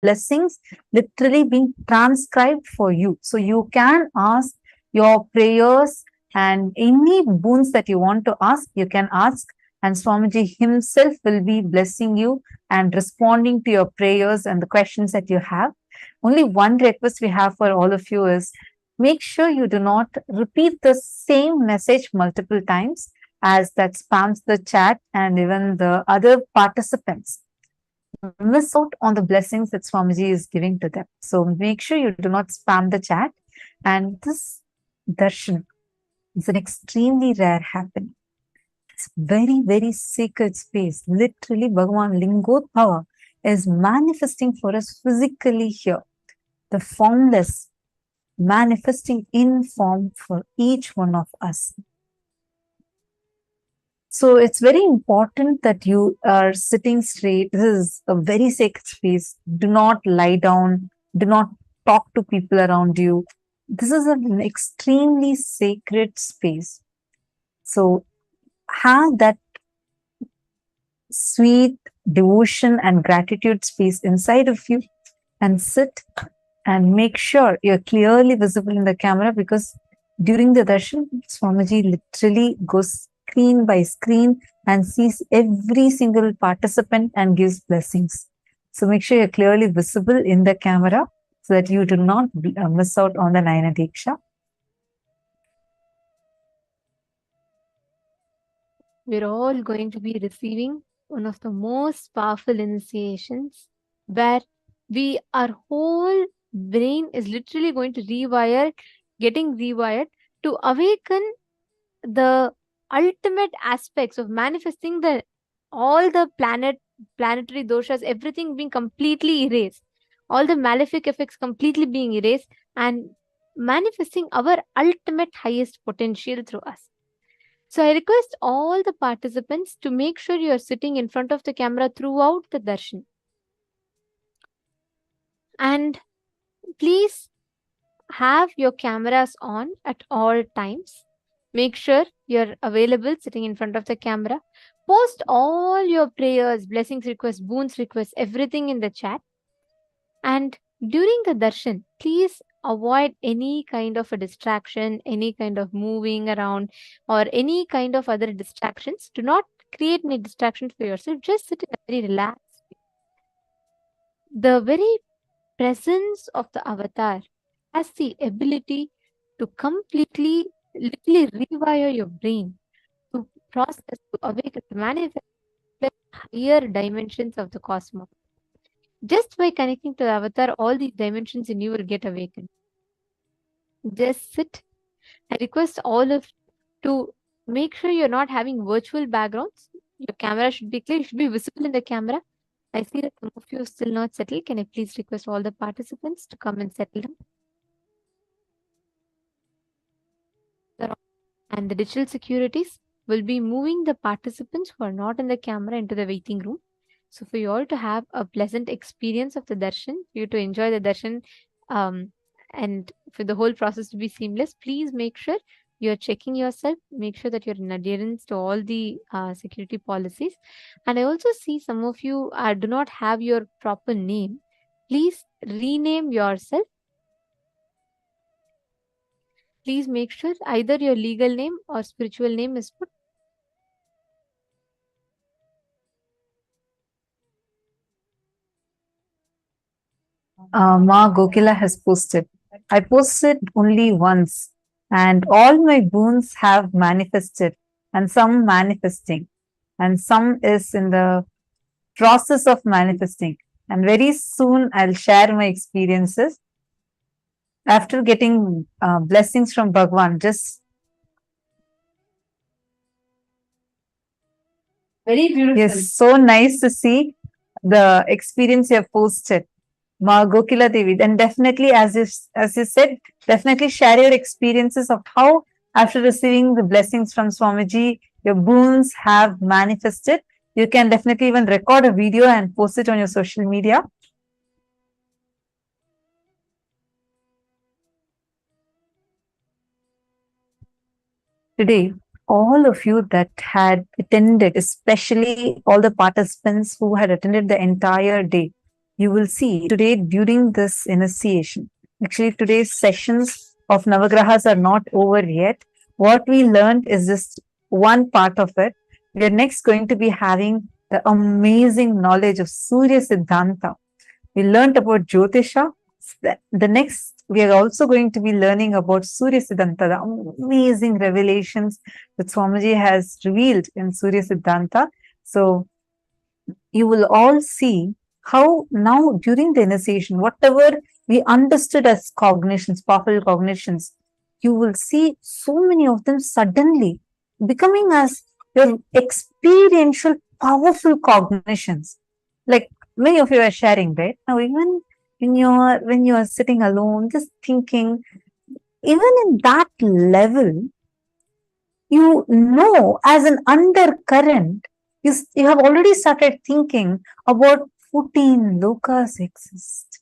blessings literally being transcribed for you. So you can ask your prayers and any boons that you want to ask, you can ask, and Swamiji himself will be blessing you and responding to your prayers and the questions that you have. Only one request we have for all of you is make sure you do not repeat the same message multiple times, as that spams the chat and even the other participants miss out on the blessings that Swamiji is giving to them. So make sure you do not spam the chat. And this darshan is an extremely rare happening. It's very, very sacred space. Literally, Bhagavan Lingodbhava is manifesting for us physically here. The formless manifesting in form for each one of us. So it's very important that you are sitting straight. This is a very sacred space. Do not lie down. Do not talk to people around you. This is an extremely sacred space. So have that sweet devotion and gratitude space inside of you and sit and make sure you're clearly visible in the camera, because during the darshan, Swamiji literally goes screen by screen and sees every single participant and gives blessings. So make sure you're clearly visible in the camera so that you do not miss out on the Nayana Diksha. We're all going to be receiving one of the most powerful initiations where our whole brain is literally going to getting rewired to awaken the ultimate aspects of manifesting all the planetary doshas, everything being completely erased, all the malefic effects completely being erased, and manifesting our ultimate highest potential through us. So I request all the participants to make sure you are sitting in front of the camera throughout the darshan. And please have your cameras on at all times. Make sure you're available sitting in front of the camera. Post all your prayers, blessings requests, boons requests, everything in the chat. And during the darshan, please avoid any kind of a distraction, any kind of moving around, or any kind of other distractions. Do not create any distractions for yourself. Just sit in a very relaxed. The very presence of the avatar has the ability to completely, literally rewire your brain, to process, to awaken, to manifest the higher dimensions of the cosmos. Just by connecting to the avatar, all these dimensions in you will get awakened. Just sit. I request all of to make sure you're not having virtual backgrounds. Your camera should be clear, you should be visible in the camera. I see that some of you are still not settled. Can I please request all the participants to come and settle down? And the digital securities will be moving the participants who are not in the camera into the waiting room. So for you all to have a pleasant experience of the darshan, for you to enjoy the darshan, and for the whole process to be seamless, please make sure you're checking yourself, make sure that you're in adherence to all the security policies. And I also see some of you do not have your proper name. Please rename yourself. Please make sure either your legal name or spiritual name is put. Ma Gokila has posted. I posted only once, and all my boons have manifested, and some manifesting, and some is in the process of manifesting. And very soon I'll share my experiences after getting blessings from Bhagwan. Just very beautiful. Yes, so nice to see the experience you have posted, Ma Gokila Devi. And definitely, as you said, definitely share your experiences of how, after receiving the blessings from Swamiji, your boons have manifested. You can definitely even record a video and post it on your social media. Today, all of you that had attended, especially all the participants who had attended the entire day, You will see today during this initiation. Actually, today's sessions of Navagrahas are not over yet. What we learned is just one part of it. We are next going to be having the amazing knowledge of Surya Siddhanta. We learned about Jyotisha. The next, we are also going to be learning about Surya Siddhanta, the amazing revelations that Swamiji has revealed in Surya Siddhanta. So, you will all see how now during the initiation, whatever we understood as cognitions, powerful cognitions, you will see so many of them suddenly becoming as your experiential, powerful cognitions. Like many of you are sharing, right? Now, even when you are sitting alone, just thinking, even in that level, you know as an undercurrent, you have already started thinking about 14 lokas exist.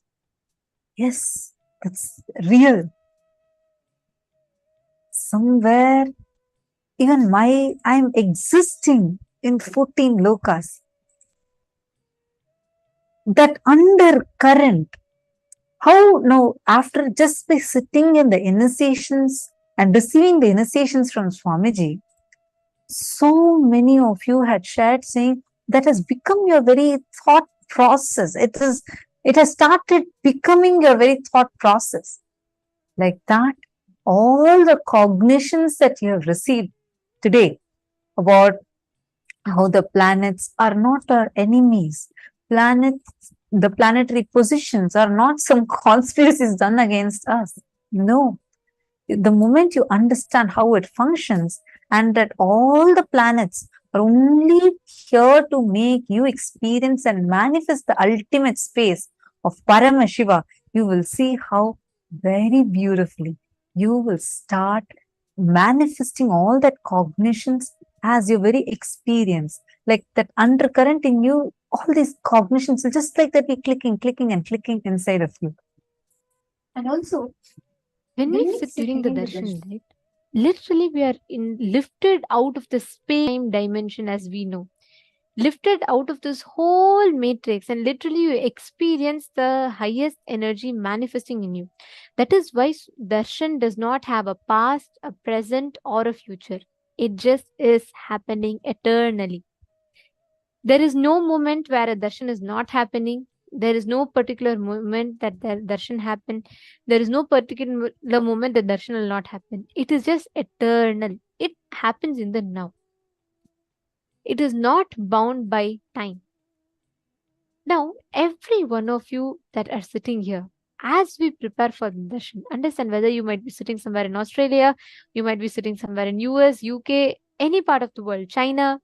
Yes, that's real. Somewhere, even I'm existing in 14 lokas. That undercurrent, how now, after just by sitting in the initiations and receiving the initiations from Swamiji, so many of you had shared saying that has become your very thought process. It has started becoming your very thought process. Like that, all the cognitions that you have received today about how the planets are not our enemies. The planetary positions are not some conspiracies done against us. No, the moment you understand how it functions and that all the planets are only here to make you experience and manifest the ultimate space of Paramashiva, you will see how very beautifully you will start manifesting all that cognitions as your very experience. Like that undercurrent in you, all these cognitions will just like that be clicking and clicking inside of you. And also, When we sit during the darshan, right, literally we are lifted out of the space-time dimension as we know, lifted out of this whole matrix, and literally you experience the highest energy manifesting in you. That is why darshan does not have a past, a present, or a future. It just is happening eternally. There is no moment where a darshan is not happening. There is no particular moment that the darshan happen. There is no particular moment that darshan will not happen. It is just eternal. It happens in the now. It is not bound by time. Now, every one of you that are sitting here, as we prepare for the darshan, understand whether you might be sitting somewhere in Australia, you might be sitting somewhere in US, UK, any part of the world, China.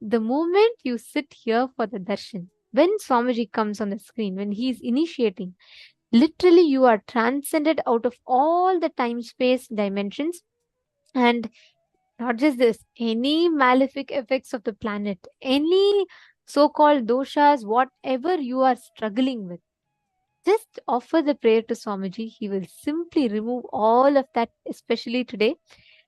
The moment you sit here for the darshan, when Swamiji comes on the screen, when he is initiating, literally you are transcended out of all the time space dimensions. And not just this, any malefic effects of the planet, any so called doshas, whatever you are struggling with, just offer the prayer to Swamiji. He will simply remove all of that, especially today.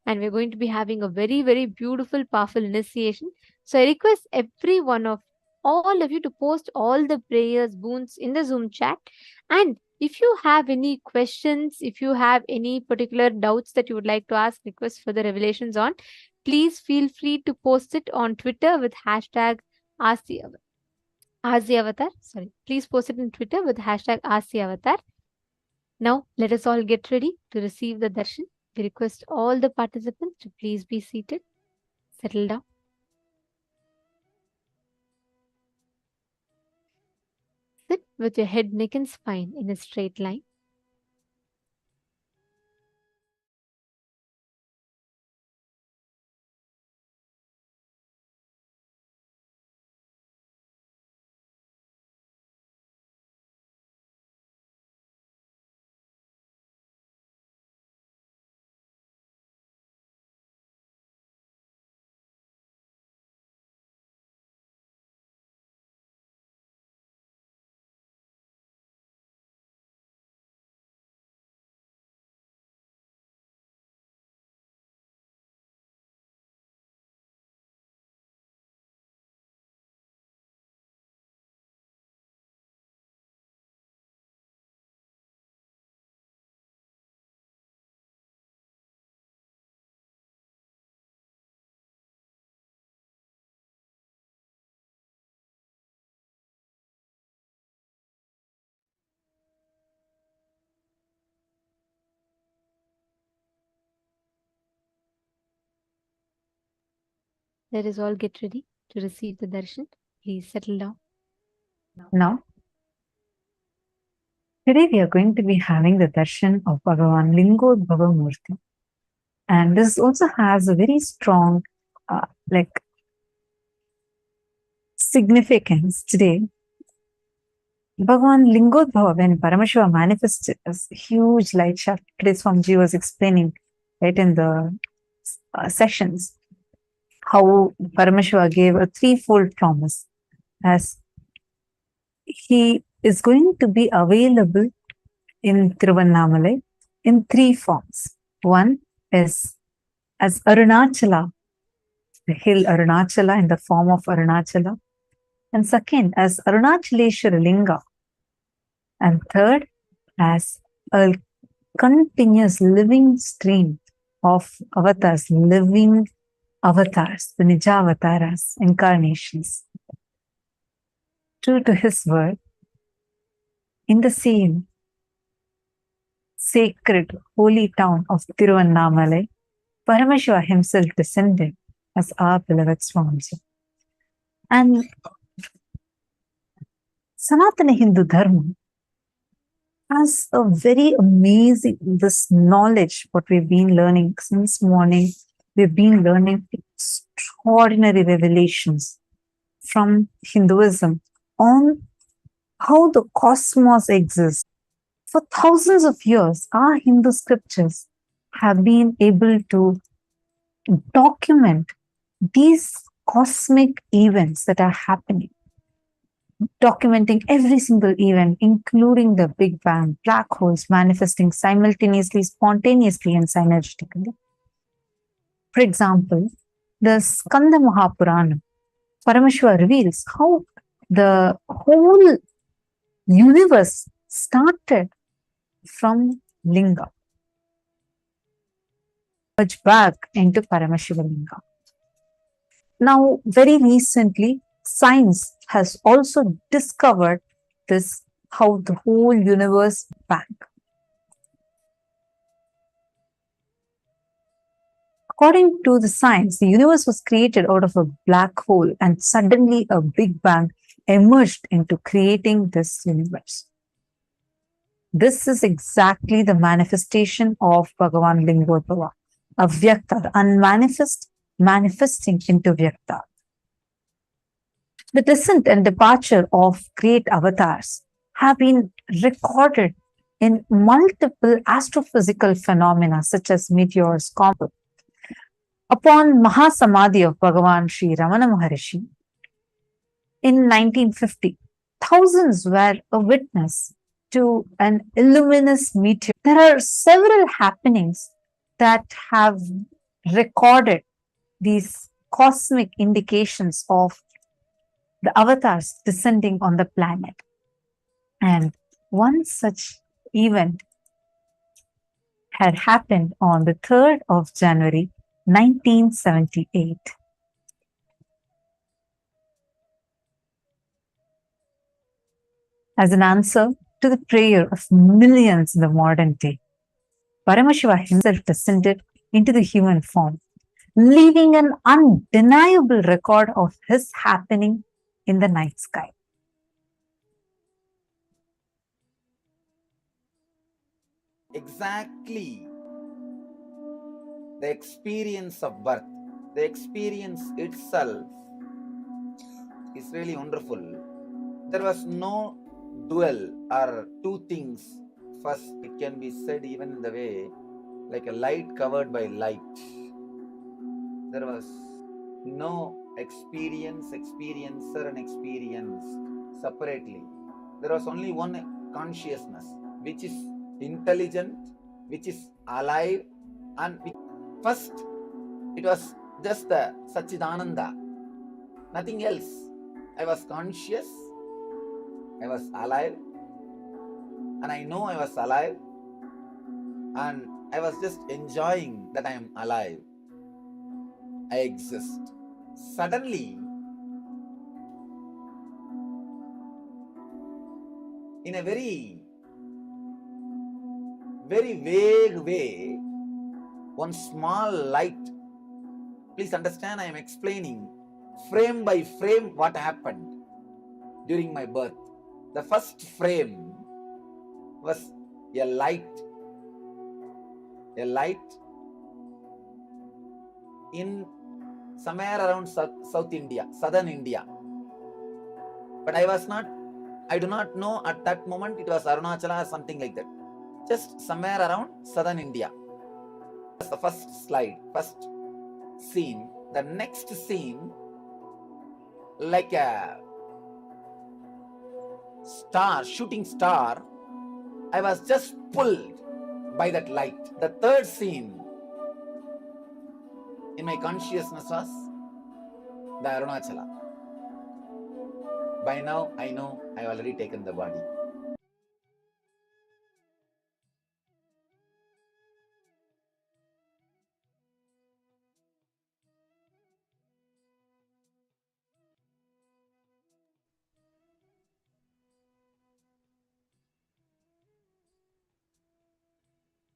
And we're going to be having a very, very beautiful, powerful initiation. So I request every one of all of you to post all the prayers, boons in the Zoom chat. And if you have any questions, if you have any particular doubts that you would like to ask, request for the revelations on, please feel free to post it on Twitter with hashtag Ask the Avatar. Sorry, please post it on Twitter with hashtag Ask the Avatar. Now, let us all get ready to receive the darshan. We request all the participants to please be seated, settle down. Sit with your head, neck, and spine in a straight line. Let us all get ready to receive the darshan. Please settle down. Now, today we are going to be having the darshan of Bhagavan Lingodbhava Murty. And this also has a very strong like significance today. Bhagavan Lingodbhava, when Paramashiva manifested as a huge light shaft, today's Swamiji was explaining right in the sessions how Paramashiva gave a threefold promise as he is going to be available in Tiruvannamalai in three forms. One is as Arunachala, the hill Arunachala in the form of Arunachala. And second, as Arunachaleshwara Linga. And third, as a continuous living stream of avatars, living avatars, the Nija avatars, incarnations. True to his word, in the same sacred holy town of Tiruvannamalai, Paramashiva himself descended as our beloved Swamiji. And Sanatana Hindu Dharma has a very amazing, this knowledge, what we've been learning since morning. We've been learning extraordinary revelations from Hinduism on how the cosmos exists. For thousands of years, our Hindu scriptures have been able to document these cosmic events that are happening, documenting every single event, including the Big Bang, black holes manifesting simultaneously, spontaneously, and synergistically. For example, the Skanda Mahapurana, Paramashiva reveals how the whole universe started from Linga, merged back into Paramashiva Linga. Now, very recently, science has also discovered this, how the whole universe back. According to the science, the universe was created out of a black hole and suddenly a Big Bang emerged into creating this universe. This is exactly the manifestation of Bhagavan Lingodbhava, Avyakta, the unmanifest manifesting into Vyakta. The descent and departure of great avatars have been recorded in multiple astrophysical phenomena such as meteors, comets. Upon Mahasamadhi of Bhagavan Sri Ramana Maharishi in 1950, thousands were a witness to an luminous meteor. There are several happenings that have recorded these cosmic indications of the avatars descending on the planet. And one such event had happened on the 3rd of January, 1978. As an answer to the prayer of millions in the modern day, Paramashiva himself descended into the human form, leaving an undeniable record of his happening in the night sky. Exactly the experience of birth, the experience itself is really wonderful. There was no dual or two things. First, it can be said even in the way like a light covered by light. There was no experience, experiencer, and experienced separately. There was only one consciousness, which is intelligent, which is alive, and first it was just the Sachidananda, nothing else. I was conscious, I was alive, and I know I was alive, and I was just enjoying that I am alive. I exist. Suddenly, in a very vague way, one small light Please understand, I am explaining frame by frame what happened during my birth. The first frame was a light in somewhere around South India, southern India. But I do not know at that moment it was Arunachala or something like that. Just somewhere around southern India. That's the first slide, first scene. The next scene, like a star, shooting star, I was just pulled by that light. The third scene in my consciousness was the Arunachala. By now, I know I have already taken the body.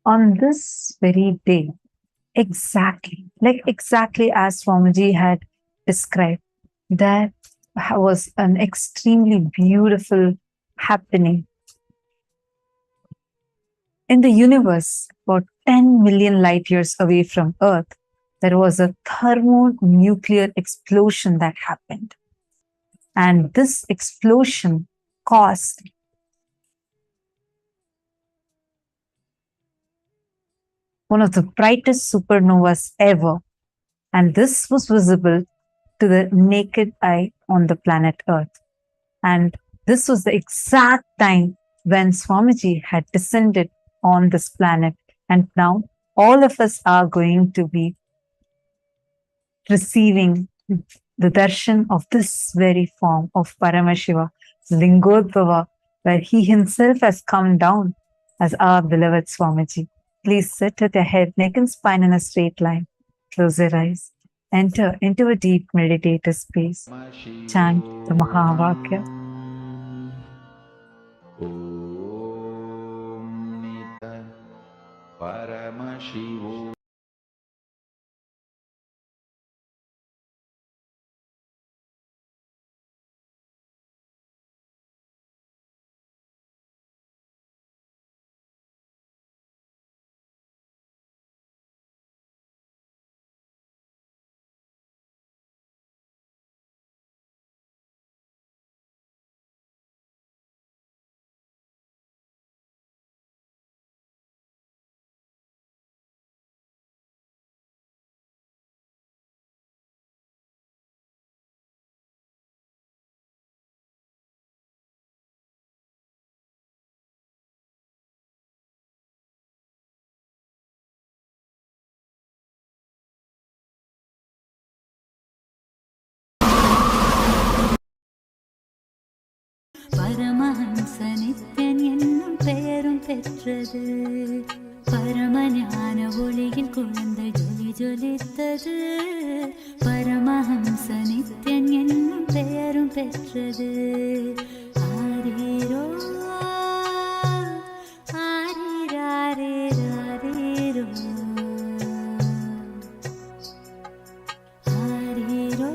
On this very day, exactly as Swamiji had described, there was an extremely beautiful happening. In the universe, about 10 million light years away from Earth, there was a thermonuclear explosion that happened. And this explosion caused one of the brightest supernovas ever. And this was visible to the naked eye on the planet Earth. And this was the exact time when Swamiji had descended on this planet. And now all of us are going to be receiving the darshan of this very form of Paramashiva, Lingodbhava, where he himself has come down as our beloved Swamiji. Please sit with your head, neck and spine in a straight line. Close your eyes. Enter into a deep meditative space. Chant the Mahavakya. Paramashivo. Paramahamsa Nithyan என்னும் பெயரும் பெற்றது. பரமஞான ஒளியில் குழந்தை ஜொலி ஜொலித்தது. பரமஹம்ச நித்யன் என்னும் பெயரும் பெற்றது. ஆரீரோ ஆரீராரீராரீரோ ஆரீரோ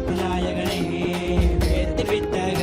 விநாயகனே வேர்த்து விட்ட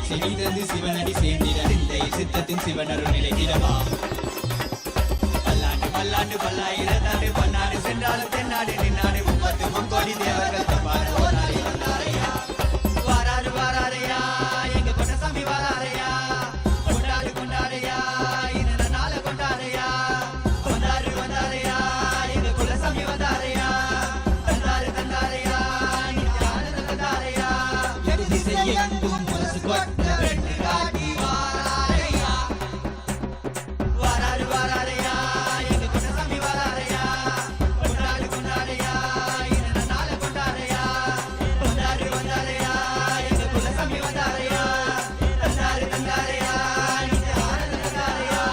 சிவிதந்து சிவனடி சேர்ந்திட சிந்தை சித்தத்தின் சிவனருள் நிலைத்திடவா. பல்லாண்டு பல்லாண்டு பல்லாயிரத்தாண்டு பன்னாடு சென்றாலும் தென்னாடு நின்னாடு 30 தேவர்கள் தப்பான ஓராடி வந்தாரையா. வாராரு வாராரையா எங்க கொண்டசாமி வாராரையா. கொண்டாடு கொண்டாடையா இந்த நாள கொண்டாடையா. வந்தாரு வந்தாரையா எங்க குலசாமி வந்தாரையா. தந்தாரு தந்தாரையா நித்யானந்த தந்தாரையா. எது திசை எங்கும் முரசு கொட்ட வெட்டு காட்டி வாராரையா. வாராரு வாராரையா எங்க கொண்டசாமி வாராரையா. கொண்டாடு கொண்டாடையா இந்த நாள கொண்டாடையா. வந்தாரு வந்தாரையா எங்க குலசாமி வந்தாரையா. தந்தாரு தந்தாரையா நித்யானந்த தந்தாரையா.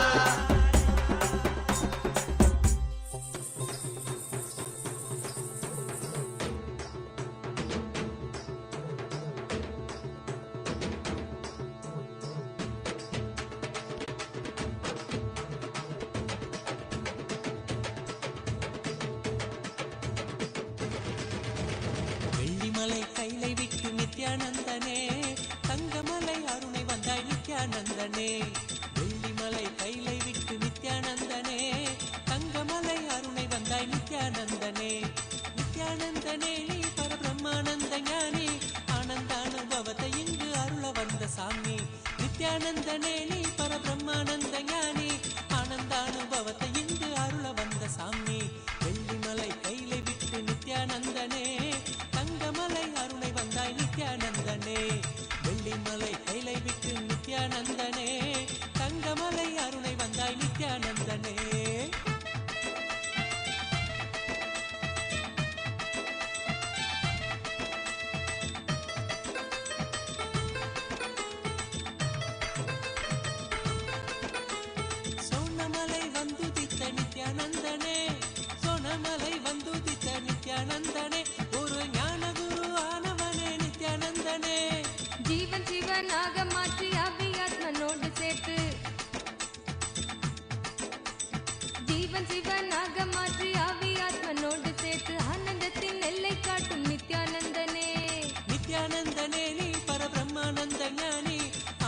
வெள்ளிமலை கைலை விட்டு நித்யானந்தனே தங்கமலை அருணை வந்தாய் நித்யானந்தனே. வெள்ளிமலை கைலை விட்டு நித்யானந்தனே தங்கமலை அருணை வந்தாய் நித்யானந்தனே. நித்யானந்தனே நீ பரபிரம்மானந்த ஞானி ஆனந்தானுபவத்தை இங்கு அருள வந்த சாமி. நித்யானந்தனே நீ பரபிரம்மானந்த ஞானி ஆனந்தானுபவத்தை இங்கு அருள வந்த சாமி. வெள்ளிமலை கைலை விட்டு நித்யானந்தனே தங்கமலை அருணை வந்தாய் நித்யானந்தனே. வெள்ளிமலை கைலை விட்டு நித்யானந்தனே தங்கமலை அருணை வந்தாய் நித்யானந்தனே. சோனமலை வந்துதித்த நித்யானந்தனே சோனமலை வந்துதித்த நித்யானந்தனே. ஒரு ஞானகுரு ஆனவனே நித்யானந்தனே. ஜீவன் சிவனாக மாற்றி அபியாத்மனோடு சேர்த்து ஜீவன் சிவனாக மாற்றி அபியாத்மனோடு சேர்த்து ஆனந்தத்தின் எல்லை காட்டும் நித்யானந்தனே. நித்யானந்தனே நீ பரபிரம்மானந்த ஞானி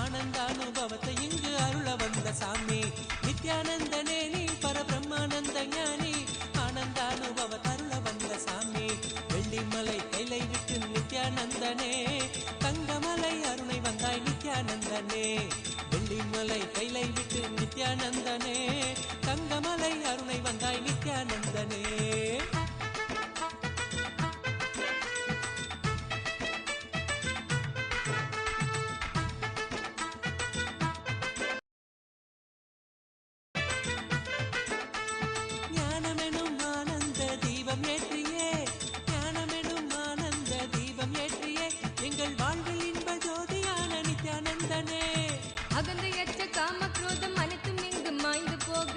ஆனந்தானுபவத்தை இங்கு அருள வந்த சாமி. நித்யானந்தனே நீ பரபிரம்மானந்த ஞானி ஆனந்தானுபவத்தை அருள வந்த சாமி. வெள்ளிமலை கைலை விட்டு நித்யானந்தனே தங்கமலை அருணை வந்தாய் நித்யானந்தனே. வெள்ளிமலை கைலை விட்டு நித்யானந்தனே தங்கமலை அருணை வந்தாய் நித்யானந்தனே. ஞானமெனும் ஆனந்த தீபம் ஏற்றியே ஞானமெனும் ஆனந்த தீபம் ஏற்றியே எங்கள் வாழ்வில் இன்ப ஜோதியான நித்யானந்தனே. அகந்தையற்ற காம குரோதம் அனைத்தும் இங்கு மாய்ந்து போக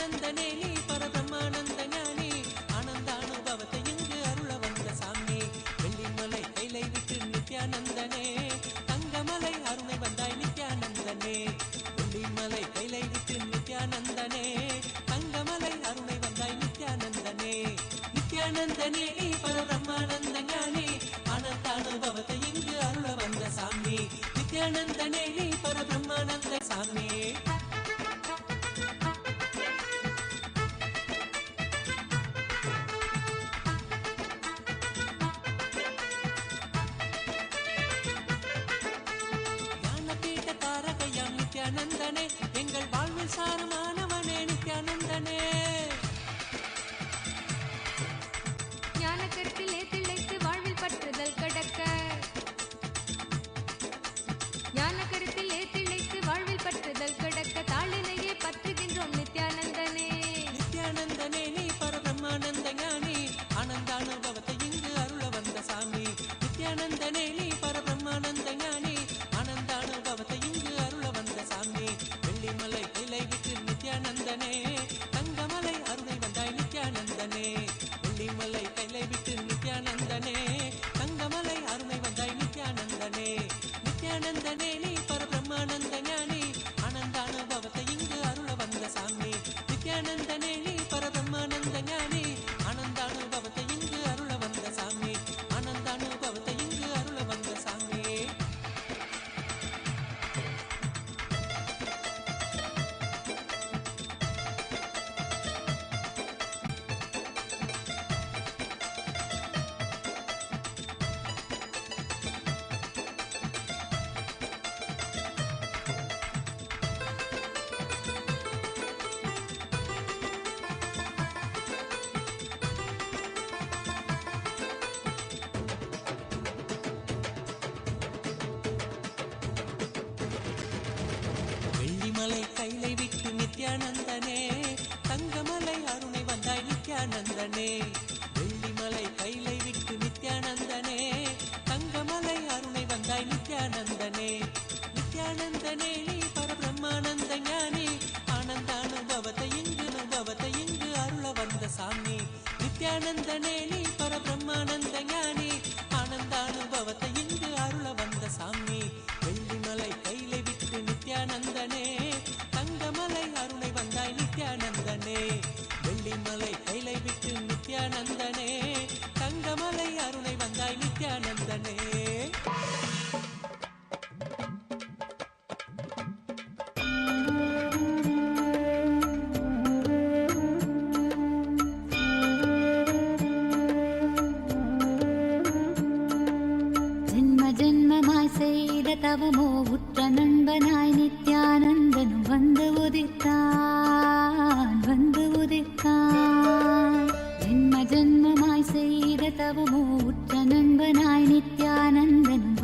நித்யானந்தனே நீ பரபிரம்மானந்த ஞானி ஆனந்தானுபவத்தை இங்கு அருள வந்த சாமி வெள்ளிமலை கைலை விட்டு நித்யானந்தனே தங்கமலை அருணை வந்தாய் நித்யானந்தனே வெள்ளிமலை கைலை விட்டு நித்யானந்தனே தங்கமலை அருணை வந்தாய் நித்யானந்தனே நித்யானந்தனே நீ பரபிரம்மானந்த ஞானி ஆனந்தானுபவத்தை இங்கு அருள வந்த சாமி நித்யானந்தனே நீ பரபிரம்மானந்த சாமி நித்யானந்தனே எங்கள் வாழ்வில் சாரமானவனே நித்யானந்தனே ஞான கருத்திலே திளைத்து வாழ்வில் பற்றுதல் கடக்க ஞான கருத்திலே திளைத்து வாழ்வில் பற்றுதல் கடக்க தாளினையே பற்றுகின்றோம் நித்யானந்தனே நித்யானந்தனே நீ பரபிரம்மானந்த ஞானி ஆனந்தானுபவத்தை இங்கு அருள வந்த சாமி நித்யானந்தனே நீ பரபிரம்மானந்த ஞானி ஆனந்தானுபவத்தை இங்கு அருள வந்த சாமி வெள்ளிமலை கைலை விட்டு நித்யானந்தனே தங்கமலை அருணை வந்தாய் நித்யானந்தனே வெள்ளிமலை கைலை விட்டு நித்யானந்தனே தங்கமலை அருணை வந்தாய் நித்யானந்தனே நித்யானந்தனே நீ பரபிரம்மானந்த ஞானி ஆனந்தானுபவத்தை இங்கு அருள வந்த சாமி நித்யானந்தனே நீ பரபிரம்மானந்த ஞானி ஆனந்தானுபவத்தை இங்கு அருள வந்த சாமி ஆனந்தானுபவத்தை இங்கு அருள வந்த சாமி வெள்ளிமலை கைலை விட்டு நித்யானந்தனே தங்கமலை அருணை வந்தாய் நித்யானந்தனே வெள்ளிமலை கைலை விட்டு நித்யானந்தனே தங்கமலை அருணை வந்தாய் நித்யானந்தனே நித்யானந்தனே நீ பரபிரம்மானந்த ஞானி ஆனந்தானுபவத்தை இங்கு அருள வந்த சாமி நித்யானந்தனே நீ பரபிரம்மானந்த ஞானி ஆனந்தானுபவத்தை இங்கு அருள வந்த சாமி வெள்ளிமலை கைலை விட்டு நித்யானந்தனே தங்கமலை அருணை வந்தாய் நித்யானந்தனே வெள்ளிமலை கைலை விட்டு நித்யானந்தனே தங்கமலை அருணை வந்தாய் நித்யானந்தனே தவமோ உற்ற நண்பனாய் நித்யானந்தனும் வந்து உதித்தான் ஜென்ம ஜென்மமாய் செய்த தவமோ உற்ற நண்பனாய் நித்யானந்தனும்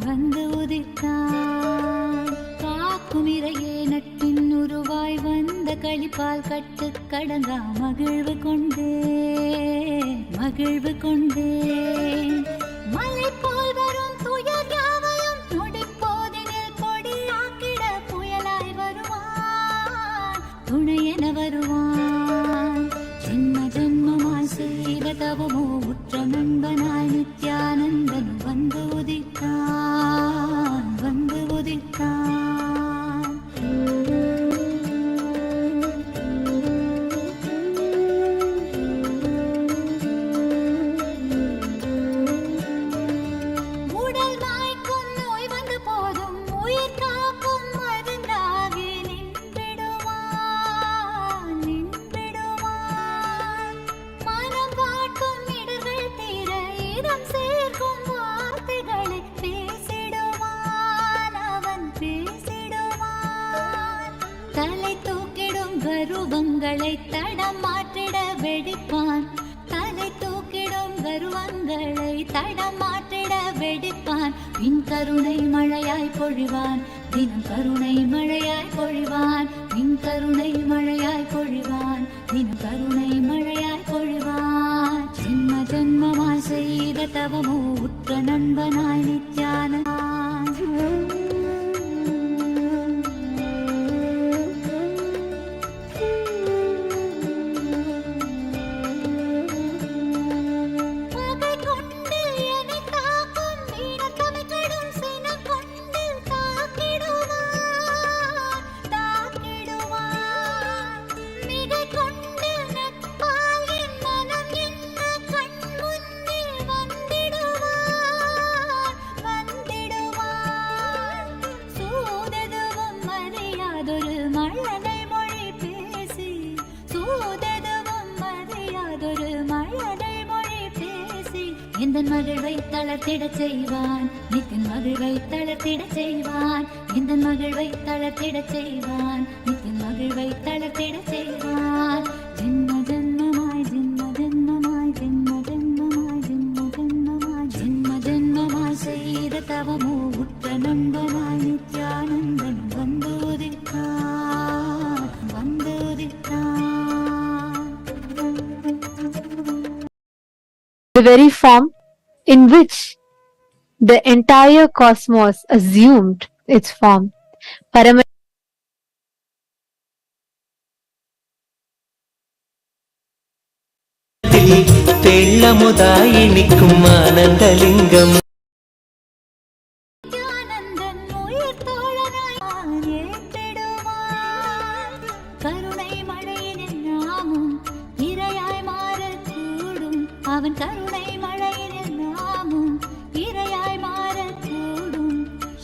வந்து உதித்தான் காக்கும் இறையே நட்பின் உருவாய் வந்த களிப்பால் கட்டு கடங்கா மகிழ்வு கொண்டேன் மலை போல் வரும் துயர் யாவையும் நொடிப்போதினில் பொடியாக்கிட புயலாய் வருவான் துணையென வருவான் ஜென்ம ஜென்மமாய் செய்த தவமோ உற்ற நண்பனாய் நித்யானந்தன் வந்து உதித்தான் கருவங்களை தடம் மாற்றிட வெடிப்பான் தலை தூக்கிடும் கருவங்களை தடம் மாற்றிட வெடிப்பான் பின் கருணை மழையாய் பொழிவான் தினம் கருணை மழையாய் பொழிவான் பின் கருணை மழையாய் பொழிவான் தினம் கருணை மழையாய் பொழிவான் ஜென்ம ஜென்மமாய் செய்த தவமோ உற்ற நண்பனாய் நித்யானந்தன் மழலை மொழி பேசி சூததுவும் அறியாதொரு மழலை மொழி பேசி இந்த மகிழ்வை தளர்த்திடச் செய்வான், நித்தின் மகிழ்வை தளர்த்திடச் செய்வான், இந்த மகிழ்வை தளர்த்திடச் செய்வான், நித்தின் மகிழ்வை தளர்த்திடச் செய்வான். ஜென்ம ஜென்மமாய் ஜென்ம ஜென்மமாய் ஜென்ம ஜென்மமாய் ஜென்ம ஜென்மமாய் ஜென்ம ஜென்மமாய் செய்த தவமோ உற்ற நண்பனாய் நித்யானந்தன் வந்து உதித்தான், வந்து உதித்தான். The very form in which the entire cosmos assumed its form. தெள்ளமுதாய் நிற்கும் ஆனந்தலிங்கம் நித்யானந்தன் உயிர் தோழனாய் ஏற்றிடுவான். கருணை மழையினில் நாமும் இரையாய் மாறக்கூடும், அவன் கருணை மழையினில் நாமும் இரையாய் மாறக்கூடும்.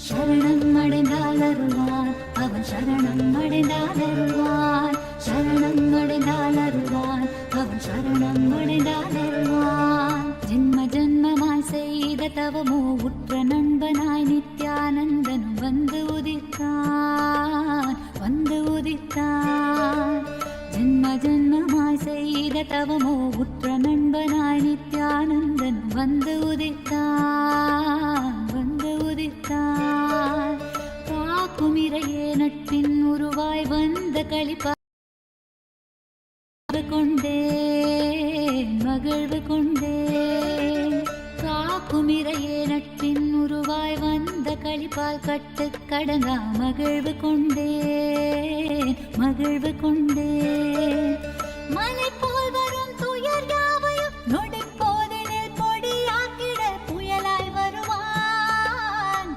சரணம் அடைந்தால் அருள்வான், அவன் சரணம் அடைந்தால் அருள்வான், சரணம் அடைந்தால் அருள்வான், அவன் சரணம் அடைந்தால் அருள்வான். ஜென்ம ஜென்மமாய் செய்த தவமோ உற்ற நண்பனாய் நித்யானந்தனும் வந்து உதித்தான், வந்து உதித்தான். ஜென்ம ஜென்மமாய் செய்த தவமோ உற்ற நண்பனாய் நித்யானந்தனும் வந்து உதித்தான், வந்து உதித்தான். காக்கும் இறையே நட்பின் உருவாய் வந்த களிப்பா கொண்டேன், மகிழ்வு கொண்டேன். காக்கும் இறையே நட்பின் உருவாய் வந்த களிப்பால் கட்டு கடங்கா மகிழ்வு கொண்டேன், மகிழ்வு கொண்டேன். மலை போல் வரும் துயர் யாவையும் நொடி போதினில் பொடியாக்கிட புயலாய் வருவான்,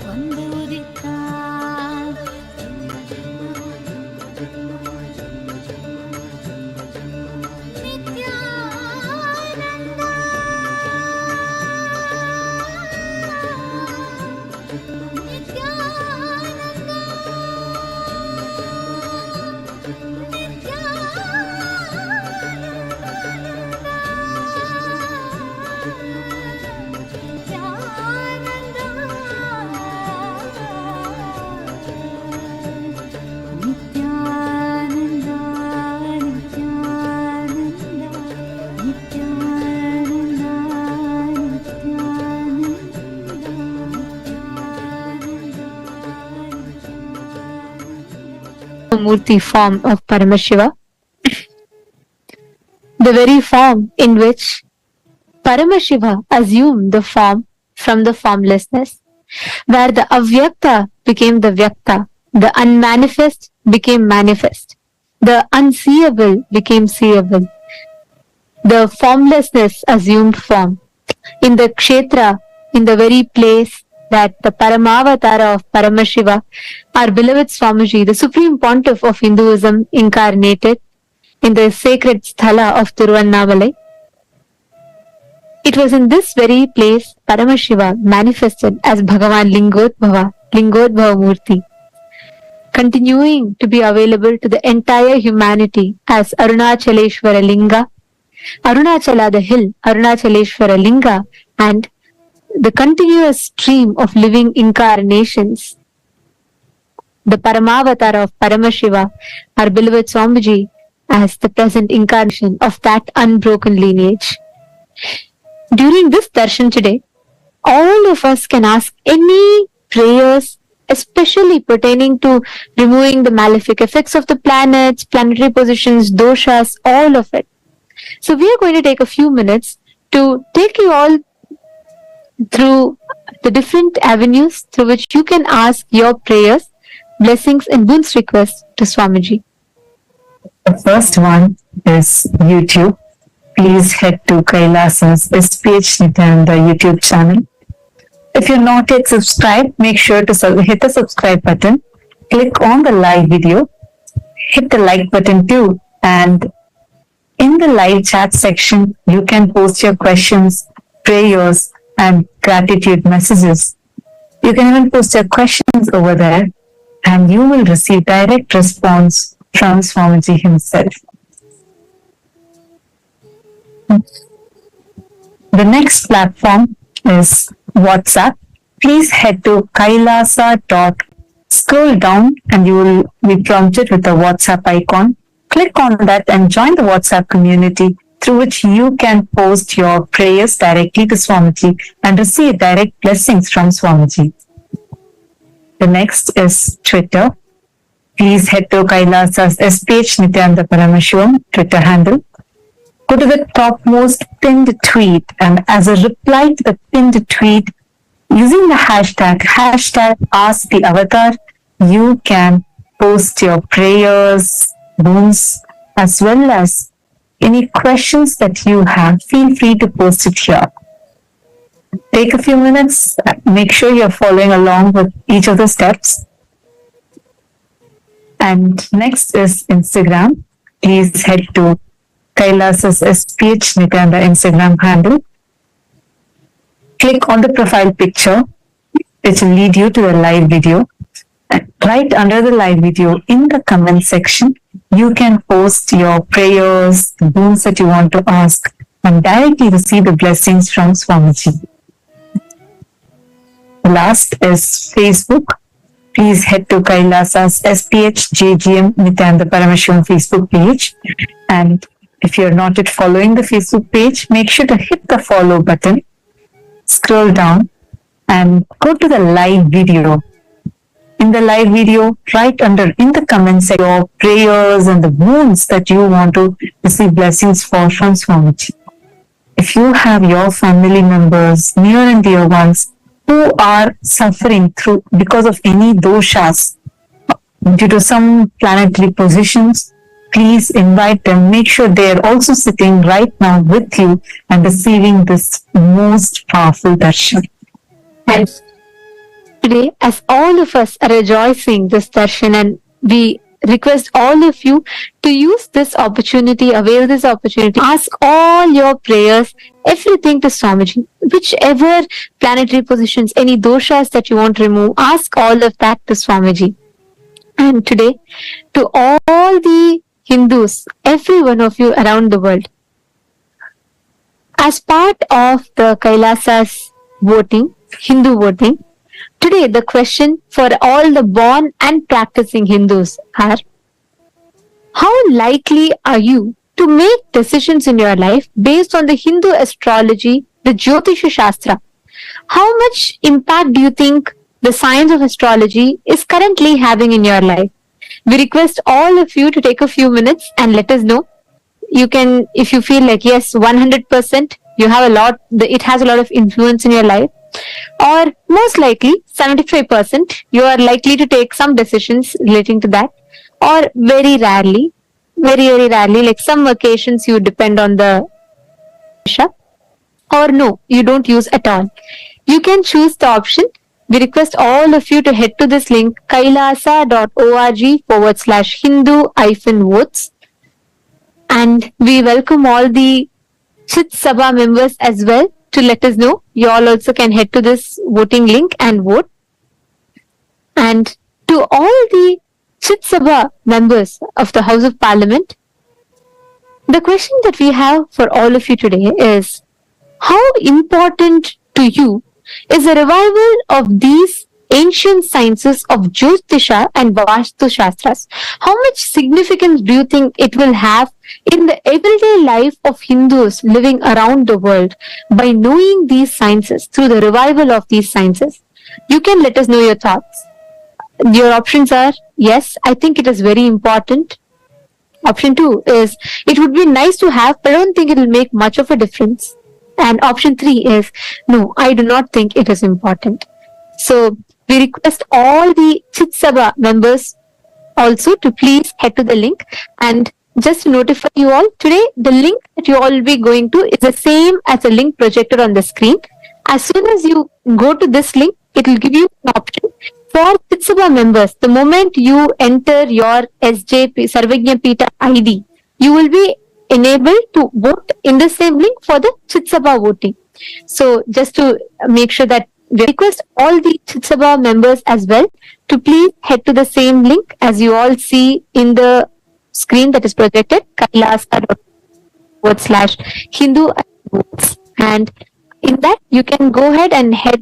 வந்து உதித்தான். Murty form of Paramashiva, the very form in which Paramashiva assumed the form from the formlessness, where the avyakta became the vyakta, the unmanifest became manifest, the unseeable became seeable, the formlessness assumed form. In the kshetra, in the very place that the Paramavatara of Paramashiva, our beloved Swamiji, the Supreme Pontiff of Hinduism, incarnated in the sacred sthala of Tiruvannamalai. It was in this very place Paramashiva manifested as Bhagavan Lingodbhava Murty, continuing to be available to the entire humanity as Arunachaleshwara Linga, Arunachala the hill, Arunachaleshwara Linga, and the continuous stream of living incarnations, the Paramavatara of Paramashiva, our beloved Swamiji, as the present incarnation of that unbroken lineage. During this darshan today, all of us can ask any prayers, especially pertaining to removing the malefic effects of the planets, planetary positions, doshas, all of it. So we are going to take a few minutes to take you all through the different avenues through which you can ask your prayers, blessings and boons requests to Swamiji. The first one is YouTube. Please head to Kailasa's SPH Nithyananda YouTube channel. If you're not yet subscribed, make sure to hit the subscribe button, click on the live video, hit the like button too, and in the live chat section, you can post your questions, prayers, and gratitude messages. You can even post your questions over there, and you will receive direct response from Swamiji himself. The next platform is WhatsApp. Please head to kailasa. Scroll down and you will be prompted with the WhatsApp icon. Click on that and join the WhatsApp community through which you can post your prayers directly to Swamiji and receive direct blessings from Swamiji. The next is Twitter. Please head to Kailasa's SPH Nithyananda Paramashivam Twitter handle. Go to the topmost pinned tweet, and as a reply to the pinned tweet, using the hashtag Ask the Avatar, you can post your prayers, boons, as well as any questions that you have. Feel free to post it here. Take a few minutes, make sure you're following along with each of the steps. And next is Instagram. Please head to Kailasa's SPH Nithyananda Instagram handle. Click on the profile picture, which will lead you to the live video. And right under the live video, in the comment section, you can post your prayers, the boons that you want to ask, and directly receive the blessings from Swamiji. Last is Facebook. Please head to Kailasa's SPH JGM Nithyananda Paramashivam Facebook page. And if you're not yet following the Facebook page, make sure to hit the follow button, scroll down, and go to the live video. In the live video, right under in the comments section, your prayers and the boons that you want to receive blessings for from Swamiji. If you have your family members, near and dear ones, who are suffering through because of any doshas due to some planetary positions, please invite them. Make sure they are also sitting right now with you and receiving this most powerful darshan. And today, as all of us are rejoicing this darshan, and we request all of you to use this opportunity, avail this opportunity, ask all your prayers, everything to Swamiji, whichever planetary positions, any doshas that you want to remove, ask all of that to Swamiji. And today, to all the Hindus, every one of you around the world, as part of the Kailasa's voting, Hindu voting, today the question for all the born and practicing Hindus are: how likely are you to make decisions in your life based on the Hindu astrology, the Jyotisha Shastra? How much impact do you think the science of astrology is currently having in your life? We request all of you to take a few minutes and let us know. You can, if you feel like yes, 100%, you have a lot, it has a lot of influence in your life, or most likely 75%, you are likely to take some decisions relating to that, or very rarely, like some occasions you depend on the Isha, or no, you don't use at all. You can choose the option. We request all of you to head to this link, kailasa.org/Hindu-votes. And we welcome all the Chit Sabha members as well to let us know. You all also can head to this voting link and vote. And to all the Chit Sabha members of the House of Parliament, the question that we have for all of you today is: how important to you is the revival of these ancient sciences of Jyotisha and Vastu Shastras? How much significance do you think it will have in the everyday life of Hindus living around the world by knowing these sciences, through the revival of these sciences? You can let us know your thoughts. Your options are: yes, I think it is very important. Option 2 is: it would be nice to have, but I don't think it will make much of a difference. And option 3 is: no, I do not think it is important. So we request all the Chit Sabha members also to please head to the link. And just to notify you all, today the link that you all will be going to is the same as the link projected on the screen. As soon as you go to this link, it will give you an option for Chit Sabha members. The moment you enter your SJP Sarvagya Pita ID, you will be enabled to vote in the same link for the Chit Sabha voting. So just to make sure that we request all the Chit Sabha members as well to please head to the same link as you all see in the screen that is projected, kailasa.com/Hindu and in that you can go ahead and head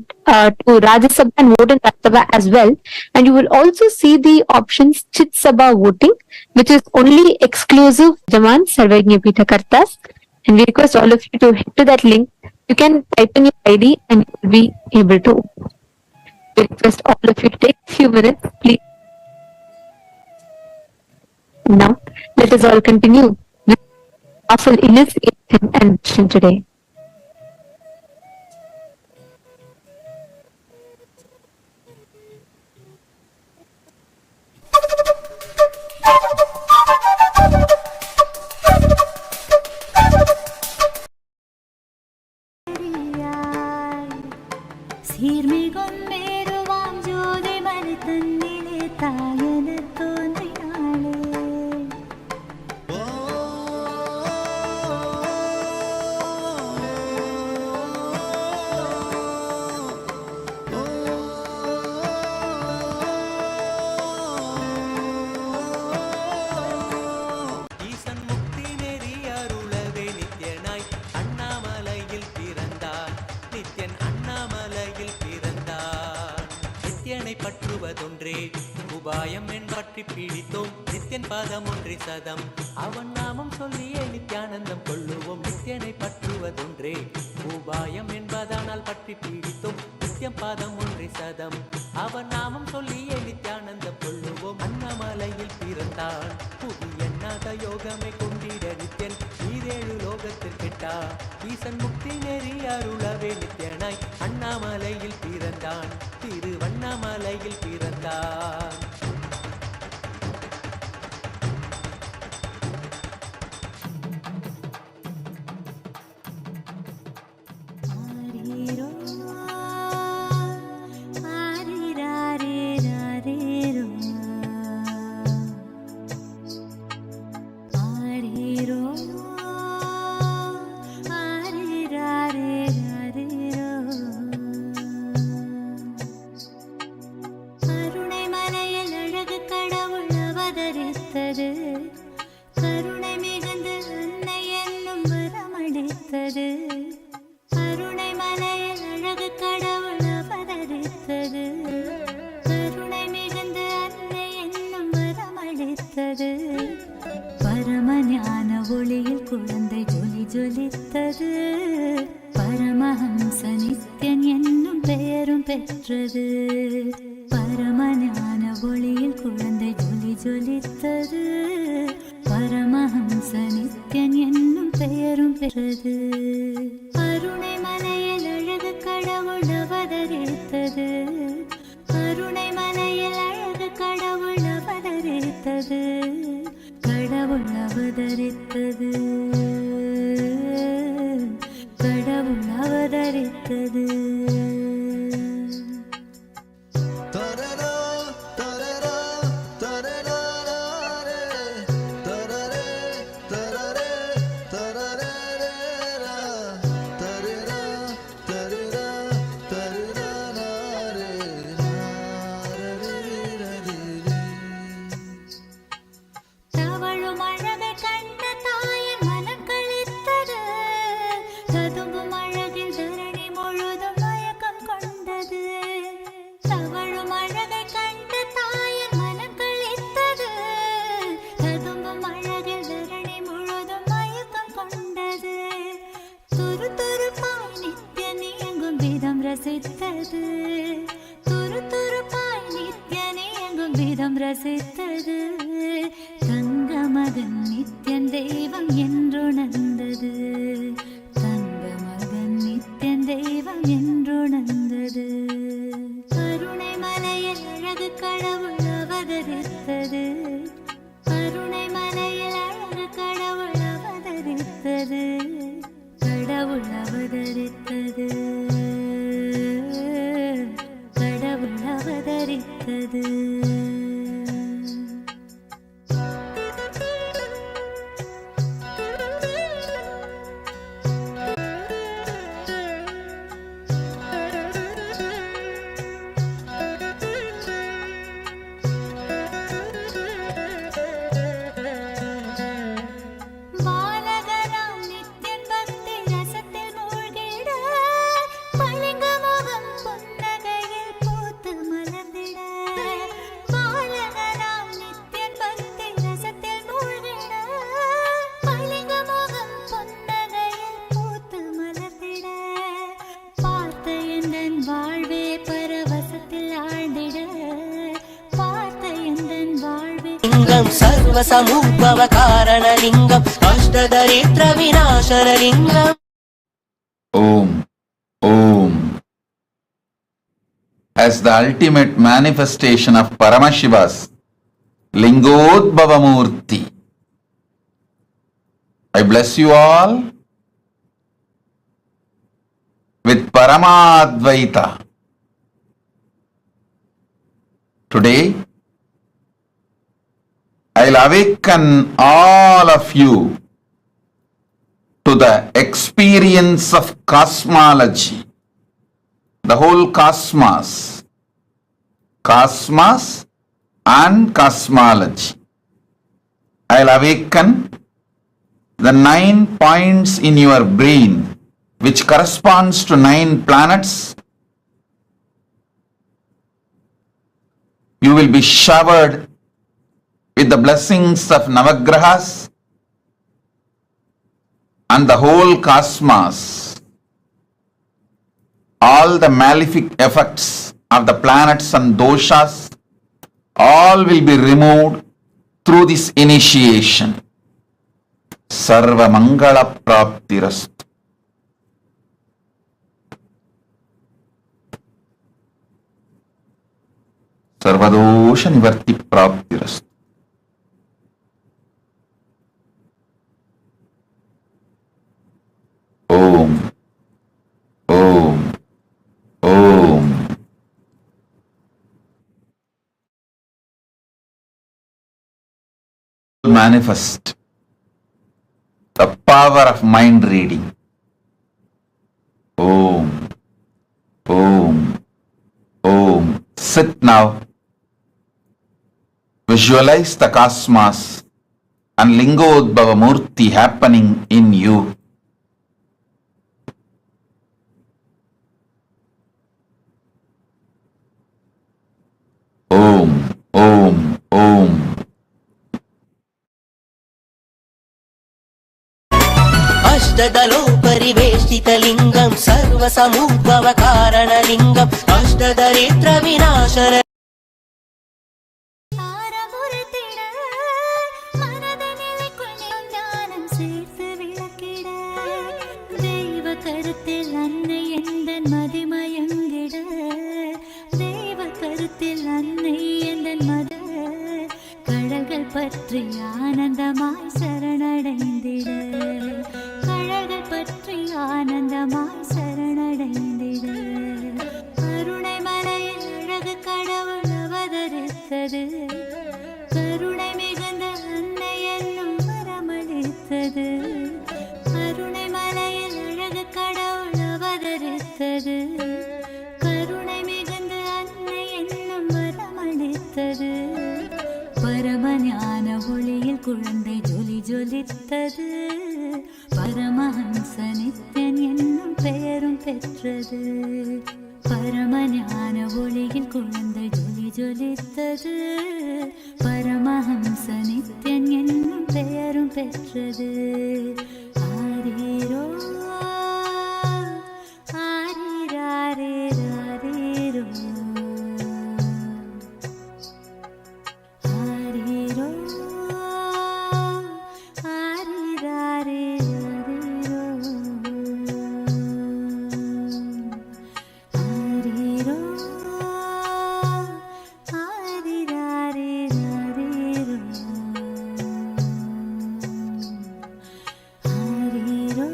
to Rajya Sabha and vote in Rajya Sabha as well, and you will also see the options Chit Sabha voting, which is only exclusive Jaman Sarvajna Pita Kartas, and we request all of you to head to that link. You can type in your ID and you will be able to. We request all of you to take a few minutes, please. Now, let us all continue with powerful initiation and mission today. சீர்மிகும் மேருவாம் ஜோதி மணி தன்னிலே தாயன தோன்றினாளே ஈசன் முக்தி நெறி அருளவே நித்யனாய் அண்ணாமலையில் பிறந்தார். நித்யன் அண்ணாமலையில் பிறந்தார். நித்யனை பற்றுவதொன்றே உபாயம் என்பற்றி பிடித்தோம். நித்யன் பாதம் ஒன்றி சதம் அவன் நாமம் சொல்லியே நித்யானந்தம் கொள்ளுவோம். நித்யனை பற்றுவதொன்றே உபாயம் என்பதானால் பற்றி பிடித்தோம். நித்யம் பாதம் ஒன்றி சதம் அவன் நாமம் சொல்லியே நித்யானந்தம் கொள்ளுவோம். அண்ணாமலையில் பிறந்தான் புவி எண்ணாத யோகமை கொண்டிட நித்யன் ஈரேழு லோகத்தில் கெட்டா. ஈசன் முக்தி நெறி அருளவே நித்யனாய் அண்ணாமலையில் பிறந்தான். திருவண்ணாமலையில் பிறந்தான். ஆரீரோ ஆரிராரேராரேரோ ஆரீரோ ஆரிராரேராரேரோ கருணை மலையில் அழகு கடவுள் அவதரித்தது. கருணை மிகுந்து அன்னை என்னும் வரமளித்தது. கருணை மலையில் அழகு கடவுள் அவதரித்தது. கருணை மிகுந்து அன்னை என்னும் வரமளித்தது. பரம ஞான ஒளியில் குழந்தை ஜொலி ஜொலித்தது. பரமஹம்ச நித்யன் என்னும் பெயரும் பெற்றது. பரம ஞான ஒளியில் குழந்தை ஜொலி ஜொலித்தது. பரமஹம்ச நித்யன் என்னும் பெயரும் பெற்றது. கருணை மலையில் அழகு கடவுள் அவதரித்தது. கருணை மலையில் அழகு கடவுள் அவதரித்தது. கடவுள் அவதரித்தது. கடவுள் அவதரித்தது. தவழும் அழகை கண்ட தாயின் மனம் களித்தது. ததும்பும் அழகில் தரணி முழுதும் மயக்கம் கொண்டது. தவழும் அழகை கண்ட தாயின் மனம் களித்தது. ததும்பும் அழகில் தரணி முழுதும் மயக்கம் கொண்டது. துரு துருப்பாய் நித்யன் இயங்கும் விதம் ரசித்தது. துரு துருப்பாய் நித்யன் இயங்கும் விதம் ரசித்தது. தங்க மகன் நித்யன் தெய்வம் என்றுணர்ந்தது. தங்க மகன் நித்யன் தெய்வம் என்றுணர்ந்தது. கருணை மலையில் அழகு கடவுள் அவதரித்தது. கருணை மலையில் அழகு கடவுள் அவதரித்தது. கடவுள் அவதரித்தது. கடவுள் அவதரித்தது. लिंगम सर्वसमुद्भव कारण लिंगम अष्टदरिद्र विनाशन लिंगम। Om, Om. As the ultimate manifestation of Paramashiva's Lingodbhava Murty, I bless you all with Paramadvaita. Today, I'll awaken all of you to the experience of cosmology, the whole cosmos and cosmology. I'll awaken the 9 points in your brain which corresponds to 9 planets. You will be showered with the blessings of Navagrahas and the whole cosmos. All the malefic effects of the planets and doshas, all will be removed through this initiation. Sarva Mangala Praptirastu. Sarvadosha Nivarti Praptirastu. Om, Om, Om. Manifest the power of mind reading. Om, Om, Om. Sit now. Visualize the cosmos and Lingodbhava Murty happening in you. Om, Om, Om. अष्टदलो परिवेष्टित लिंगम सर्वसमुद्भव कारण लिंगम अष्टदरिद्र विनाशन। கருத்தில் அன்னை எந்தன் மதிமயங்கிட, தெய்வ கருத்தில் அன்னை எந்தன் மத கடல்கள் பற்றி ஆனந்தமாய் சரணடைந்திட, கடல்கள் பற்றி ஆனந்தமாய் சரணடைந்திட. கருணை மலையில் அழகு கடவுள் அவதரித்தது, கருணை மிகுந்த அன்னை என்னும் வரமளித்தது. கருணை மலையில் அழகு கடவுள் அவதரித்தது, கருணை மிகுந்த அன்னை என்னும் வரமளித்தது. பரமஞான ஒளியில் குழந்தை ஜொலி ஜொலித்தது, பரமஹம்ச நித்யன் என்னும் பெயரும் பெற்றது. பரமஞான ஒளியில் குழந்தை ஜொலி ஜொலித்தது, பரமஹம்ச நித்யன் என்னும் பெயரும் பெற்றது. ஆரீரோ ஆரீராரீராரீரோ, ஆரீரோ ஆரீராரீராரீரோ, ஆரீரோ ஆரீராரீராரீரோ, ஆரீரோ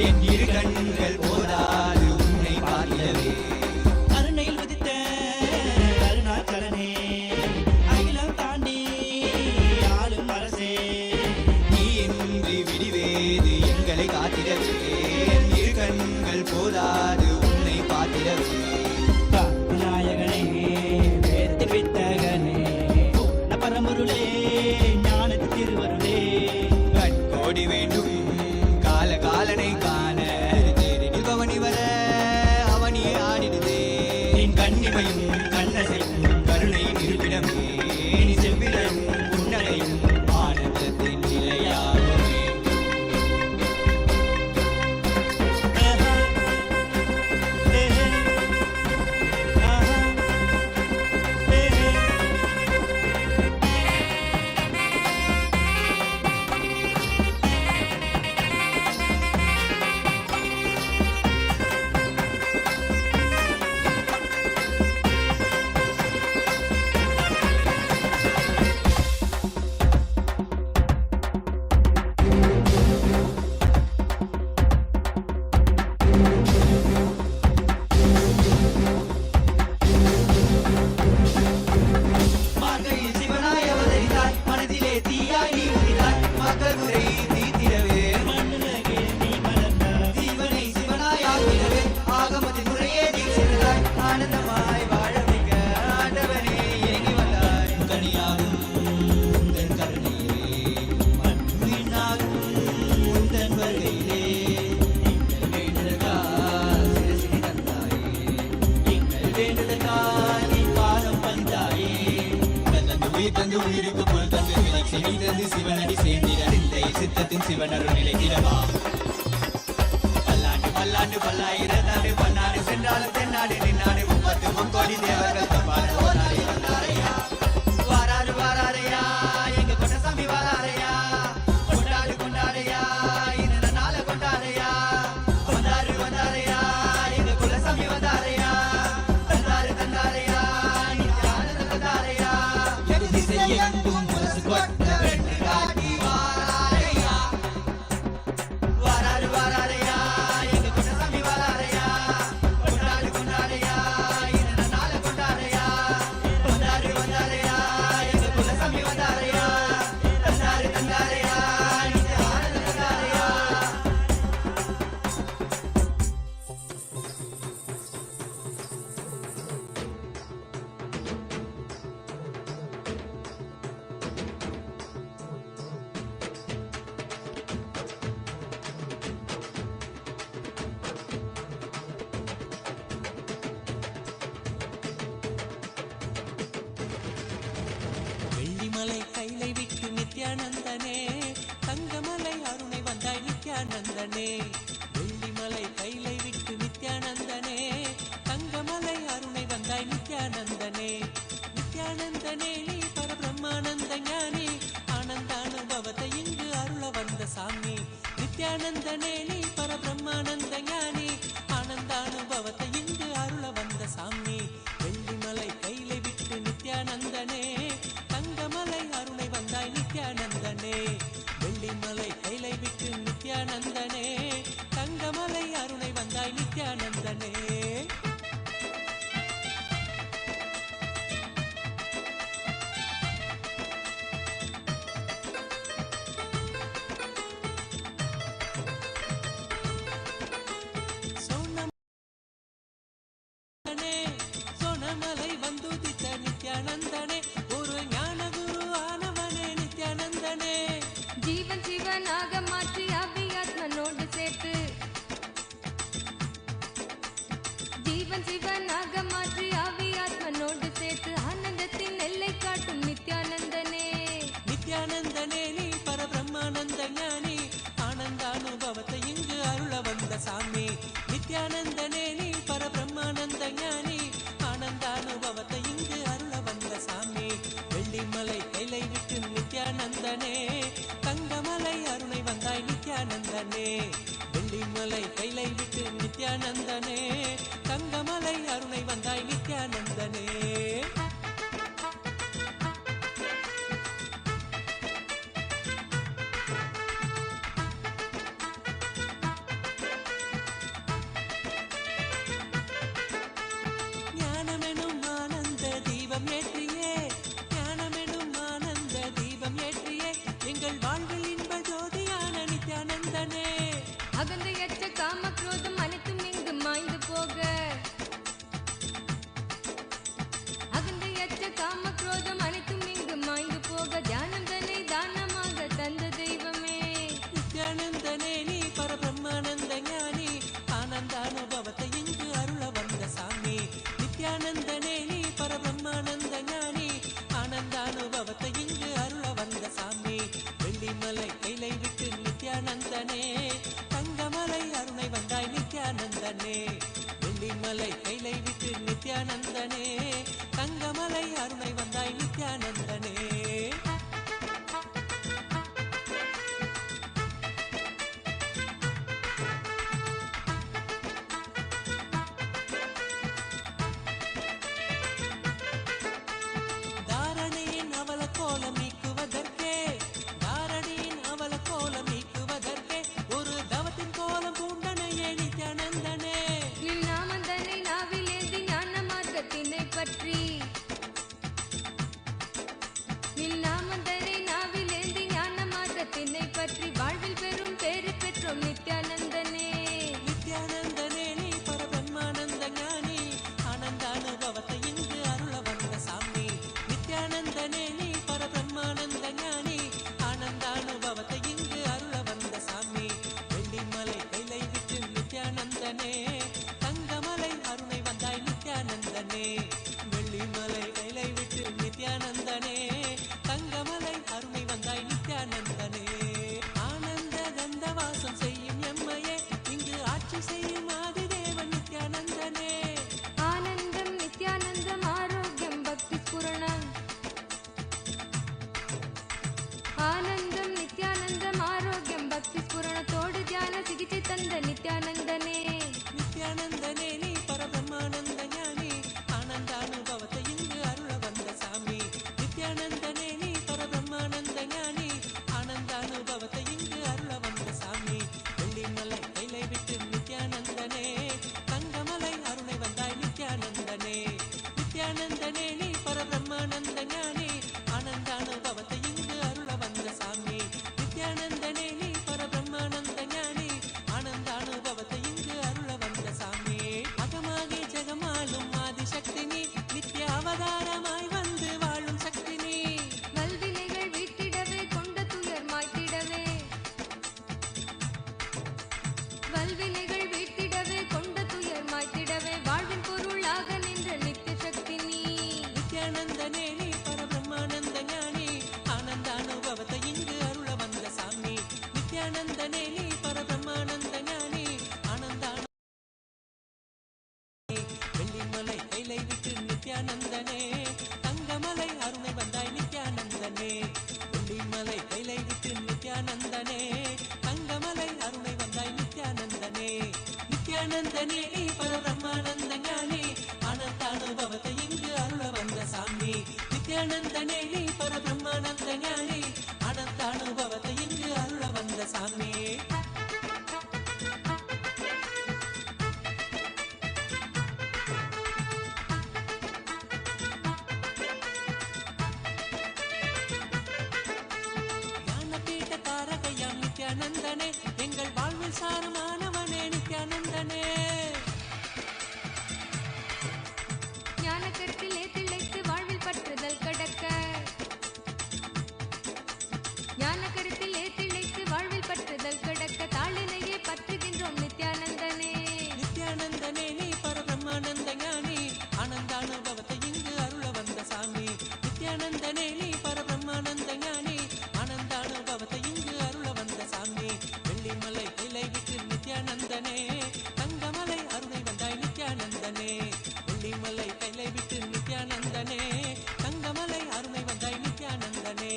என் இரு கண்கள் போதாது உன்னை பார்க்கவே. அருணையில் உதித்த அருணாச்சலனே, அகிலம் தாண்டி ஆளும் அரசே, நீ இன்றி விடிவேது எங்களை காத்திடவே. என் இரு கண்கள் போதாது உன்னை பார்த்திடவே. விநாயகனே நின் கண்ணிமையும் கண்ணசையும் கருணை நிறுவிடமே நீ செவ்விடம் புன்னகையும் ஆனந்தத்தின் நிலையாகவே சிவனடி சேர்ந்திட சித்தத்தின் சிவனருள் நிலைத்திடவா பல்லாண்டு பல்லாண்டு பல்லாயிரத்தாண்டு பன்னாடு சென்றாலும் தென்னாடு நின்னாடு 30 கோடி தேவர்கள் தப்பாடு ஓராடி வந்தாரையா வாராரு வாராரையா எங்க கொண்டசாமி வாராரையா கொண்டாடு கொண்டாரையா இந்த நாள கொண்டாரையா வந்தாரு வந்தாரையா எங்க குலசாமி வந்தாரையா தந்தாரு தந்தாரையா நித்யானந்த தந்தாரையா எது திசை எங்கும் முரசு கொட்ட வெட்டு காட்டி வாராரையா வாராரு வாராரையா எங்க கொண்டசாமி வாராரையா கொண்டாடு கொண்டாரையா இந்த நாள கொண்டாரையா வந்தாரு வந்தாரையா எங்க குலசாமி வந்தாரையா தந்தாரு தந்தாரையா நித்யானந்த தந்தாரையா வெள்ளிமலை கைலை விட்டு நித்யானந்தனே தங்கமலை அருணை வந்தாய் நித்யானந்தனே வெள்ளிமலை கைலை விட்டு நித்யானந்தனே தங்கமலை அருணை வந்தாய் நித்யானந்தனே நித்யானந்தனே நீ பரபிரம்மானந்த ஞானி ஆனந்தானுபவத்தை இங்கு அருள வந்த சாமி நித்யானந்தனே நீ பரபிரம்மானந்த ஞானி ஆனந்தானுபவத்தை இங்கு அருள வந்த சாமி வெள்ளிமலை கைலை விட்டு நித்யானந்தனே தங்கமலை அருணை வந்தாய் நித்யானந்தனே வெள்ளிமலை கைலை விட்டு நித்யானந்தனே தங்கமலை அருணை வந்தாய் நித்யானந்தனே சோனமலை வந்துதித்த நித்யானந்தனே ஒரு ஞான குரு ஆனவனே நித்யானந்தனே ஜீவன் சிவனாக மாற்றி அபியாத்மனோடு சேர்த்து ஜீவன் சிவனாக மாற்றி அபியாத்மனோடு சேர்த்து ஆனந்தத்தின் எல்லை காட்டும் நித்யானந்தனே நித்யானந்தனே நீ பரபிரம்மானந்த ஞானி ஆனந்தானுபவத்தை இங்கு அருள வந்த சாமி நித்யானந்தனே நீ பரபிரம்மானந்த ஞானி ஆனந்தானுபவத்தை இங்கு அருள வந்த சாமி வெள்ளிமலை கைலை விட்டு நித்யானந்தனே தங்கமலை அருணை வந்தாய் நித்யானந்தனே வெள்ளிமலை கைலை விட்டு நித்யானந்தனே தங்கமலை அருணை வந்தாய் நித்யானந்தனே ஞானமெனும் ஆனந்த தீபம் ஏற்றியே ஞானமெனும் ஆனந்த தீபம் ஏற்றியே எங்கள் வாழ்வில் இன்ப ஜோதியான நித்யானந்தனே அகந்தையற்ற காம குரோதம் அனைத்தும் இங்கு மாய்ந்து போக நித்யானந்தனே நீ பரபிரம்மானந்த ஞானி ஆனந்தானுபவத்தை இங்கு அருள வந்த சாமி வெள்ளிமலை கைலை விட்டு நித்யானந்தனே தங்கமலை அருணை வந்தாய் நித்யானந்தனே வெள்ளிமலை கைலை விட்டு நித்யானந்தனே தங்கமலை அருணை வந்தாய் நித்யானந்தனே கோலம் நீக்குவதற்கே தாரணியின் அவல கோலம் நீக்குவதற்கே ஒரு தவத்தின் கோலம் பூண்டனையே நித்யானந்தனே நாமந்தனை நாவிலேந்தி ஞான மார்க்கத்தினை பற்றி நாமந்தனை நாவிலேந்தி ஞான மார்க்கத்தினை பற்றி வாழ்வில் பெரும் பேறு பெற்றோம் நித்யானந்தனே நித்யானந்தனே நீ பரபிரம்மானந்த ஞானி ஆனந்தானுபவத்தை இங்கு அருள வந்த சாமி நித்யானந்தனே நீ பரபிரம்மானந்த ஞானி ஆனந்தானுபவத்தை இங்கு அருள வந்த சாமி வெள்ளிமலை கைலை விட்டு நித்யானந்தனே தங்கமலை அருணை வந்தாய் நித்யானந்தனே வெள்ளிமலை கைலை விட்டு நித்யானந்தனே தங்கமலை அருணை வந்தாய் நித்யானந்தனே ஆனந்த கந்தவாசம் செய்யும் எம்மையே இங்கு ஆட்சி செய்யும் ஆதிதேவன் நித்யானந்தனே ஆனந்தம் நித்யானந்தம் ஆரோக்கியம் பக்தி ஸ்புரணம் ஆனந்தம் நித்யானந்தம் ஆரோக்கியம் பக்தி ஸ்புரணத்தோடு தியான சிகிச்சை தந்த நித்யானந்தனே நித்யானந்தனே நீ பரபிரம்மானந்த ஞானி ஆனந்தானுபவத்தை இங்கு அருள வந்த சாமி நித்யானந்தனே நீ பரபிரம்மானந்த ஞானி ஆனந்தானுபவத்தை இங்கு அருள வந்த சாமி வெள்ளிமலை கைலை விட்டு நித்யானந்தனே தங்கமலை அருணை வந்தாய் நித்யானந்தனே நித்யானந்தனே நீ பரபிரம்மானந்த ஞானி ஆனந்தானுபவத்தை இங்கு அருள வந்த சாமி நித்யானந்தனே நீ பரபிரம்மானந்த ஞானி ஆனந்தானுபவத்தை இங்கு அருள வந்த சாமி அகமாகி ஜெகமாலும் ஆதிசக்தி நீ நித்ய அவதாரமாய் வந்து வாழும் சக்தி நீ வல்வினைகள் வீட்டிடவே கொண்ட துயர் மாய்த்திடவே வல்வினைகள் வீட்டிடவே கொண்ட துயர் மாய்த்திடவே வாழ்வின் பொருளாக நின்ற நித்திய சக்தி நீ நித்யானந்தனே நீ பரபிரம்மானந்த ஞானி ஆனந்தானுபவத்தை இங்கு அருள வந்த சாமி நித்யானந்தனே நீ பரபிரம்மானந்த ஞானி ஆனந்தானு வெள்ளிமலை கைலை விட்டு நித்யானந்தனே தங்கமலை அருணை வந்தாய் நித்யானந்தனே வெள்ளிமலை கைலை விட்டு நித்யானந்தனே தங்கமலை அருணை வந்தாய் நித்யானந்தனே நித்யானந்தனே நீ பரபிரம்மானந்த ஞானி ஆனந்தானுபவத்தை இங்கு அருள வந்த சாமி நித்யானந்தனே நீ பரபிரம்மானந்த ஞானி ஆனந்தானுபவத்தை இங்கு அருள வந்த சாமி ஞானபீட தாரகையாம் நித்யானந்தனே எங்கள் வாழ்வில் சாரமானவனே நித்யானந்தனே ஞான கருத்திலே திளைத்து வாழ்வில் பற்றுதல் கடக்க ஞான கருத்திலே திளைத்து வாழ்வில் பற்றுதல் கடக்க தாளினையே பற்றுகின்றோம் நித்யானந்தனே நித்யானந்தனே நீ பரபிரம்மானந்த ஞானி ஆனந்தானுபவத்தை இங்கு அருள வந்த சாமி நித்யானந்தனே நீ பரபிரம்மானந்த ஞானி ஆனந்தானுபவத்தை இங்கு அருள வந்த சாமி வெள்ளிமலை கைலை விட்டு நித்யானந்தனே தங்கமலை அருணை வந்தாய் நித்யானந்தனே வெள்ளிமலை கைலை விட்டு நித்யானந்தனே தங்கமலை அருணை வந்தாய் நித்யானந்தனே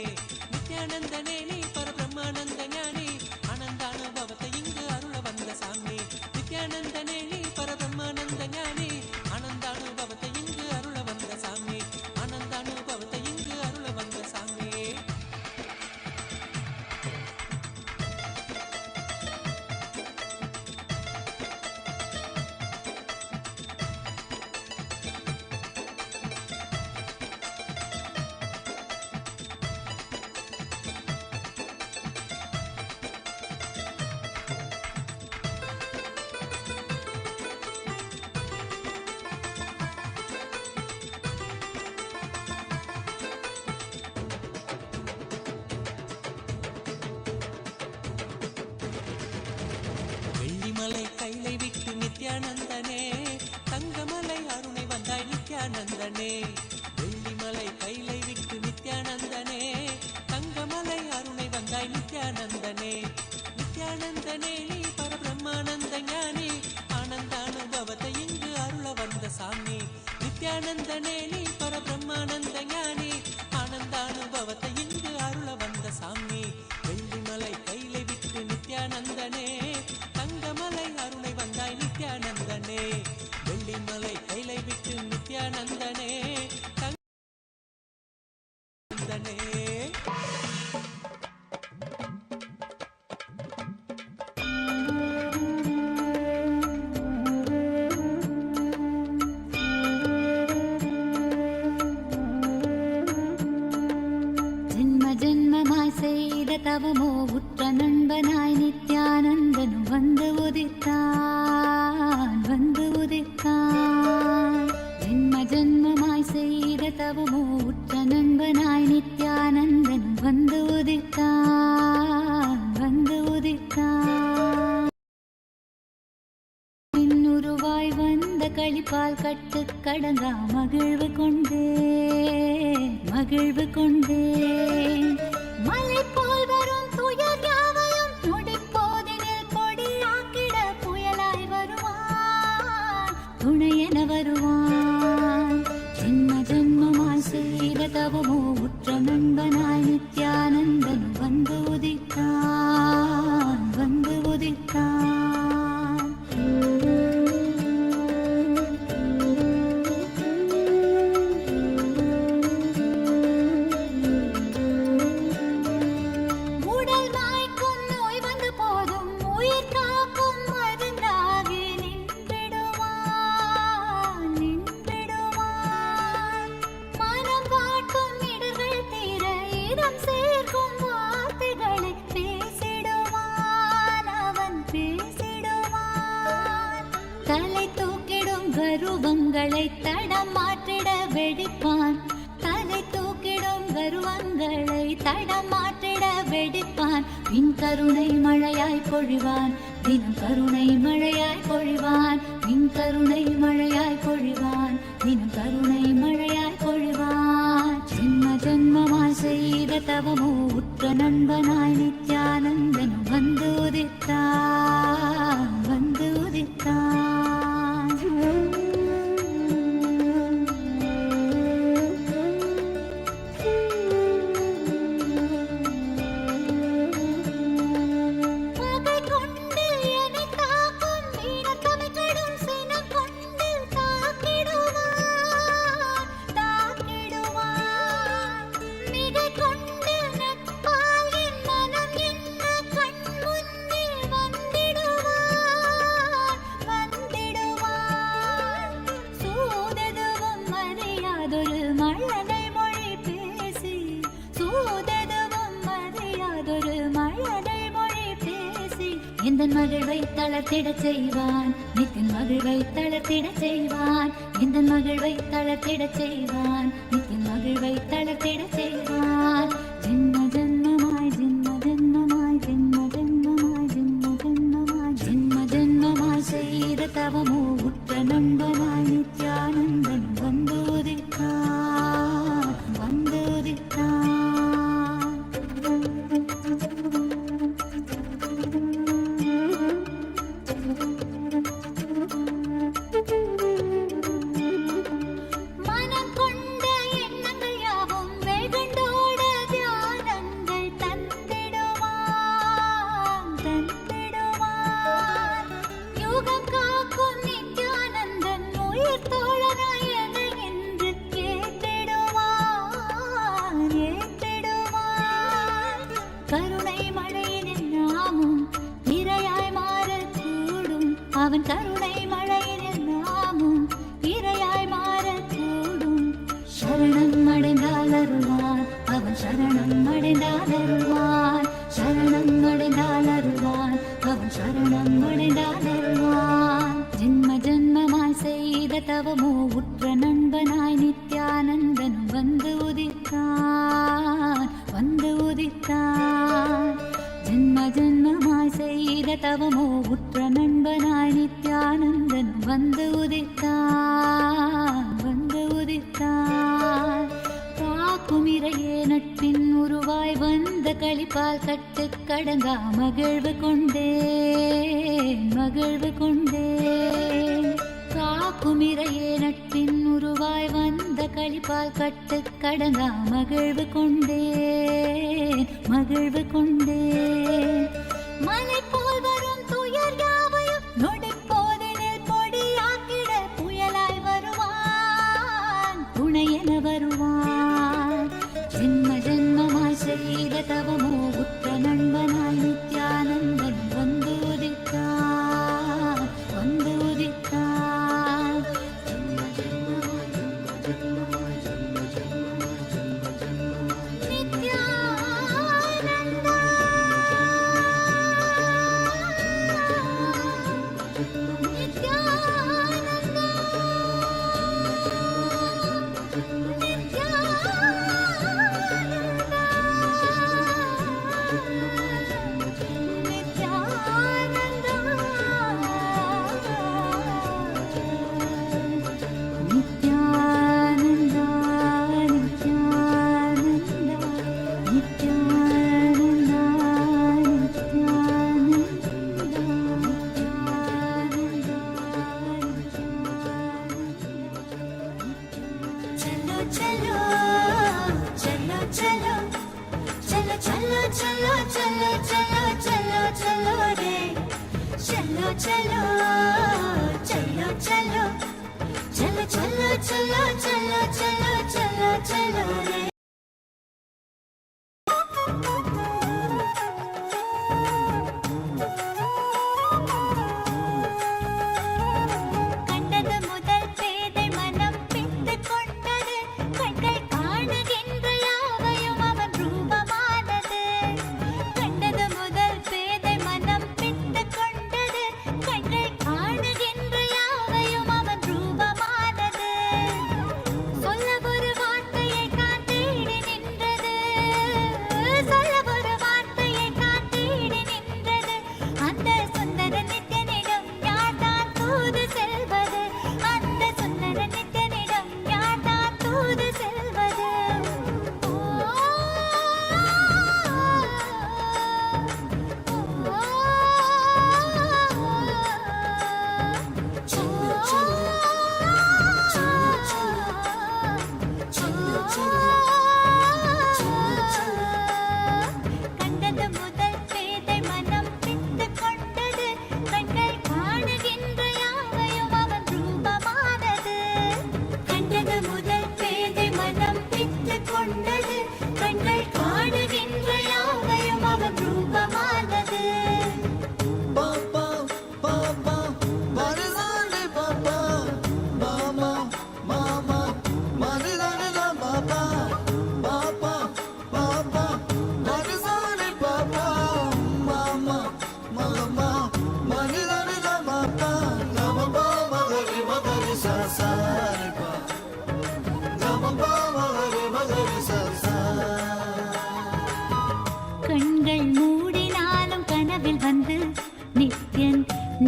நித்யானந்தனே நீ பரபிரம்மானந்த ஞானி ஆனந்தானுபவத்தை இங்கு அருள வந்த சாமி நித்யானந்தனே நீ பரபிரம்மானந்த ஞானி ஆனந்தானுபவத்தை இங்கு அருள வந்த சாமி ஆனந்தானுபவத்தை இங்கு அருள வந்த சாமி வெள்ளிமலை கைலை விட்டு நித்யானந்தனே தங்கமலை அருணை வந்தாய் நித்யானந்தனே நித்யானந்தனே. வெள்ளிமலை கைலை விட்டு நித்யானந்தனே, தங்கமலை அருணை வந்தாய் நித்யானந்தனே. நித்யானந்தனே நீ பரபிரம்மானந்த ஞானி, ஆனந்தானுபவத்தை இங்கு அருள வந்த சாமி. நித்யானந்தனே நீ பரபிரம்மானந்த ஞானி, ஆனந்தானுபவத்தை இங்கு அருள வந்த சாமி. வெள்ளிமலை கைலை விட்டு நித்யானந்தனே, தங்கமலை அருணை வந்தாய் நித்யானந்தனே. வெள்ளிமலை கைலை விட்டு நித்யானந்தனே, தங்கமலை தவமோ உற்ற நண்பனாய் நித்யானந்தனும் வந்து உதித்தான், வந்து உதித்தான். ஜென்ம ஜென்மமாய் செய்த தவமோ உற்ற நண்பனாய் நித்யானந்தனும் வந்து உதித்தான், வந்து உதித்தான். பின்னுருவாய் வந்த களிப்பால் கட்டு கடங்கா மகிழ்வு கொண்டே, மகிழ்வு கொண்டே. மலை போல் வரும் துயர் யாவையும் நொடிப்போதினில் பொடியாக்கிட புயலாய் வருவான், துணையென வருவான். ஜென்ம ஜென்மமாய் செய்த தவமோ உற்ற நண்பனாய் நித்யானந்தனும் வந்து உதித்தான், வந்து உதித்தான். கருவங்களை தடம் மாற்றிட வெடிப்பான், தலை தூக்கிடும் கருவங்களை தடம் மாற்றிட வெடிப்பான். பின் கருணை மழையாய் பொழிவான், தினம் கருணை மழையாய் பொழிவான். பின் கருணை மழையாய் பொழிவான், தினம் கருணை மழையாய் பொழிவான். ஜென்ம ஜென்மமாய் செய்த தவமோ உற்ற நண்பனாய் நித்யானந்தனும் வந்து உதித்தான், வந்து உதித்தான். எந்தன் மகிழ்வை தளர்த்திட செய்வான், நித்தின் மகிழ்வை தளர்த்திட செய்வான். எந்தன் மகிழ்வை தளர்த்திட செய்வான், நித்தின் மகிழ்வை தளர்த்திட செய்வான். ஜென்ம ஜென்மமாய் ஜென்ம ஜென்மமாய் ஜென்ம ஜென்மமாய் ஜென்ம ஜென்மமாய் ஜென்ம ஜென்மமாய் செய்த தவமோ உற்ற நண்பனாய் நித்யானந்தன் வந்து உதித்தான், வந்து உதித்தான். யுகம் காக்கும் உருவாய் வந்த களிப்பால் கட்டு கடங்கா மகிழ்வு கொண்டேன் மகிழ்வு கொண்டேன். காக்குமிரையே நட்பின் உருவாய் வந்த களிப்பால் கட்டு கடங்கா மகிழ்வு கொண்டேன் மகிழ்வு கொண்டேன். மலை போல் வரும் துயர் யாவையும் நொடி போதினில் பொடியாக்கிட புயலாய் வருவான் துணையென வருவான். ஜென்ம ஜென்மமாய் செய்த தவமோ உற்ற நண்பனாய் நித்யானந்தன் வந்து உதித்தான் வந்து உதித்தான்.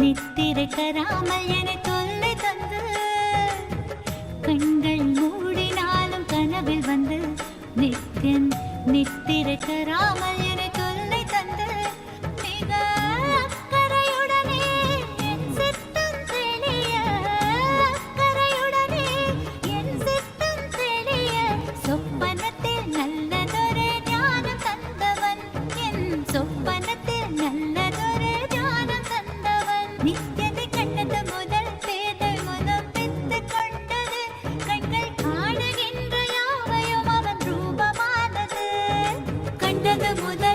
நித்திரை தராமல் என தொல்லை தந்து, கண்கள் மூடினாலும் கனவில் வந்து நித்தியன் நித்திரை தராமல் என தொல்லை தந்து, மிக அக்கறையுடனே என் சித்தம் தெளிய, அக்கறையுடனே என் சித்தம் தெளிய, சொப்பனத்தில் நல்லதொரு ஞானம் தந்தவன், என் சொப்பனத்தில் நல்லதொரு ஞானம் தந்தவன். நித்தியத்தை கண்டது முதல் பேதை மனம் பித்து கொண்டது, கண்கள் காணுகின்ற யாவையும் அவன் ரூபமானது. கண்டது முதல்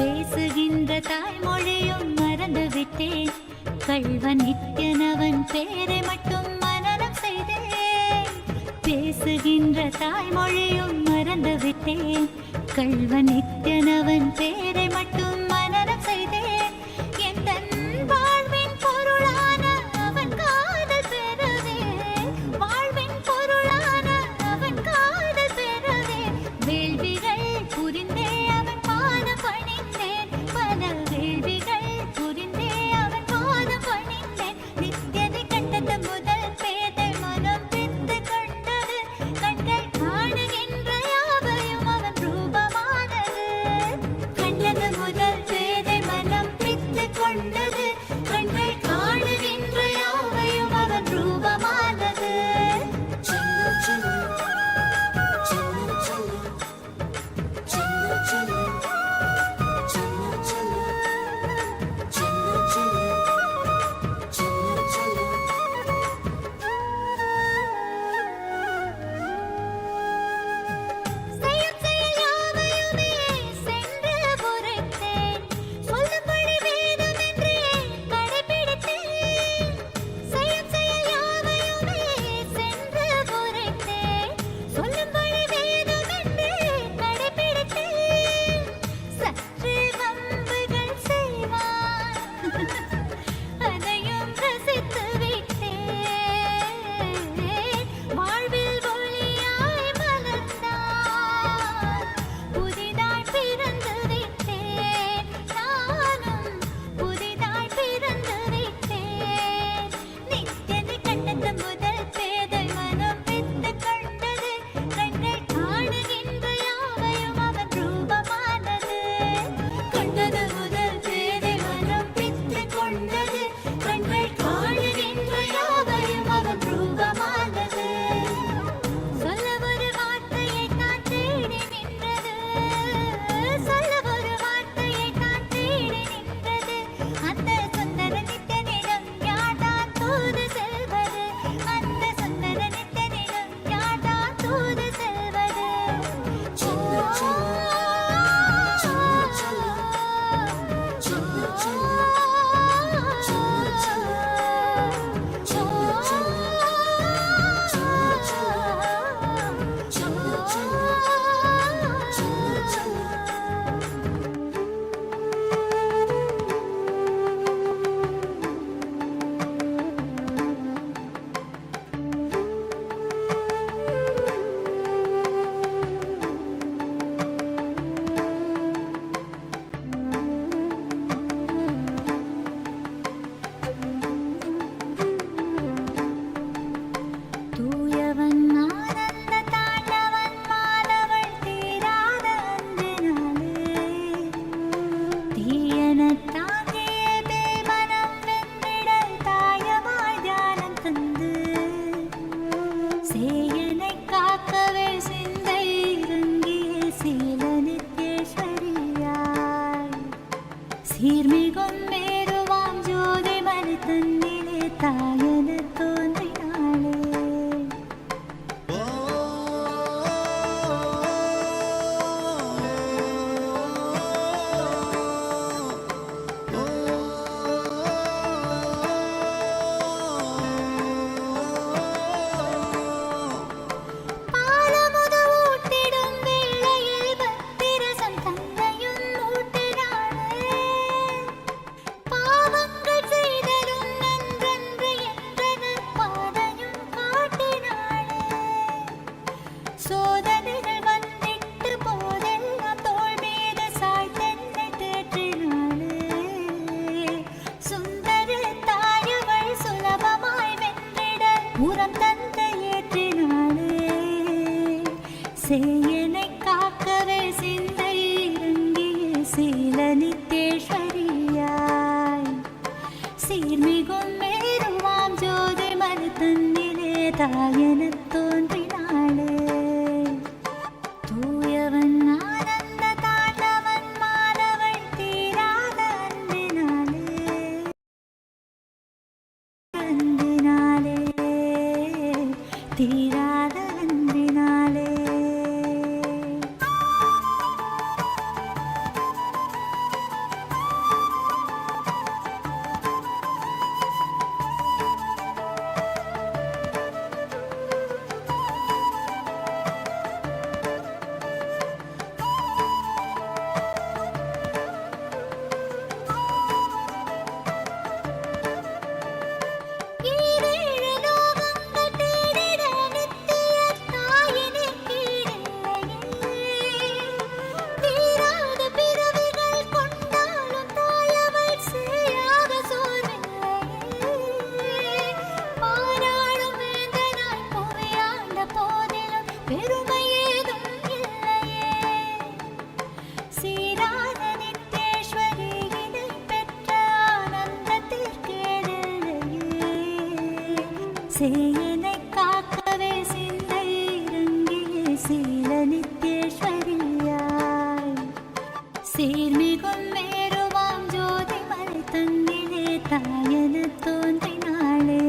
பேசுகின்ற தாய்மொழியும் மறந்து விட்டேன், கள்வன் நித்யனவன் பேரை மட்டும் மனனம் செய்தேன். பேசுகின்ற தாய்மொழியும் மறந்து விட்டேன், கள்வன் நித்யனவன் பேரை மட்டும் மனனம் செய்தேன். எந்தன் வாழ்வின் பொருளான அவன் காதல் பெறவே, வாழ்வின் பொருளான அவன் காதல் பெறவே, வேள்விகள் புரிந்தே அவன் பாதம் பணிந்தேன், பல வேள்விகள் புரிந்தே அவன் பாதம் பணிந்தேன். நித்யனை கண்டது முதல் பேதை மனம் பித்து கொண்டது, கண்கள் காணுகின்ற யாவையும் அவன் ரூபமானது. கண்டது முதல் பேதை மனம் பித்து கொண்டது, கண்கள் காணுகின்ற யாவையும் அவன் ரூபமானது. செயல் செயல் யாவையுமே சென்று உரைத்தேன், சொல்லும்படி வேதமென்றே கடைபிடித்தேன். செயல் செயல் யாவையுமே சென்று உரைத்தேன், சொல்லும்படி வேதமென்றே கடைபிடித்தேன். சற்று வம்புகள் செய்வான், அதையும் ரசித்து விட்டேன். வாழ்வில் ஒளியாய் மலர்ந்தான், புதிதாய் பிறந்து விட்டேன். நானும் புதிதாய் பிறந்து விட்டேன். நித்யனை கண்டது முதல் பேதை மனம் பித்து கொண்டது, கண்கள் காணுகின்ற யாவையும் அவன் ரூபமானது. கண்டது முதல் பேதை மனம் பித்து கொண்டது, கண்கள் காணுகின்ற யாவையும் அவன் ரூபமானது. சொல்ல ஒரு வார்த்தையை நான் தேடி நின்றது, சொல்ல ஒரு வார்த்தையை நான் தேடி நின்றது. அந்த சுந்தர நித்தனிடம் யார்தான் தூது செல்வது, அந்த சுந்தர நித்தனிடம் யார்தான் தூது செல்வது. தூயவன் ஆனந்த தாண்டவன் மாலவள் தீராத அன்பினாலே, தீயனத் தாங்கிய தேவனம் வென்றிட தாயமாய் தியானம் தந்து, சேயனைக் காக்கவே சிந்தை இறங்கிய சீல நித்யேஸ்வரியாய், சீர்மிகும் மேருவாம் ஜோதி மணி தன்னிலே தாயன தோன்றினாளே. பாலமுது ஊட்டிடும் வேளையில் பக்திரசம் தன்னையும் ஊட்டினாளே. பாவங்கள் செய்தலும் நன்றன்று என்றன பாதையும் காட்டினாளே. சோதனைகள் வந்திட்டு போதெல்லாம் தோள் மீது சாய்த்தென்னை தேற்றினாளே. சுந்தர தாயவள் சுலபமாய் வென்றிட புறம் தந்த ஏற்றினாளே. சேயனைக் காக்கவே சிந்தை இறங்கிய சீல நித்யேஸ்வரியாய், சீர்மிகும் மேருவாம் ஜோதி மனு தன்னிலே தாயனத் தோன்றினாளே. தூயவன் ஆனந்த தாண்டவன் மாலவள் தீராத அன்பினாலே, அன்பினாலே, தீராத அன்பினாலே. சேயனை காக்கவே சிந்தை இறங்கிய சீல நித்யேஸ்வரியாய் சீர்மிகும் மேருவாம் ஜோதி மலை தங்கிலே தாயன தோன்றினாளே.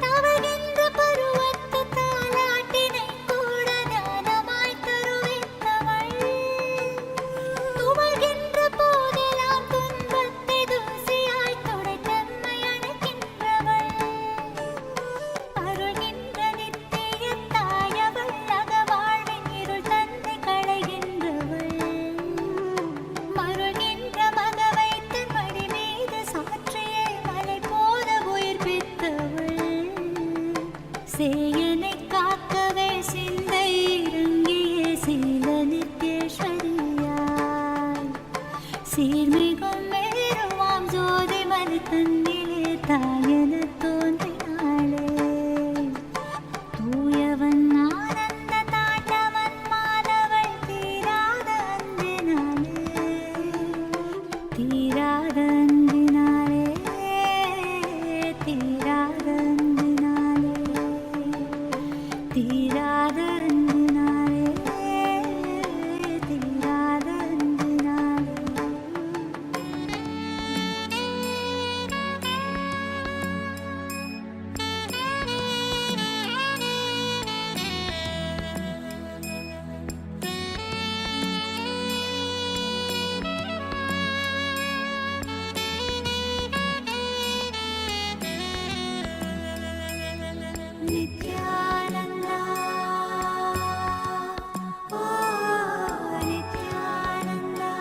தவகின்ற பருவத்து தாலாட்டினை கூட தானமாய் தருவித்தவள் துவள்கின்ற போதெல்லாம் துன்பத்தை தூசியாய் துடைத்தம்மை அணைக்கின்றவள் அருள்கின்ற நித்திய தாயவள் அகவாழ்வின் இருள் தன்னை களைகின்றவள் மருள்கின்ற மக வைத்த மடி மீது சாற்றியே மலை போல உயிர்ப்பித்தவள் சேயனை காக்கவே சிந்தை இறங்கிய சீல நித்யேஸ்வரியாய் சீர்மிகும் மேருவாம் ஜோதி மலை தன்னிலே தாயன தோன்றினாளே. தூயவன் ஆனந்த தாண்டவன் மாதவள் தீராத அன்பினாலே தீராத அன்பினாலே தீராத அன்பினாலே தீராத அன்பினாலே தீராத அன்பினாலே. நித்யானந்தா ஓ நித்யானந்தா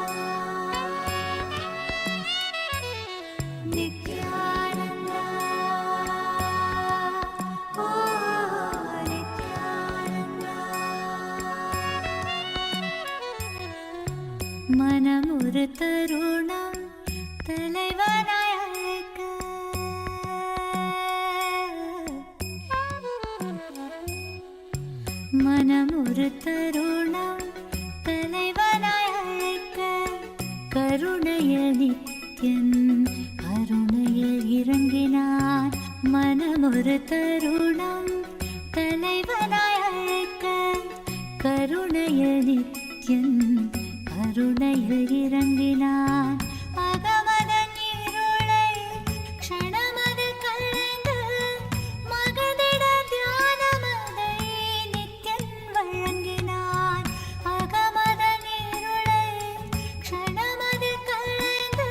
நித்யானந்தா ஓ நித்யானந்தா. மனம் ஒரு தருணம் தலைவனாய் அழைக்க மனம் ஒரு தருணம் தலைவனாய் அழைக்க கருணையில் நித்யன் கருணையில் இறங்கினார். மனம் ஒரு தருணம் தலைவனாய் அழைக்க கருணையில் நித்யன் கருணையில் இறங்கினார். அகமதன் இருளை க்ஷணமதில் களைந்து மகதிட தியானமதை நித்யன் வழங்கினார். அகமதன் இருளை க்ஷணமதில் களைந்து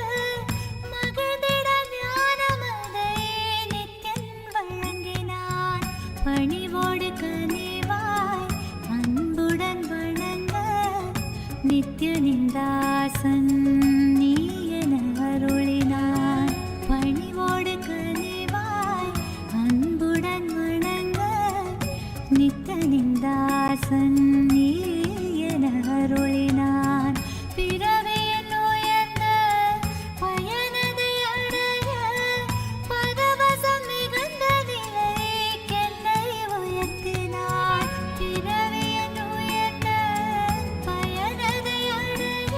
மகதிட தியானமதை நித்யன் வழங்கினார். பணிவோடு கனிவாய் அன்புடன் வணங்க நித்யனின் தாசன் நீ என அருளினான். பணிவோடு கனிவாய் அன்புடன் வணங்க நித்யனின் தாசன் நீ என அருளினான். பிறவியின் உயர்ந்த பயனதை அடைய பரவசம் மிகுந்த நிலைக்கென்னை உயர்த்தினான். பிறவியின் உயர்ந்த பயனதை அடைய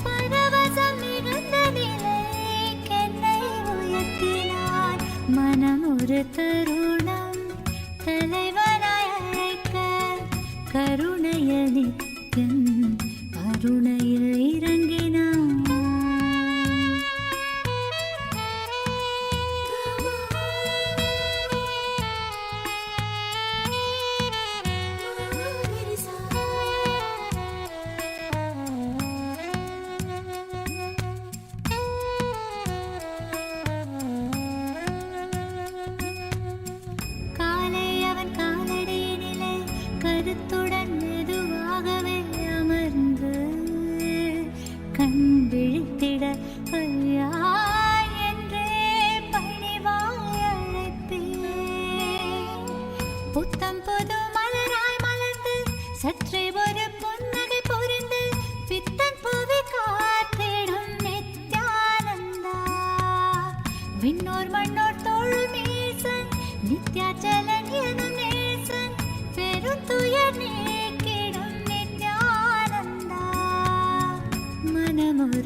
பரவசம் மிகுந்த நிலைக்கென்னை உயர்த்தினான். மனம் ஒரு தருணம் தலைவனாய் அழைக்க கருணையில் நித்யன் கருணையில் இறங்கினான். காலை அவன் காலடியினிலே கருத்துடன் மெதுவாகவே அமர்ந்து கண் விழித்திட ஐயா என்றே பணிவாய் அழைப்பேன். புத்தம் புது மலராய் மலர்ந்து சற்றே ஒரு புன்னகை பொறிந்து பித்தன் புவி காத்திடும் நித்யானந்தா விண்ணோர் மண்ணோர் தோழும்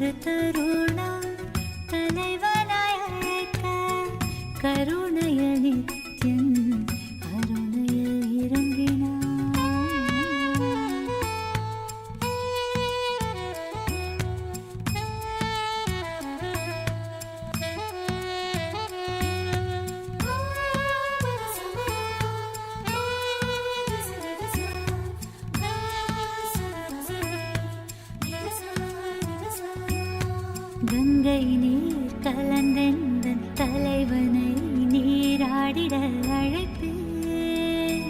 ஒரு தருணம் தலைவனாய் அழைக்க கருணைய நித்யன் அருணையில் இறங்கினான். கங்கை நீர் கலந்தெந்தன் தலைவனை நீராடிட அழைப்பேன்.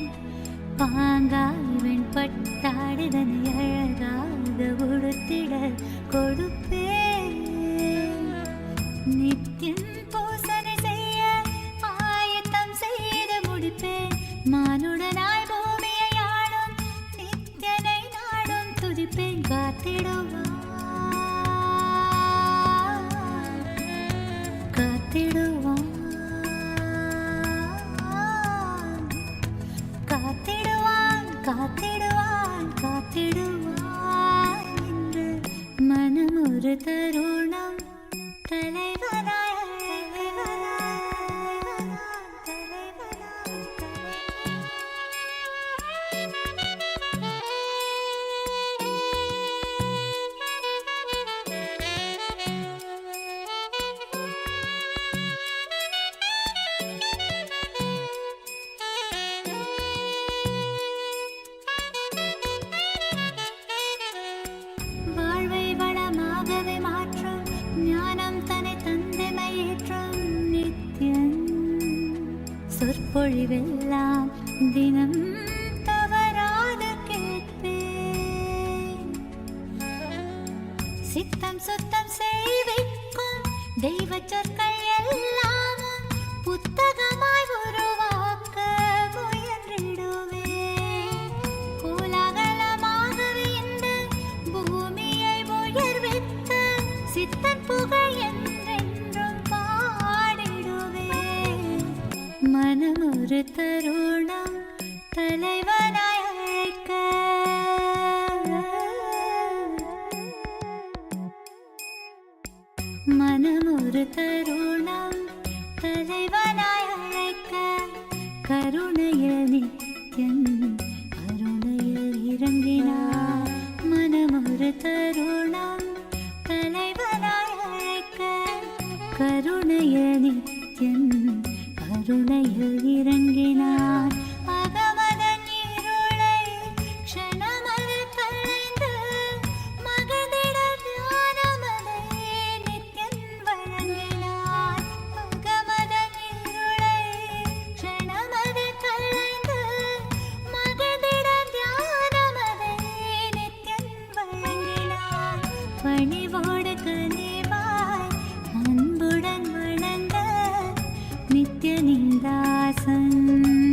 பாங்காய் வெண்பட்டாடிதனை அழகாக உடுத்திட கொடுப்பேன். நித்தியம் பூசனை செய்ய ஆயத்தம் செய்து முடிப்பேன். மானுடனாய் பூமியை ஆளும் நித்யனை நாடும் துதிப்பேன். காத்திடுவான் காத்திடுவான் காத்திடுவான் காத்திடுவான் காத்திடுவான் என்று மனம் ஒரு தருணம் தலைவனாய் வாழ்வை வளமாகவே மாற்றும் ஞானம் தன்னை தந்தைமையேற்றும் நித்யன் சொற்பொழிவெல்லாம் தினம் தவறாது கேட்பேன். சித்தம் சுத்தம் செய்விக்கும் தெய்வ சொற்கள் எல்லாமும் புத்தகமாய் உருவாக்க முயன்றிடுவேன். கோலாகலமாகவே இந்த பூமியை உயர்வித்த சித்தன் புகழ் என்றென்றும் பாடிடுவேன். மனம் ஒரு தருணம் தலைவனாய் அழைக்க மனம் ஒரு தருணம் தலைவனாய் அழைக்க கருணையில் நித்யன் அருணையில் இறங்கினார். மனம் ஒரு தருணம் தலைவனாய் அழைக்க கருணையில் நித்யன் அருணையில் இறங்கினார். அகமதன் இருளை க்ஷணமதில் களைந்து மகிழ்ந்திட ஞானமதை நித்யன் வழங்கினார். அகமதன் இருளை க்ஷணமதில் களைந்து மகிழ்ந்திட ஞானமதை நித்யன் வழங்கினார். பணிவோடு கனிவாய் அன்புடன் வணங்க நித்யனின் தாசன்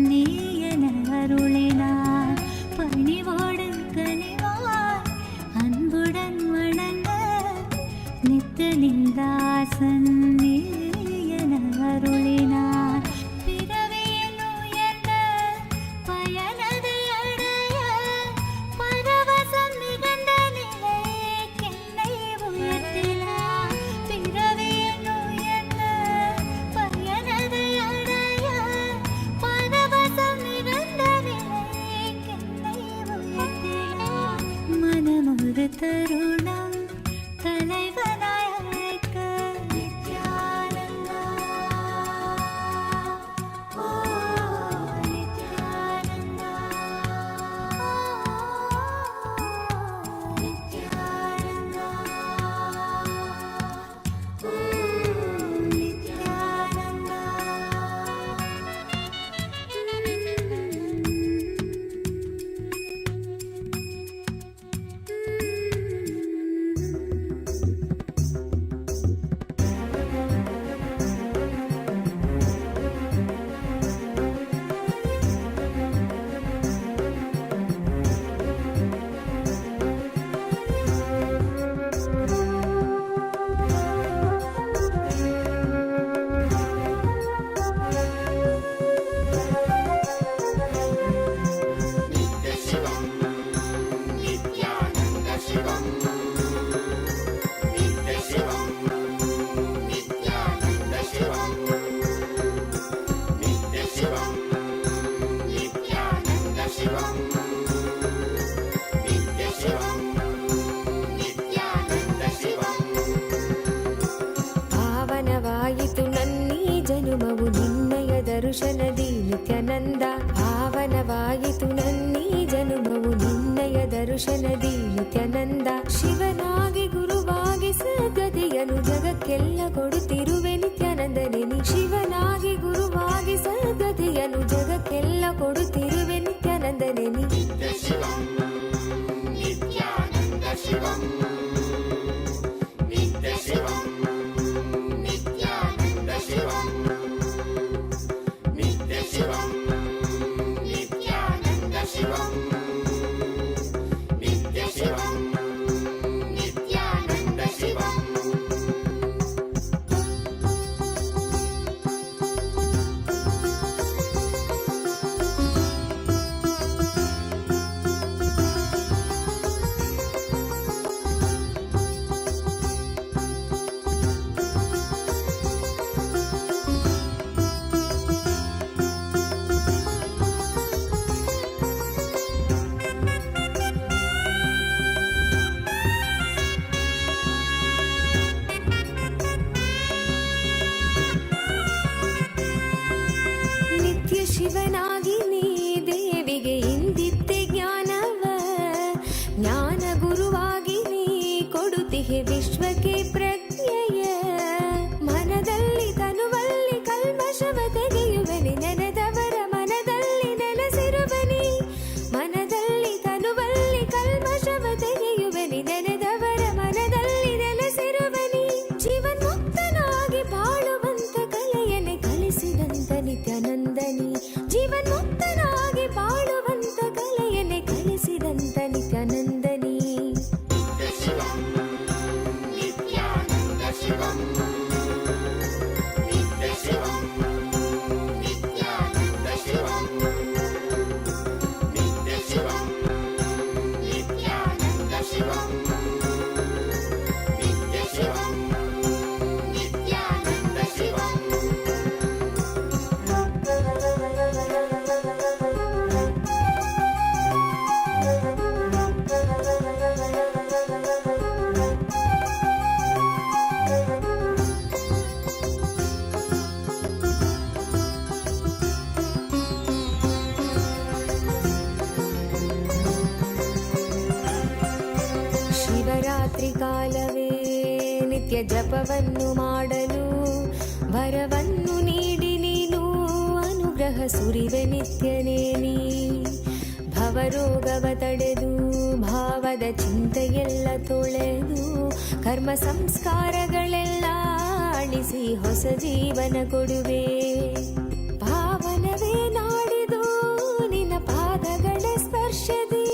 நீ என அருளினார். பணிவோடு கனிவாய் அன்புடன் வணங்க நித்யனின் தாசன் நீ என அருளினார். பிறவியின் உயர்ந்த பயனதை அடைய பரவசம் மிகுந்த நிலைக்கென்னை உயர்த்தினார். பிறவியின் உயர்ந்த பயனதை அடைய பரவசம் மிகுந்த நிலைக்கென்னை உயர்த்தினார். மனம் ஒரு தருணம் தலைவனாய் அழைக்க நித்யானந்தா ஓ நித்யானந்தா நித்யானந்தா ஓ நித்யானந்தா. ದರ್ಶನದಿ ನಿತ್ಯಾನಂದ. ಶಿವನಾಗಿ ಗುರುವಾಗಿ ಸದ್ಗತಿಯನ್ನು ಜಗಕ್ಕೆಲ್ಲ ಕೊಡುತ್ತಿರುವೆ ನಿತ್ಯಾನಂದನೇ ನೀ. ಶಿವನಾಗಿ ಗುರುವಾಗಿ ಸದ್ಗತಿಯನ್ನು ಜಗಕ್ಕೆಲ್ಲ ಕೊಡುತ್ತಿರುವೆ ನಿತ್ಯಾನಂದನೇ ನೀ. ನಿತ್ಯ ಶಿವಂ ನಿತ್ಯಾನಂದ ಶಿವಂ ನಿತ್ಯ ಶಿವಂ ನಿತ್ಯಾನಂದ ಶಿವಂ ನಿತ್ಯ ಶಿವಂ ನಿತ್ಯಾನಂದ ಶಿವಂ ನಿತ್ಯ ಶಿವಂ ನಿತ್ಯಾನಂದ ಶಿವಂ. ನಿತ್ಯ ಶಿವನಾಗಿ ನೀ ದೇವಿಗೆ ಇಂದಿತ್ತೆ ಜ್ಞಾನವ. ಜ್ಞಾನ ಗುರುವಾಗಿ ನೀ ಕೊಡುತ್ತಿಹೆ ವಿಶ್ವಕ್ಕೆ ಪ್ರಜ್ಞೆಯ. ಮನದಲ್ಲಿ ತನುವಲ್ಲಿ ಕಲ್ಮಶವ ತೆಗೆಯುವನಿ ನೆನೆದವರ ಮನದಲ್ಲಿ ನೆಲೆಸಿರುವನಿ. ಮನದಲ್ಲಿ ತನುವಲ್ಲಿ ಕಲ್ಮಶವ ತೆಗೆಯುವನಿ ನೆನೆದವರ ಮನದಲ್ಲಿ ನೆಲೆಸಿರುವನಿ. ಜೀವನ್ಮುಕ್ತನಾಗಿ ಬಾಳುವಂತ ಕಲೆಯನ್ನೇ ಕಲಿಸಿದಂತ ನಿತ್ಯಾನಂದನಿ. ಜೀವನ್ಮುಕ್ತನಾಗಿ ಬಾಳುವಂತ ಕಲೆಯನ್ನೇ ಕಲಿಸಿದಂತ ನಿತ್ಯಾನಂದನಿ. ನಿತ್ಯ ಶಿವಂ ನಿತ್ಯಾನಂದ ಶಿವಂ ನಿತ್ಯ ಶಿವಂ ನಿತ್ಯಾನಂದ ಶಿವಂ ನಿತ್ಯ ಶಿವಂ ನಿತ್ಯಾನಂದ ಶಿವಂ ನಿತ್ಯ ಶಿವಂ ನಿತ್ಯಾನಂದ ಶಿವಂ. ಶಿವರಾತ್ರಿ ಕಾಲವೇ ನಿತ್ಯ ಜಪವನ್ನು ಮಾಡಲು ವರವನ್ನು ನೀಡಿ ನೀನು ಅನುಗ್ರಹ ಸುರಿವೆ ನಿತ್ಯನೇ ನೀ. ಭವರೋಗವ ತಡೆದು ಭಾವದ ಚಿಂತೆಯೆಲ್ಲ ತೊಳೆದು ಕರ್ಮ ಸಂಸ್ಕಾರಗಳೆಲ್ಲ ಅಳಿಸಿ ಹೊಸ ಜೀವನ ಕೊಡುವೆ. ಪಾವನವೇ ನಾಡಿದು ನಿನ್ನ ಪಾದಗಳ ಸ್ಪರ್ಶದಿ.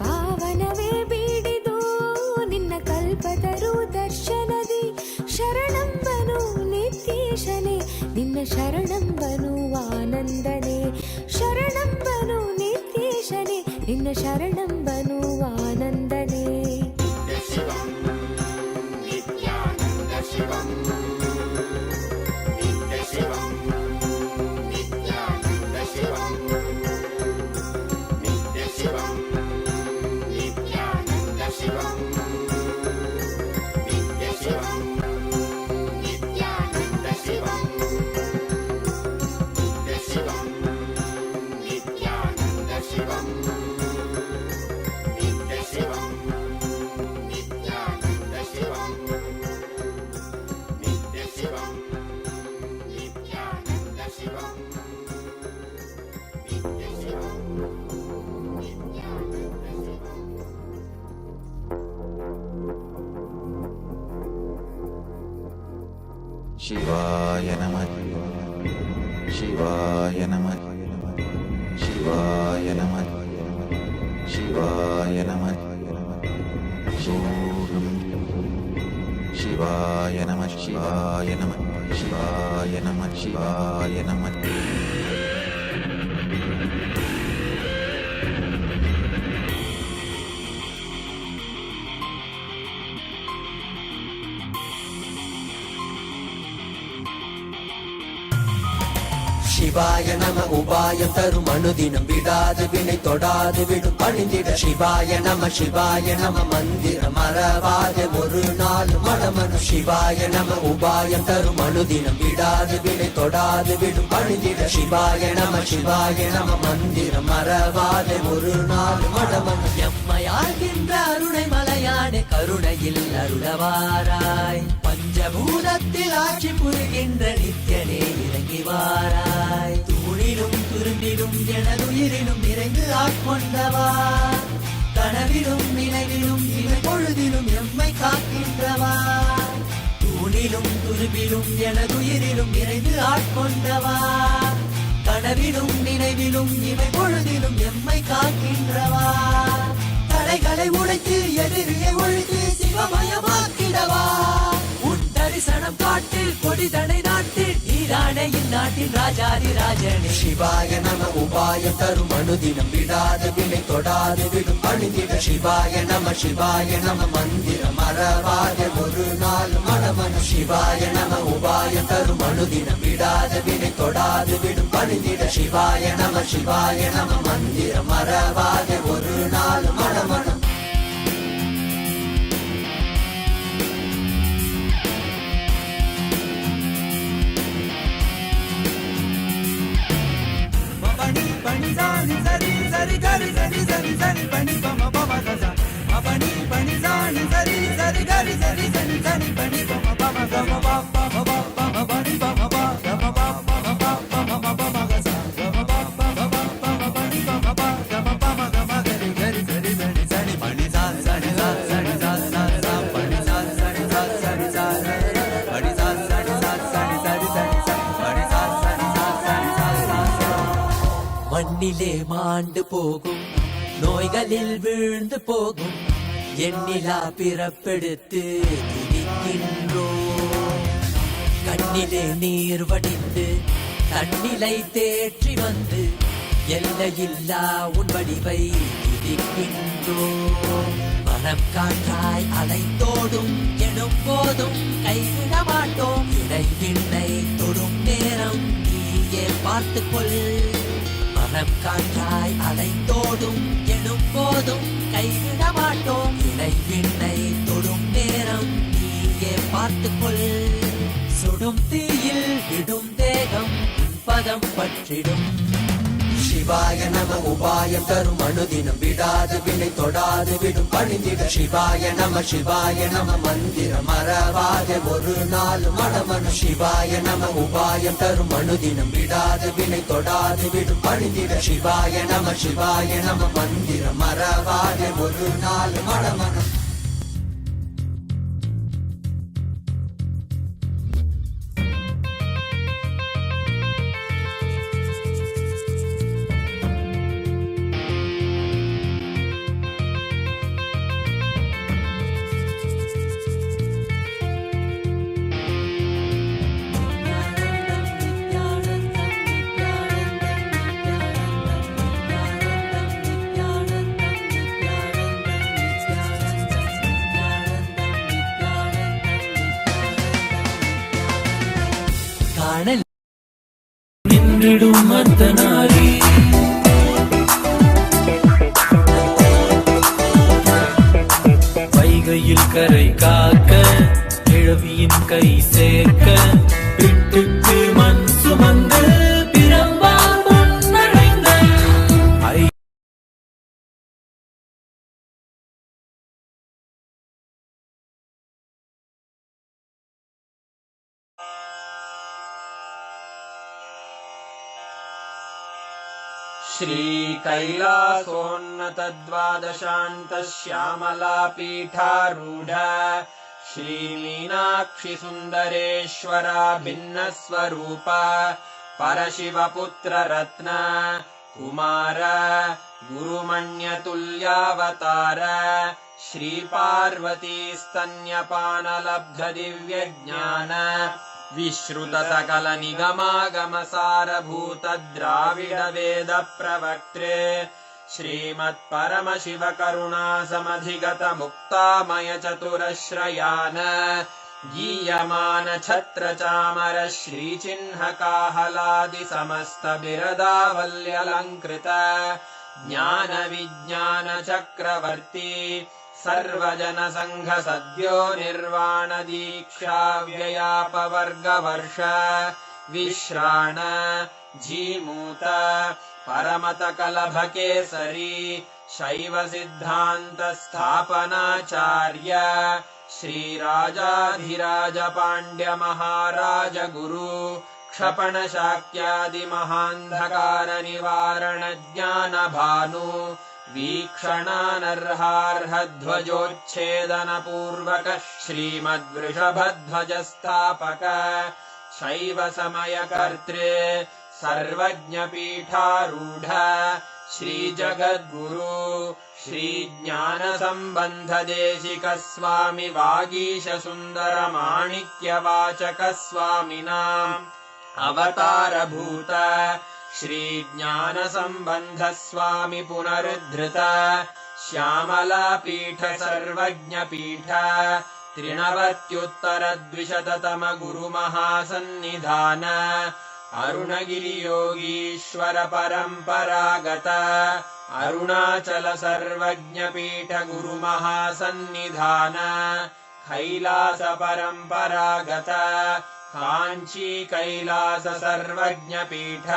ಪಾವನವೇ ಬೀಡಿದು ನಿನ್ನ ಕಲ್ಪತರು ದರ್ಶನದಿ. ಶರಣಂಬನು ನಿತ್ಯೇಶನೇ ನಿನ್ನ ಶರಣಂಬನು ಆನಂದನೇ. ಶರಣಂಬನು ನಿತ್ಯೇಶನೇ ನಿನ್ನ ಶರಣಂಬನು ಆನಂದನೇ. ನಿತ್ಯ ಶಿವಂ ನಿತ್ಯಾನಂದ ಶಿವಂ ನಿತ್ಯ ಶಿವಂ ನಿತ್ಯಾನಂದ ಶಿವಂ ನಿತ್ಯ ಶಿವಂ ನಿತ್ಯಾನಂದ ಶಿವಂ ನಿತ್ಯ ಶಿವಂ ನಿತ್ಯಾನಂದ ಶಿವಂ ನಿತ್ಯ ಶಿವಂ ನಿತ್ಯಾನಂದ ಶಿವಂ ನಿತ್ಯ ಶಿವಂ ನಿತ್ಯಾನಂದ ಶಿವಂ ನಿತ್ಯ ಶಿವಂ ನಿತ್ಯಾನಂದ ಶಿವಂ ನಿತ್ಯ ಶಿವಂ ನಿತ್ಯಾನಂದ ಶಿವಂ. ಶಿವಾಯ ನಮಃ ಶಿವಾಯ ನಮಃ ಶಿವಾಯ ನಮಃ ಶಿವಾಯ ನಮಃ ಶೋಹಂ ಶಿವಾಯ ನಮಃ ಶಿವಾಯ ನಮಃ ಶಿವಾಯ ನಮಃ ಶಿವಾಯ ನಮಃ. சிவாய நம உபாயம் தரும் அனுதினம் விடாது வினை தொடாது விடும் பணிந்திட சிவாய நம மந்திரம் மறவாது ஒரு நாள் மடம் மடமனு சிவாய நம உபாயம் தரும் அனுதினம் விடாது வினை தொடாது விடும் பணிந்திட சிவாய நம மந்திரம் மறவாத ஒரு நாள் மடமனு எம்மையாகின்ற அருணை மலையானே கருணையில் அருளவாராய் பஞ்சபூதத்தில் ஆட்சி புரிகின்ற நித்யனே இறங்கி வாராய் தூணிலும் துரும்பிலும் எனதுயிரிலும் நிறைந்து ஆட்கொண்டவா கனவிலும் நினைவிலும் இவை பொழுதிலும் எம்மை காக்கின்றவா தூணிலும் துரும்பிலும் எனதுயிரிலும் நிறைந்து ஆட்கொண்டவா கனவிலும் நினைவிலும் இவை பொழுதிலும் எம்மை காக்கின்றவா தடைகளை உடைத்து எதிரியை ஒழித்து சிவமயமாக்கிடவா உன் தரிசனம் காட்டு கொடிதனை நாட்டு நீரானே இந்நாட்டின் ராஜாதி ராஜனே சிவாய நம உபாயம் தரும் அனுதினம் விடாது வினை தொடாது விடும் பணிந்திட சிவாய நம மந்திரம் மறவாத ஒரு நாள் மடமனு சிவாய நம உபாயம் தரும் அனுதினம் விடாது வினை தொடாது விடும் பணிந்திட சிவாய நம மந்திரம் மறவாத ஒரு நாள் மடமனு Pani zani zari zari gari zari zari zari pani pama pama gaza. Pani pani zani zari zari gari zari zari zari pani pama pama gama pama pama pama pani pama pama gama pama pama pama gaza. Gama pama pama pani pama pama gama pama gama gari gari zari zari zari pani zani zari zari zari zari zari pani zani zari zari zari zari pani zani zari zari zari zari zari pani zani zari zari zari zari மண்ணிலே மாண்டு போகும் நோய்களில் வீழ்ந்து போகும் எண்ணிலா பிறப்பெடுத்து துதிக்கின்றோம் கண்ணிலே நீர் வடிந்து தன்னிலை தேற்றி வந்து எல்லையில்லா உன் வடிவை துதிக்கின்றோம் மனம் காற்றாய் அலைந்தோடும் எனும் போதும் கைவிட மாட்டோம் இடைவிண்ணை தொடும் நேரம் நீயே பார்த்துக்கொள் மனம் காற்றாய் அலைந்தோடும் எனும் போதும் கைவிட மாட்டோம் இடைவிண்ணை தொடும் நேரம் நீயே பார்த்துக்கொள் சுடும் தீயில் விடும் தேகம் பதம் பற்றிடும் சிவாய நம உபாயம் தரும் அனுதினம் விடாது வினை தொடாது விடும் பணிந்திட சிவாய நம மந்திரம் மறவாத ஒரு நாள் மடமனு சிவாய நம உபாயம் தரும் அனுதினம் விடாது வினை தொடாது விடும் பணிந்திட சிவாய நம மந்திரம் மறவாத ஒரு நாள் மடமனு நின்றிடும் அர்த்தநாரி வைகையில் கரை காக்க கிழவியின் கை சேர்க்க பிட்டுக்கு மண் சுமந்து பிரம்பா பொன்னடைந்த श्रीकैलासोन्नतद्वादशान्तश्यामला पीठारूढ श्रीमीनाक्षि सुन्दरेश्वरा भिन्नस्वरूप परशिवपुत्र रत्न कुमार गुरुमण्यतुल्यावतार श्रीपार्वती स्तन्यपानलब्ध दिव्यज्ञान विश्रुत सकल निगमागम सारभूत द्राविड वेद प्रवक्त्रे श्रीमत्परमशिव करुणा समधिगत मुक्तामय चतुरश्रयान गीयमान छत्र चामर श्रीचिह्न काहलादि समस्त बिरदावल्यलङ्कृत ज्ञान विज्ञान चक्रवर्ती सर्वजनसङ्घसद्यो निर्वाणदीक्षाव्ययापवर्गवर्ष विश्राण जीमूत परमतकलभकेसरी शैवसिद्धान्तस्थापनाचार्य श्रीराजाधिराजपाण्ड्यमहाराजगुरु क्षपणशाक्यादिमहान्धकारनिवारणज्ञानभानु वीक्षणानर्हार्हध्वजोच्छेदनपूर्वक श्रीमद्वृषभध्वजस्थापक शैवसमयकर्तृ सर्वज्ञपीठारूढ श्रीजगद्गुरु श्रीज्ञानसम्बन्धदेशिकस्वामि वागीशसुन्दरमाणिक्यवाचकस्वामिनाम् अवतारभूत श्रीज्ञानसम्बन्धस्वामि पुनरुद्धृत श्यामलापीठ सर्वज्ञपीठ त्रिणवत्युत्तरद्विशततम गुरुमहासन्निधान अरुणगिरियोगीश्वर परम्परागत अरुणाचल सर्वज्ञपीठ गुरुमहासन्निधान कैलास परम्परागत काञ्ची कैलास सर्वज्ञपीठ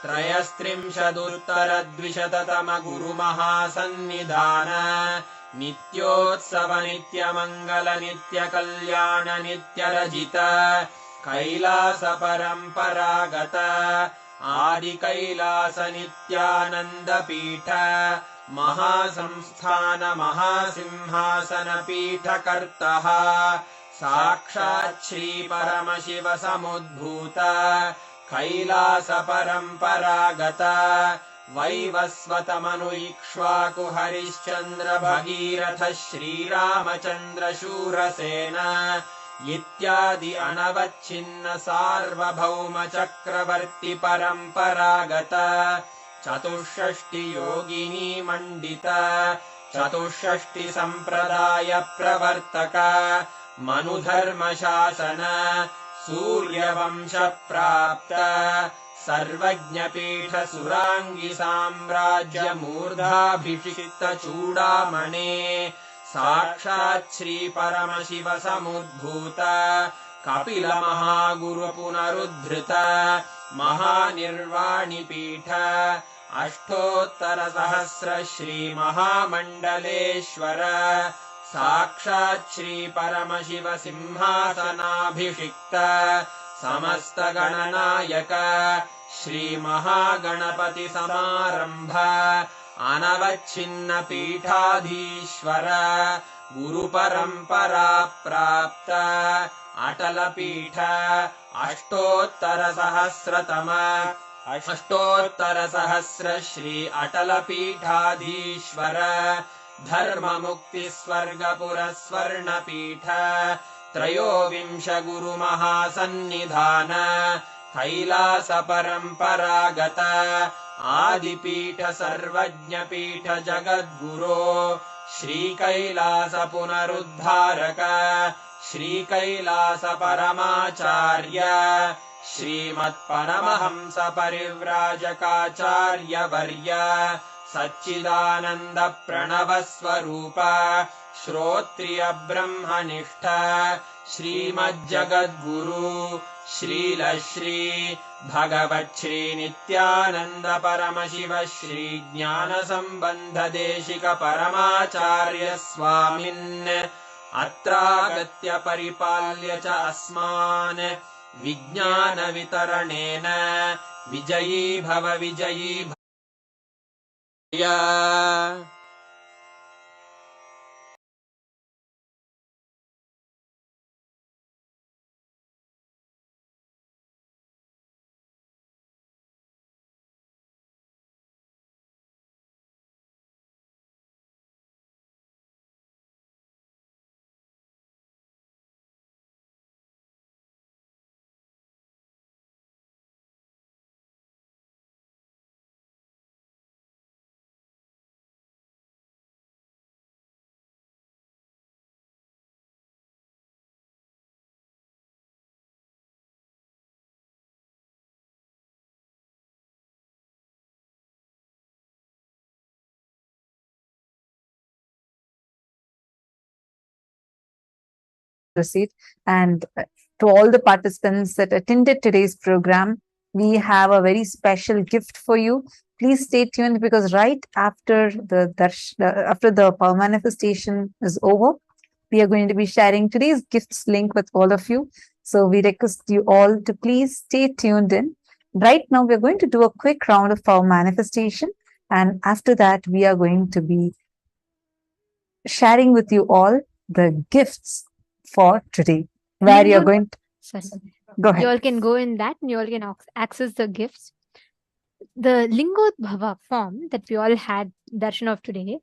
त्रयस्त्रिंशदुत्तरद्विशततम गुरुमहासन्निधान नित्योत्सव नित्यमङ्गल नित्यकल्याण नित्यरजित कैलास परम्परागत आदिकैलास नित्यानन्दपीठ महासंस्थान महासिंहासनपीठकर्तः साक्षात् श्रीपरमशिव समुद्भूत कैलास परम्परागत वैवस्वतमनु इक्ष्वाकु हरिश्चन्द्र भगीरथ श्रीरामचन्द्र शूरसेन इत्यादि अनवच्छिन्न सार्वभौम चक्रवर्ति परम्परागत चतुष्षष्टि योगिनी मण्डित चतुष्षष्टि सम्प्रदाय प्रवर्तक मनुधर्मशासन सूर्यवंश प्राप्त सर्वज्ञपीठ सुराङ्गि साम्राज्य मूर्धाभिषिक्त चूडामणे साक्षात् श्री परमशिव समुद्भूत कपिल महागुरु पुनरुद्धृत महानिर्वाणिपीठ अष्टोत्तर सहस्र श्री महामण्डलेश्वर साक्षात् श्री परमशिव सिंहासनाभिषिक्त समस्त गणनायक श्री महागणपति समारंभ अनवच्छिन्न पीठाधीश्वर गुरु परंपरा प्राप्त अटल पीठ अष्टोत्तर सहस्र श्री अटल पीठाधीश्वर धर्म मुक्ति स्वर्गपुर स्वर्ण पीठ त्रयोविंश गुरु महासन्निधान कैलास परम्परागत आदिपीठ सर्वज्ञपीठ जगद्गुरो श्री कैलास पुनरुद्धारक श्री कैलास परमाचार्य श्रीमत्परमहंस परिव्राजकाचार्य वर्य सच्चिदानन्द प्रणव स्वरूप श्रोत्रिय ब्रह्मनिष्ठ श्रीमज्जगद्गुरु श्रीलश्री भगवच्छ्री नित्यानन्द परमशिव श्री ज्ञान सम्बन्ध देशिक परमाचार्य स्वामिन् अत्रागत्य परिपाल्य च अस्मान् विज्ञान वितरणेन विजयी भव proceed. And to all the participants that attended today's program, we have a very special gift for you. Please stay tuned, because right after after the power manifestation is over, we are going to be sharing today's gifts link with all of you. So we request you all to please stay tuned in. Right now, we're going to do a quick round of power manifestation. And after that, we are going to be sharing with you all the gifts for today, where you're going to Sorry. go ahead. You all can go in that and you all can access the gifts. The Lingodbhava form that we all had darshan of today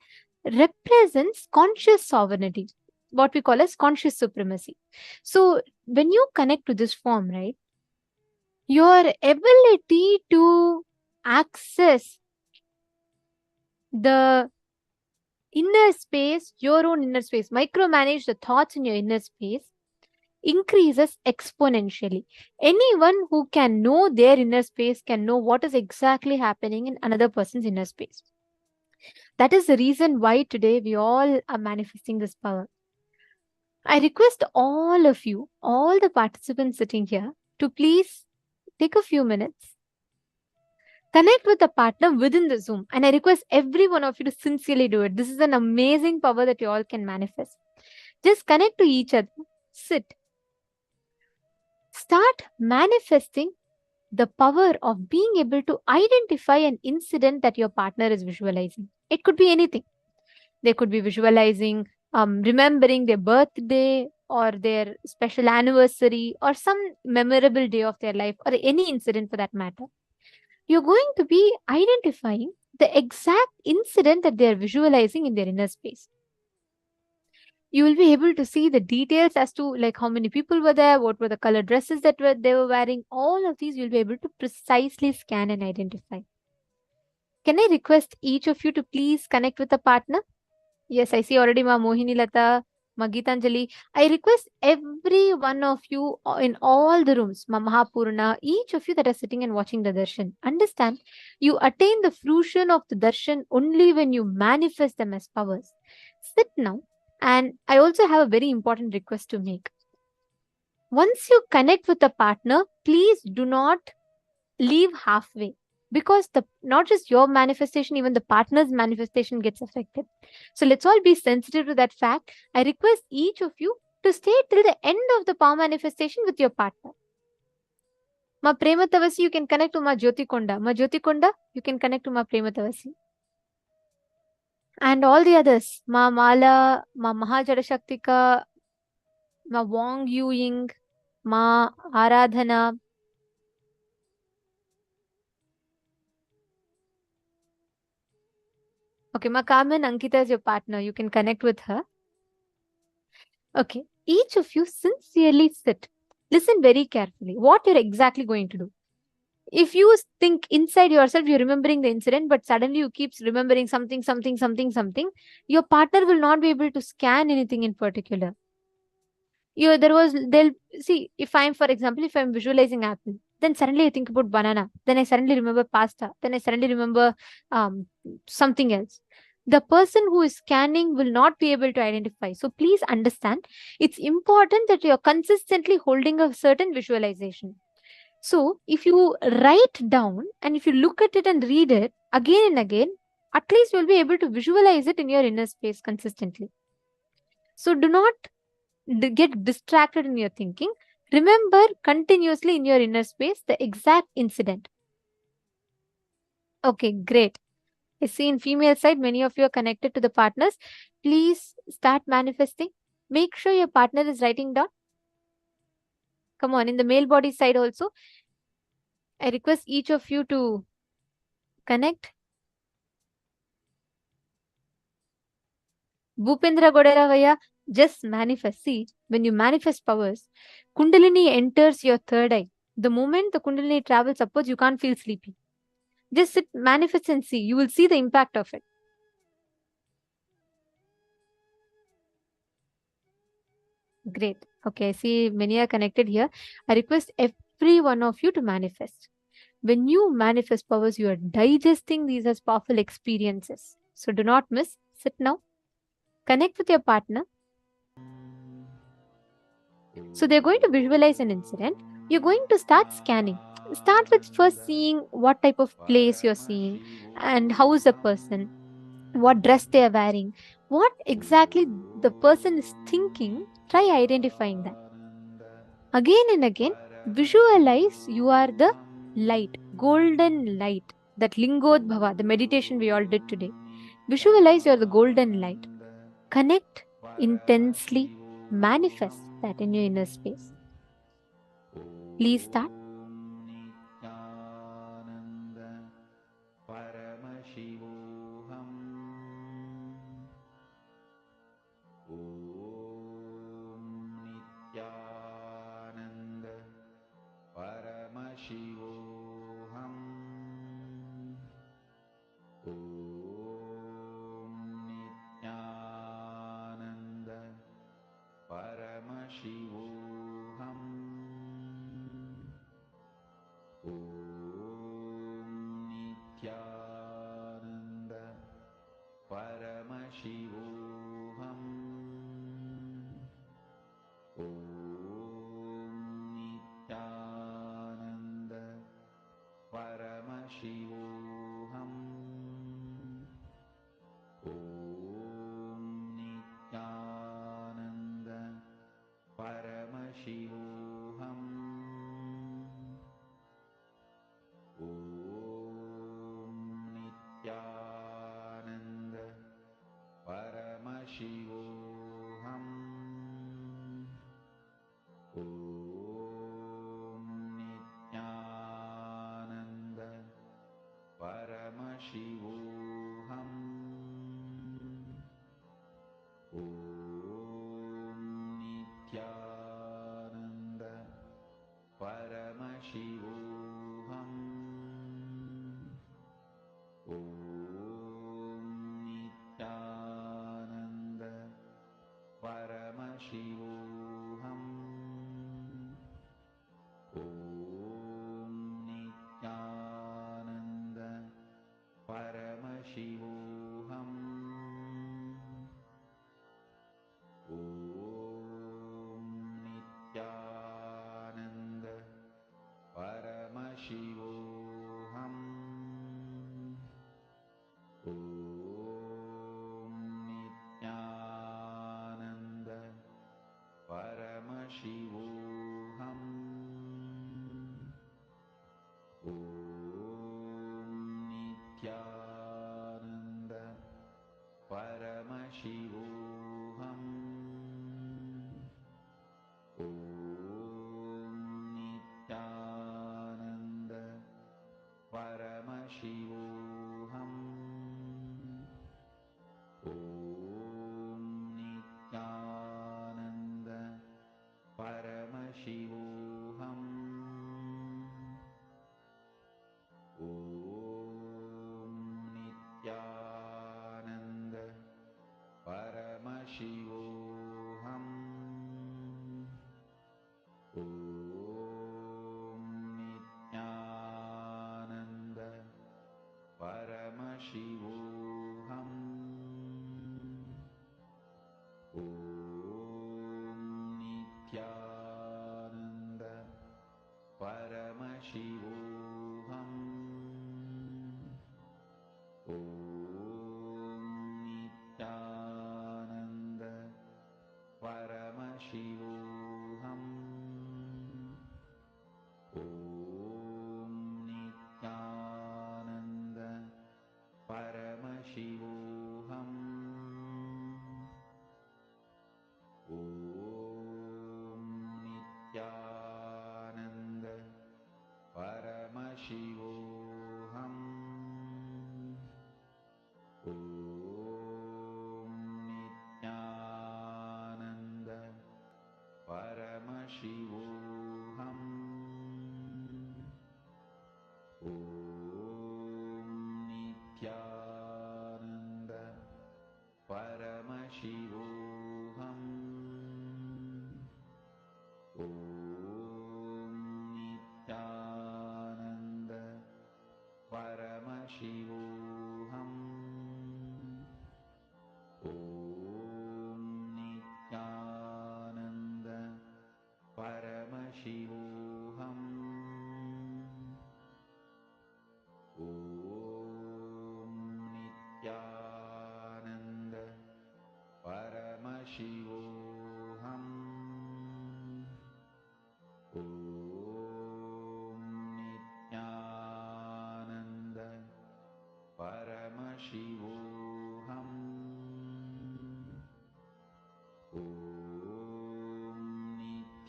represents conscious sovereignty, what we call as conscious supremacy. So when you connect to this form, right, your ability to access the inner space, your own inner space, micromanage the thoughts in your inner space, increases exponentially. Anyone who can know their inner space can know what is exactly happening in another person's inner space. That is the reason why today we all are manifesting this power. I request all of you, all the participants sitting here, to please take a few minutes, connect with a partner within the Zoom. And I request every one of you to sincerely do it. This is an amazing power that you all can manifest. Just connect to each other, sit. Start manifesting the power of being able to identify an incident that your partner is visualizing. It could be anything. They could be visualizing, remembering their birthday or their special anniversary or some memorable day of their life, or any incident for that matter. You're going to be identifying the exact incident that they're visualizing in their inner space. You will be able to see the details as to like how many people were there, what were the color dresses that they were wearing. All of these you'll be able to precisely scan and identify. Can I request each of you to please connect with a partner? Yes, I see already Ma Mohini Lata, Ma Geetanjali. I request every one of you in all the rooms, Ma Mahapurna, each of you that are sitting and watching the darshan, understand you attain the fruition of the darshan only when you manifest them as powers. Sit now. And I also have a very important request to make. Once you connect with a partner, please do not leave halfway, because not just your manifestation, even the partner's manifestation gets affected. So let's all be sensitive to that fact. I request each of you to stay till the end of the power manifestation with your partner. Ma Prema Tavasi, you can connect to Ma Jyoti Konda. Ma Jyoti Konda, you can connect to Ma Prema Tavasi. And all the others, Ma Mala, Ma Mahajadashaktika, Ma Wong Yu Ying, Ma Aradhana. Okay, Ma Carmen Ankita is your partner. You can connect with her. Okay, each of you sincerely sit. Listen very carefully what you're exactly going to do. If you think inside yourself, you're remembering the incident, but suddenly you keep remembering something, your partner will not be able to scan anything in particular. They'll see, if I'm, for example, if I'm visualizing apple, then suddenly I think about banana, then I suddenly remember pasta, then I suddenly remember something else. The person who is scanning will not be able to identify. So please understand, it's important that you're consistently holding a certain visualization. So if you write down and if you look at it and read it again and again, at least you'll be able to visualize it in your inner space consistently. So do not get distracted in your thinking. Remember continuously in your inner space the exact incident. Okay, great. I see in female side, many of you are connected to the partners. Please start manifesting. Make sure your partner is writing down. Come on, in the male body side also, I request each of you to connect. Bhupendra Goderavaya, just manifest. See, when you manifest powers, Kundalini enters your third eye. The moment the Kundalini travels upwards, you can't feel sleepy. Just sit, manifest and see. You will see the impact of it. Great. Okay, I see many are connected here. I request every one of you to manifest. When you manifest powers, you are digesting these as powerful experiences. So do not miss. Sit now. Connect with your partner. So they're going to visualize an incident. You're going to start scanning. Start with first seeing what type of place you're seeing and how is the person, what dress they are wearing, what exactly the person is thinking. Try identifying that. Again and again, visualize you are the light, golden light, that Lingodbhava, the meditation we all did today. Visualize you're the golden light. Connect intensely, manifest that in your inner space. Please start.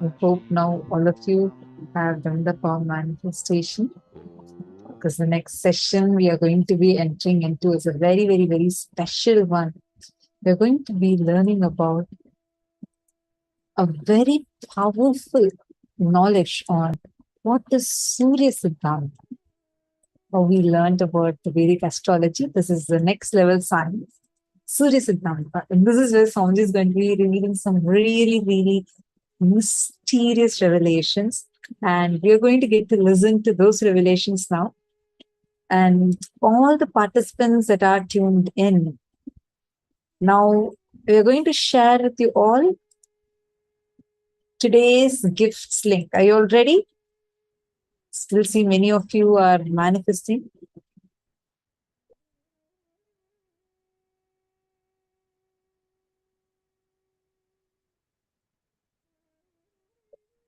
I hope now all of you have done the power manifestation, because the next session we are going to be entering into is a very, very, very special one. We're going to be learning about a very powerful knowledge on what is Surya Siddhanta. How we learned about the Vedic astrology. This is the next level science. Surya Siddhanta. And this is where Swamiji is going to be revealing some really, really mysterious revelations. And we are going to get to listen to those revelations now. And all the participants that are tuned in, now we are going to share with you all today's gifts link. Are you all ready? Still see many of you are manifesting.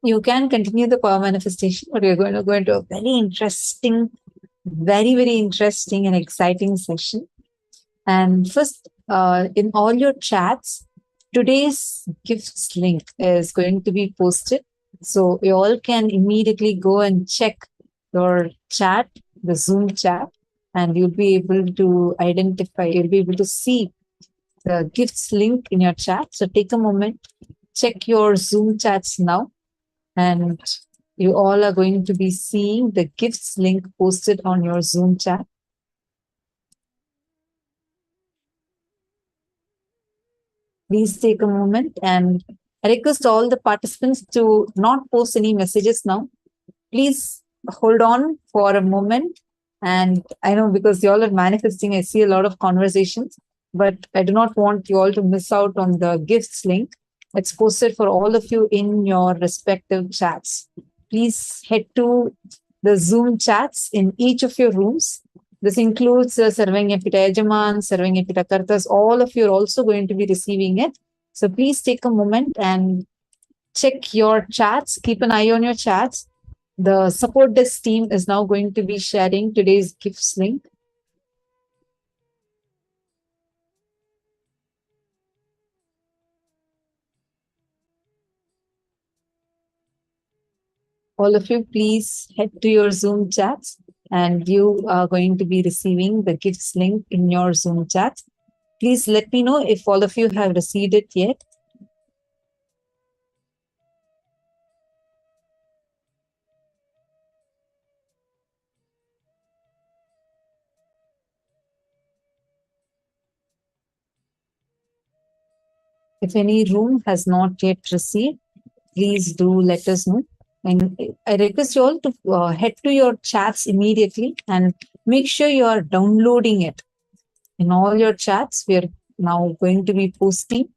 You can continue the power manifestation, but we're going to go into a very interesting, very, very interesting and exciting session. And first, in all your chats, today's gifts link is going to be posted. So you all can immediately go and check your chat, the Zoom chat, and you'll be able to identify, you'll be able to see the gifts link in your chat. So take a moment, check your Zoom chats now, and you all are going to be seeing the gifts link posted on your Zoom chat. Please take a moment, and I request all the participants to not post any messages now. Please hold on for a moment. And I know, because you all are manifesting, I see a lot of conversations, but I do not want you all to miss out on the gifts link. It's posted for all of you in your respective chats. Please head to the Zoom chats in each of your rooms. This includes Sarvanyapita Yajaman, Sarvanyapita Kartas. All of you are also going to be receiving it. So please take a moment and check your chats. Keep an eye on your chats. The support desk team is now going to be sharing today's gifts link. All of you, please head to your Zoom chats, and you are going to be receiving the gifts link in your Zoom chats. Please let me know if all of you have received it yet. If any room has not yet received, please do let us know. And I request you all to head to your chats immediately and make sure you are downloading it. In all your chats, we are now going to be posting.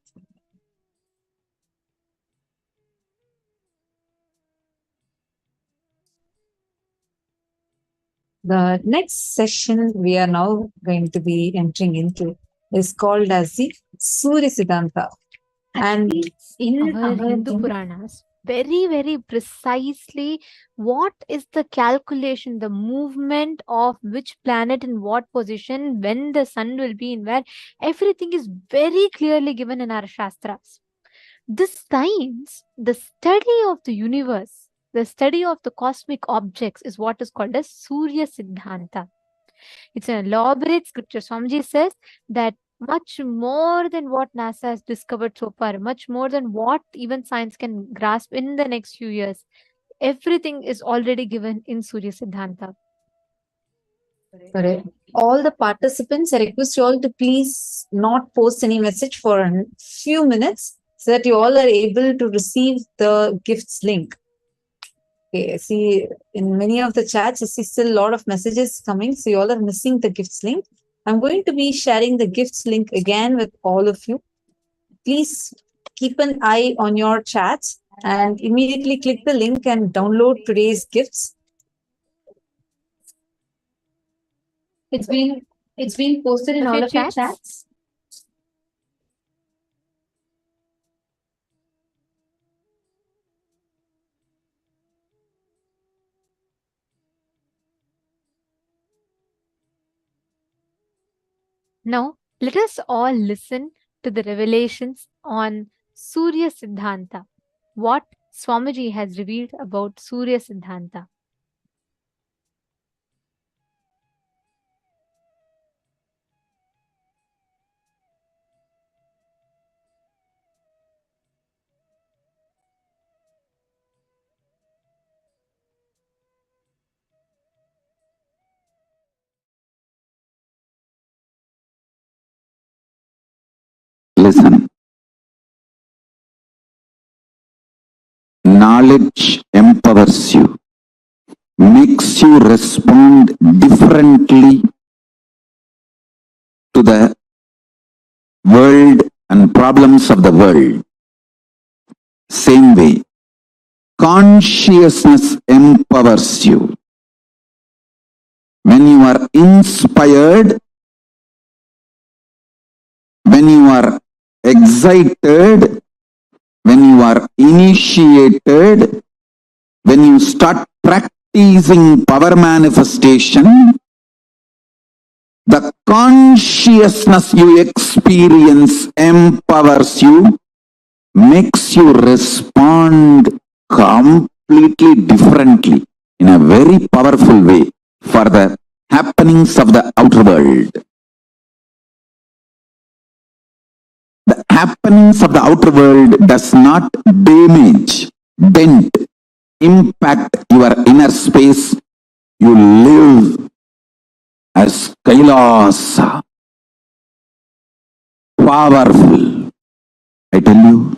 The next session we are now going to be entering into is called as the Surya Siddhanta. And in Our Hindu Puranas, very, very precisely, what is the calculation, the movement of which planet in what position, when the sun will be in where, everything is very clearly given in our Shastras. This science, the study of the universe, the study of the cosmic objects is what is called as Surya Siddhanta. It's an elaborate scripture. Swamiji says that much more than what NASA has discovered so far, much more than what even science can grasp in the next few years, everything is already given in Surya Siddhanta. Correct. All the participants, I request you all to please not post any message for a few minutes so that you all are able to receive the gifts link. Okay, see, in many of the chats, I see still a lot of messages coming, so you all are missing the gifts link. I'm going to be sharing the gifts link again with all of you. Please keep an eye on your chats and immediately click the link and download today's gifts. It's been posted in Of all your of your chats? chats. Now, let us all listen to the revelations on Surya Siddhanta. What Swamiji has revealed about Surya Siddhanta. Listen. Knowledge empowers you, makes you respond differently to the world and problems of the world. Same way, consciousness empowers you. When you are inspired, when you are excited, when you are initiated, when you start practicing power manifestation, the consciousness you experience empowers you, makes you respond completely differently in a very powerful way for the happenings of the outer world. The happenings of the outer world does not damage, dent, impact your inner space. You live as Kailasa. Powerful. I tell you.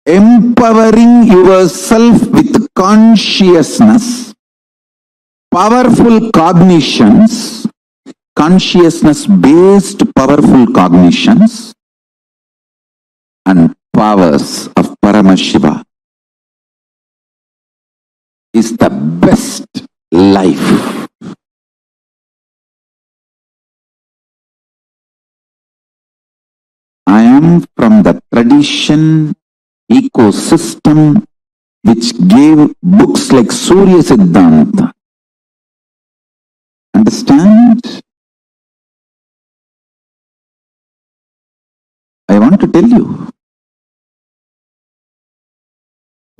Empowering yourself with consciousness, powerful cognitions, consciousness-based powerful cognitions and powers of Paramashiva is the best life. I am from the tradition, ecosystem which gave books like Surya Siddhanta. Understand? I want to tell you,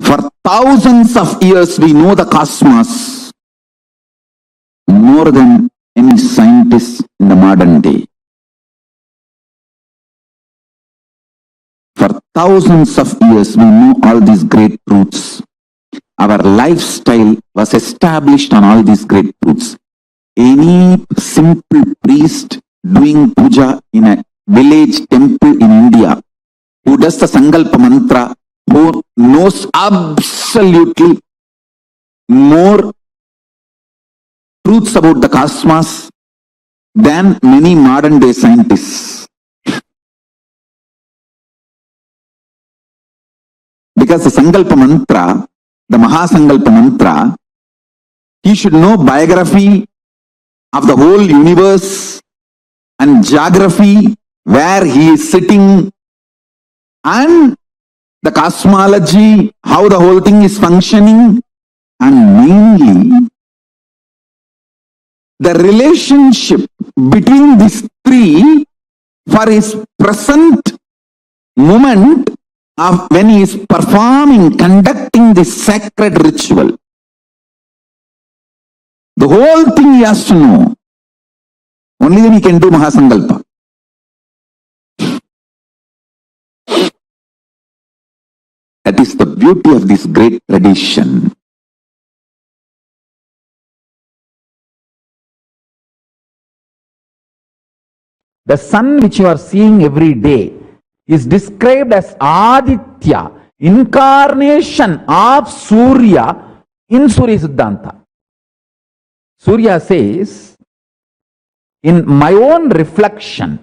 for thousands of years we know the cosmos more than any scientist in the modern day. For thousands of years we know all these great truths. Our lifestyle was established on all these great truths. Any simple priest doing puja in a village temple in India, who does the Sankalpa mantra, who knows absolutely more truths about the cosmos than many modern day scientists. Because the Sankalpa mantra, the Mahasankalpa mantra, he should know biography of the whole universe and geography, where he is sitting, and the cosmology, how the whole thing is functioning, and mainly the relationship between these three for his present moment of when he is performing, conducting this sacred ritual. The whole thing he has to know. Only then he can do Mahasankalpa. That is the beauty of this great tradition. The sun which you are seeing every day is described as Aditya, incarnation of Surya in Surya Siddhanta. Surya says, in my own reflection,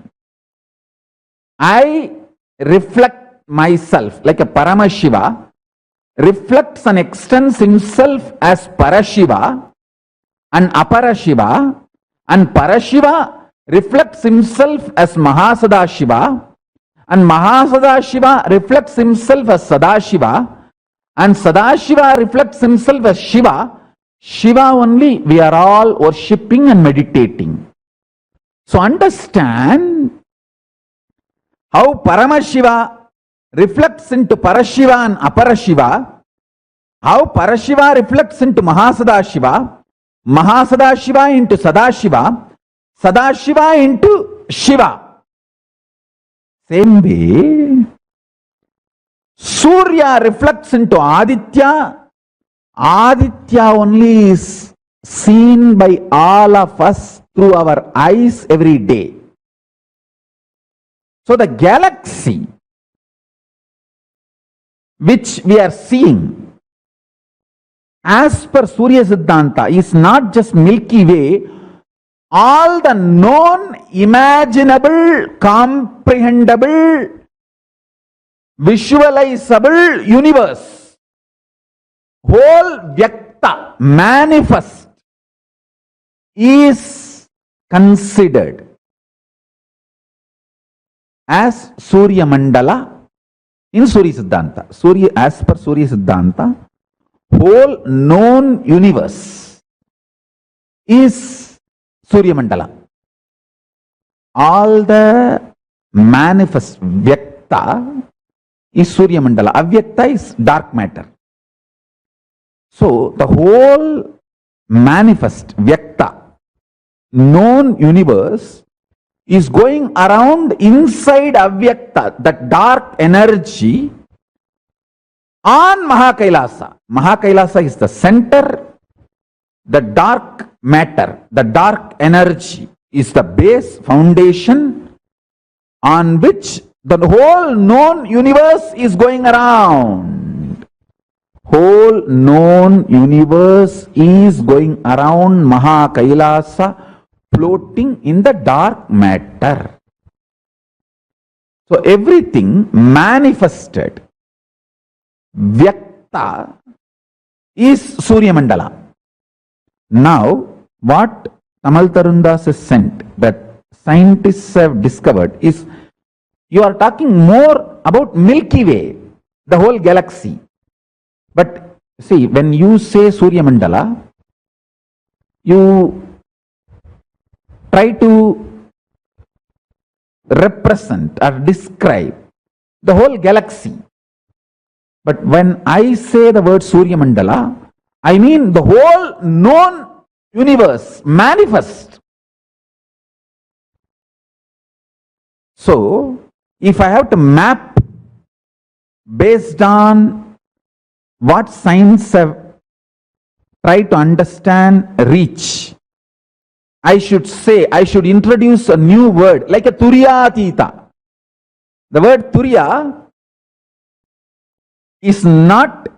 I reflect myself like a Paramashiva reflects and extends himself as Parashiva and Aparashiva, and Parashiva reflects himself as Mahasadashiva, and Mahasadashiva reflects himself as Sadashiva, and Sadashiva reflects himself as Shiva. Shiva only we are all worshipping and meditating. So understand how Paramashiva reflects into Parashiva and Aparashiva, how Parashiva reflects into Mahasadashiva, Mahasadashiva into Sadashiva, Sadashiva into Shiva. Same way, Surya reflects into Aditya. Aditya only is seen by all of us through our eyes every day. So the galaxy which we are seeing as per Surya Siddhanta is not just Milky Way, all the known, imaginable, comprehensible, visualizable universe, whole Vyakta, manifest, is considered as Surya Mandala in Surya Siddhanta. Surya, as per Surya Siddhanta, whole known universe is Surya Mandala. All the manifest Vyakta is Surya Mandala. Avyakta is dark matter. So the whole manifest Vyakta, known universe, is going around inside Avyakta, that dark energy, on Mahakailasa. Mahakailasa is the center, the dark matter, the dark energy is the base foundation on which the whole known universe is going around. Whole known universe is going around Mahakailasa, floating in the dark matter. So everything manifested, Vyakta, is Surya Mandala. Now, what Tamal Tarundas has sent, that scientists have discovered, is you are talking more about Milky Way, the whole galaxy. But see, when you say Surya Mandala, you try to represent or describe the whole galaxy. But when I say the word Surya Mandala, I mean the whole known universe, manifest. So, if I have to map based on what science have tried to understand, reach, I should introduce a new word, like a Turyatita. The word Turya is not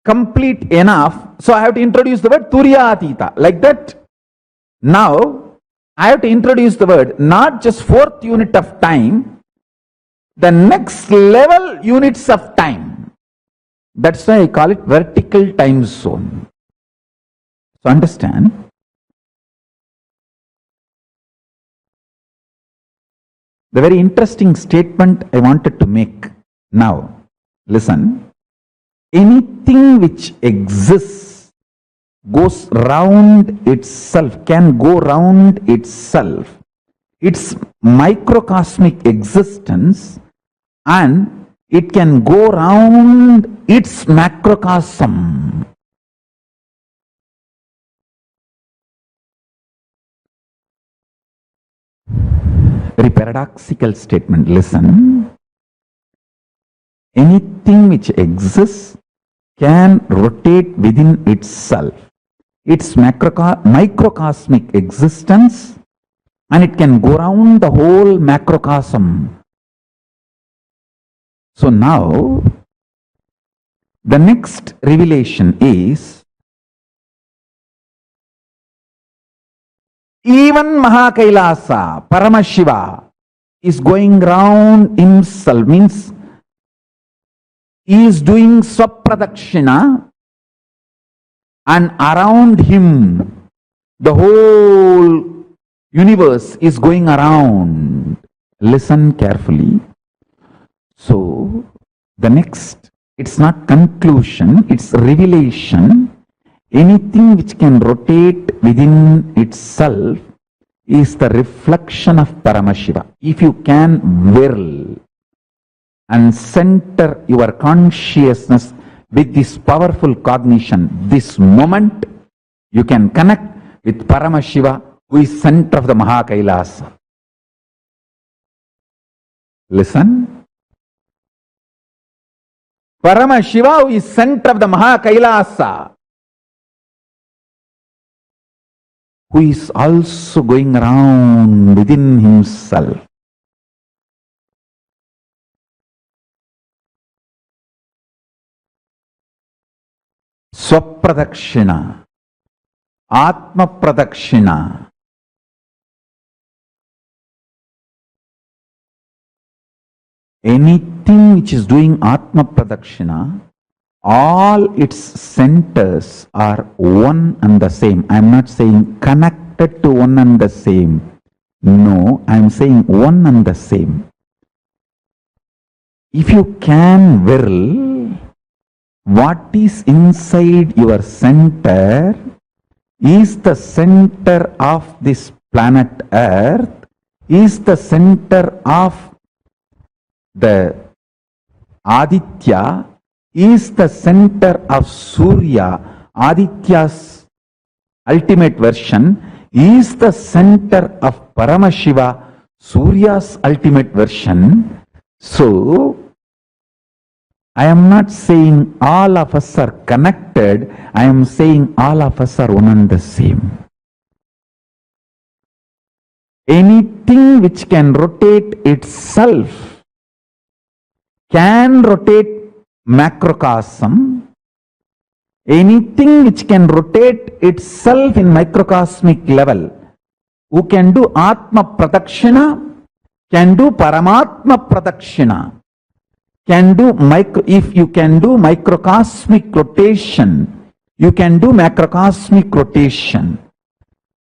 complete enough, so I have to introduce the word Turyatita. Like that, now I have to introduce the word not just fourth unit of time, the next level units of time. That's why I call it vertical time zone. So understand, the very interesting statement I wanted to make now. Listen. Anything which exists goes round itself, can go round itself, its microcosmic existence, and it can go round its macrocosm. Very paradoxical statement. Listen. Anything which exists can rotate within itself, its microcosmic existence, and it can go around the whole macrocosm. So now, the next revelation is, even Mahakailasa, Paramashiva, is going round himself, means he is doing Swapradakshina, and around him the whole universe is going around. Listen carefully. So the next, it's not conclusion, it's revelation. Anything which can rotate within itself is the reflection of Paramashiva. If you can whirl and center your consciousness with this powerful cognition, this moment, you can connect with Paramashiva, who is center of the Mahakailasa. Listen. Paramashiva, who is center of the Mahakailasa, who is also going around within himself. Swapradakshina, Atma Pradakshina. Anything which is doing Atma Pradakshina, all its centers are one and the same. I am not saying connected to one and the same. No, I am saying one and the same. If you can whirl, what is inside your center is the center of this planet Earth, is the center of the Aditya, is the center of Surya. Aditya's ultimate version is the center of Paramashiva, Surya's ultimate version. So, I am not saying all of us are connected, I am saying all of us are one and the same. Anything which can rotate itself can rotate macrocosm. Anything which can rotate itself in microcosmic level, who can do Atma Pradakshina, can do Paramatma Pradakshina, can do if you can do microcosmic rotation, you can do macrocosmic rotation.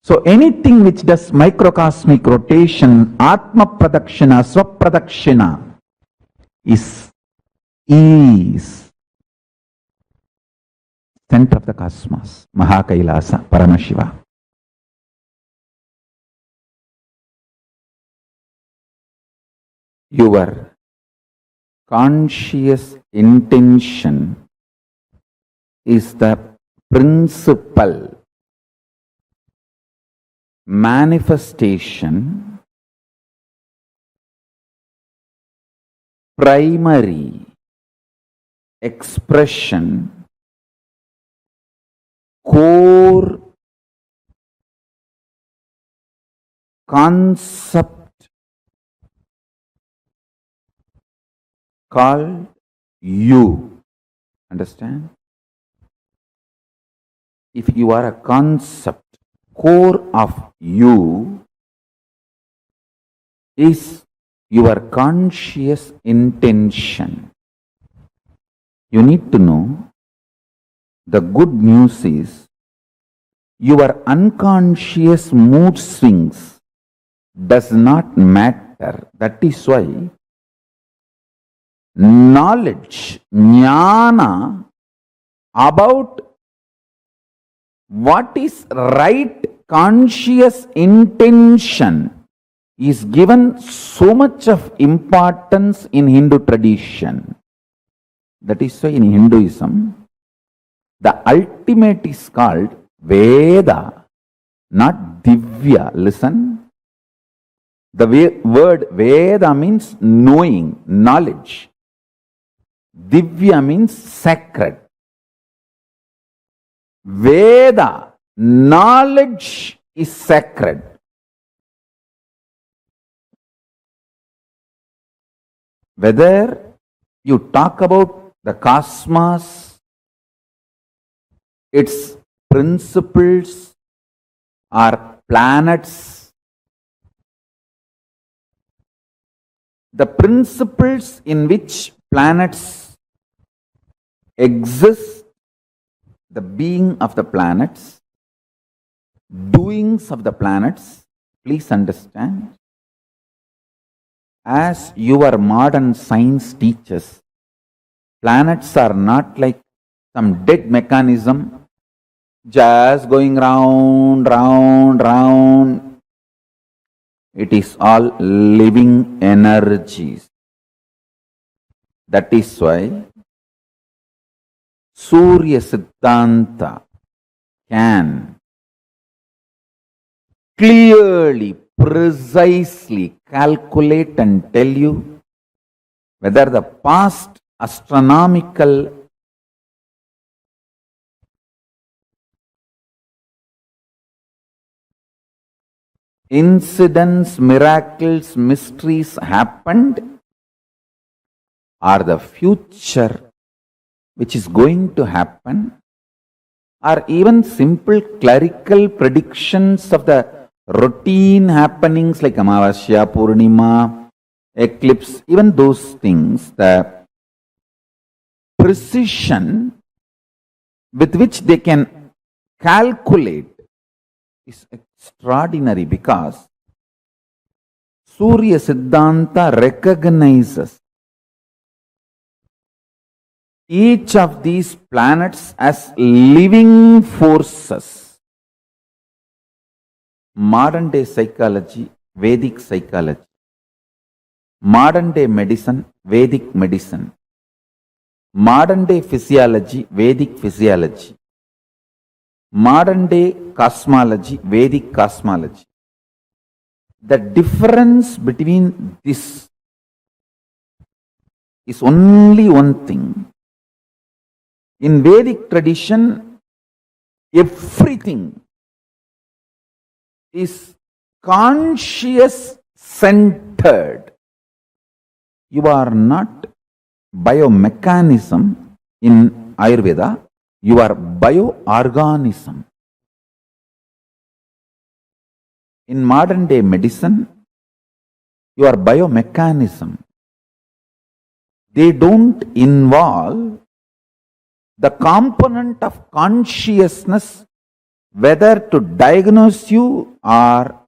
So anything which does microcosmic rotation, Atma Pradakshina, Swapradakshina, is center of the cosmos, Mahakailasa, Paramashiva. Your conscious intention is the principal manifestation, primary expression, core concept called you. Understand? If you are a concept, core of you is your conscious intention. You need to know, the good news is your unconscious mood swings does not matter. That is why knowledge, jnana, about what is right conscious intention is given so much of importance in Hindu tradition. That is why in Hinduism, the ultimate is called Veda, not Divya. Listen. The word Veda means knowing, knowledge. Divya means sacred. Veda, knowledge is sacred. Whether you talk about the cosmos, its principles, or planets, the principles in which planets exist, the being of the planets, doings of the planets, please understand, as your modern science teaches, planets are not like some dead mechanism just going round, round, round. It is all living energies. That is why Surya Siddhanta can clearly, precisely calculate and tell you whether the past astronomical incidents, miracles, mysteries happened, or the future which is going to happen, or even simple clerical predictions of the routine happenings like Amavasya, Purnima, eclipse, even those things, the precision with which they can calculate is extraordinary, because Surya Siddhanta recognizes each of these planets as living forces. Modern day psychology, Vedic psychology. Modern day medicine, Vedic medicine. Modern day physiology, Vedic physiology. Modern day cosmology, Vedic cosmology. The difference between this is only one thing. In Vedic tradition, everything is conscious centered. You are not biomechanism in Ayurveda, you are bioorganism. In modern day medicine, you are biomechanism. They don't involve the component of consciousness, whether to diagnose you or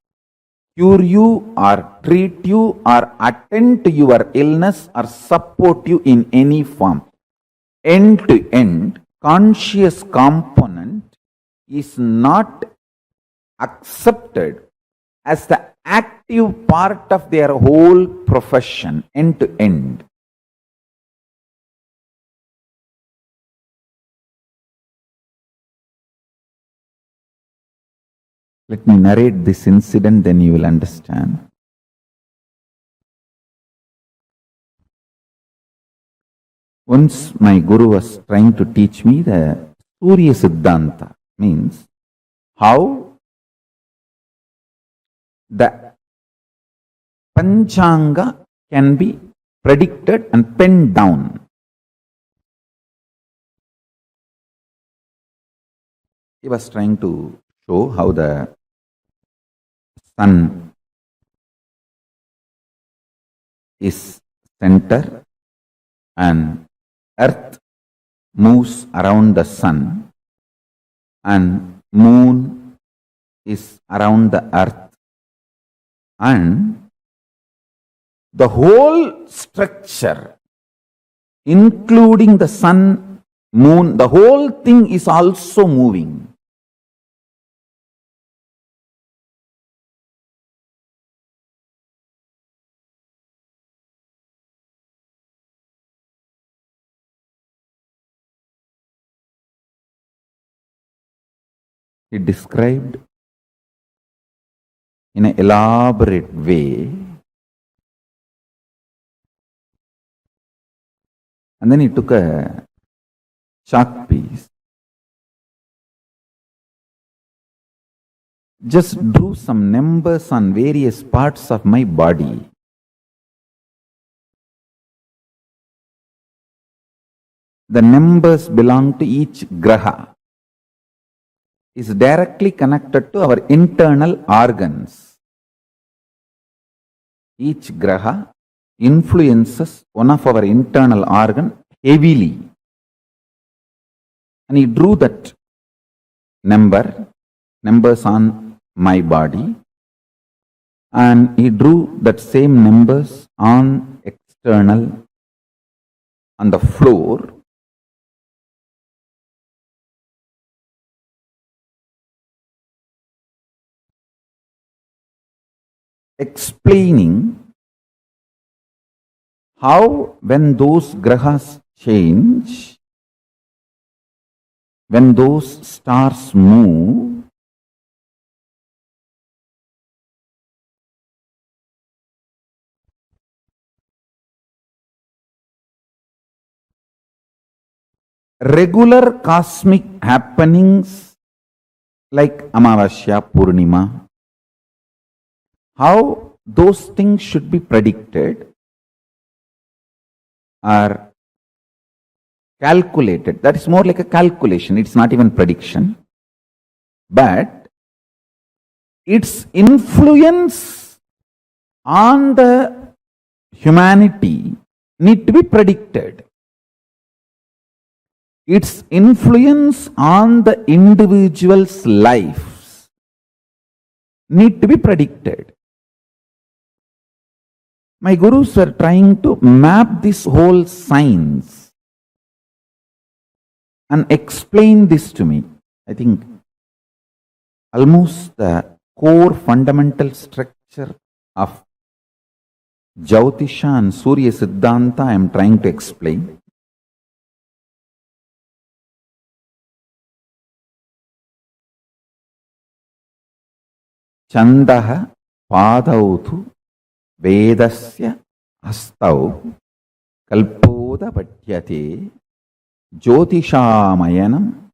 cure you or treat you or attend to your illness or support you in any form. End to end, conscious component is not accepted as the active part of their whole profession, end to end. Let me narrate this incident, then you will understand. Once my guru was trying to teach me the Surya Siddhanta, means how the Panchanga can be predicted and penned down. He was trying to show how the sun is center and earth moves around the sun and moon is around the earth, and the whole structure, including the sun, moon, the whole thing is also moving. He described in an elaborate way, and then he took a chalk piece, just drew some numbers on various parts of my body. The numbers belong to each graha, is directly connected to our internal organs. Each graha influences one of our internal organ heavily. And he drew that numbers on my body, and he drew that same numbers on external, on the floor. explaining how when those grahas change, when those stars move, regular cosmic happenings like Amavasya, Purnima, how those things should be predicted are calculated. That is more like a calculation. It's not even prediction. But its influence on the humanity need to be predicted. Its influence on the individual's lives need to be predicted. My gurus were trying to map this whole science and explain this to me. I think almost the core fundamental structure of Jyotisha and Surya Siddhanta I am trying to explain. Chandaha padautu vedasya astau kalpoda patyate jyotishaamayanam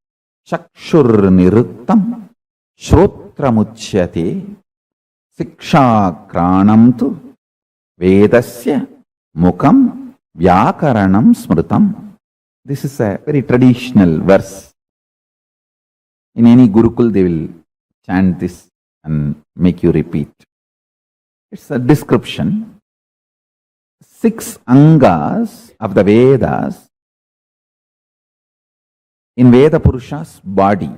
chakshur niruttam shrotramuchyate sikshakranam tu vedasya mukam vyakaranam smrutam. This is a very traditional verse. In any Gurukul they will chant this and make you repeat. It's a description. 6 angas of the Vedas in Veda Purusha's body.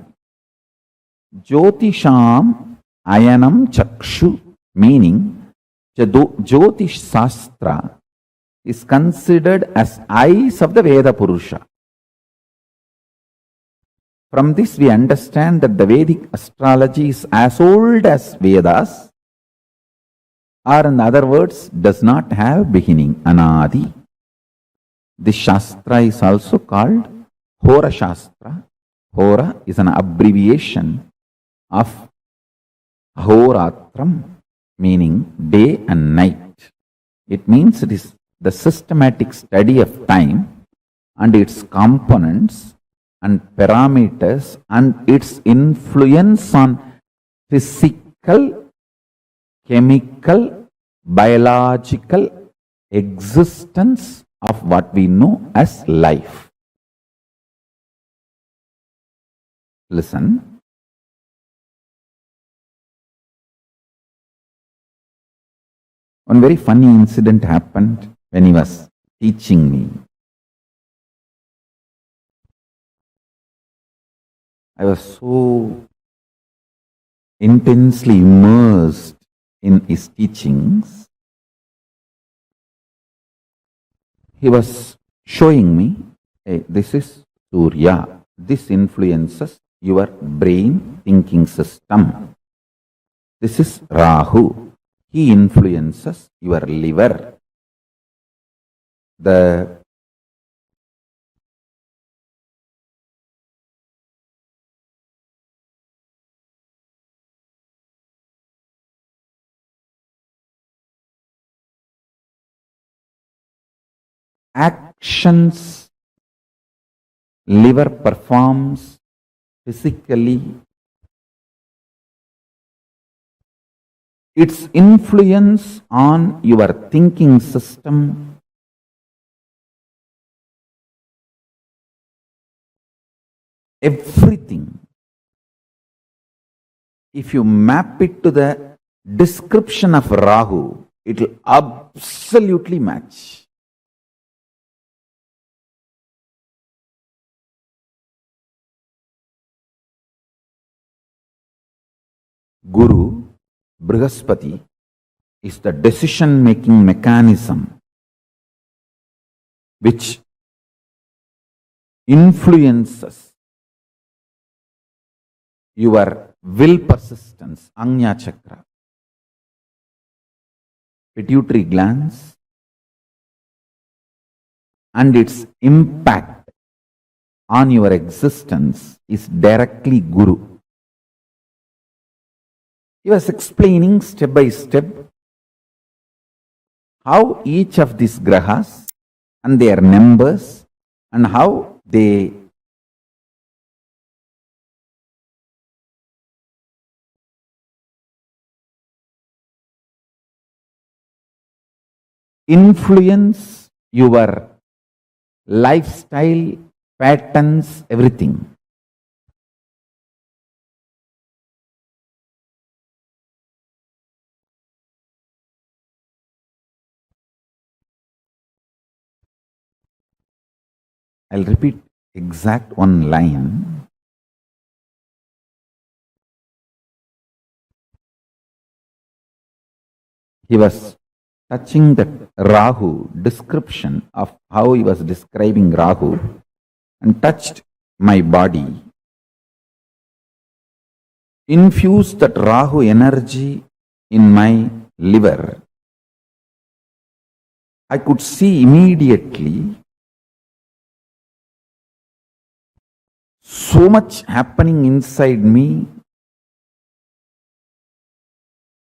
Jyotisham ayanam chakshu, meaning Jyotish Sastra is considered as eyes of the Veda Purusha. From this we understand that the Vedic astrology is as old as Vedas, or in other words, does not have beginning, anadi. This Shastra is also called Hora Shastra. Hora is an abbreviation of Ahoratram, meaning day and night. It means it is the systematic study of time and its components and parameters and its influence on physical, chemical, biological existence of what we know as life. Listen. One very funny incident happened when he was teaching me. I was so intensely immersed in his teachings. He was showing me, hey, this is Surya. This influences your brain thinking system. This is Rahu. He influences your liver. The actions liver performs physically, its influence on your thinking system, everything, if you map it to the description of Rahu, it will absolutely match. Guru, Brihaspati, is the decision-making mechanism which influences your will persistence, Anya Chakra. pituitary glands, and its impact on your existence is directly Guru. He was explaining step by step how each of these grahas and their numbers and how they influence your lifestyle, patterns, everything. I'll repeat exact one line. He was touching that Rahu, description of how he was describing Rahu, and touched my body. Infused that Rahu energy in my liver. I could see immediately so much happening inside me.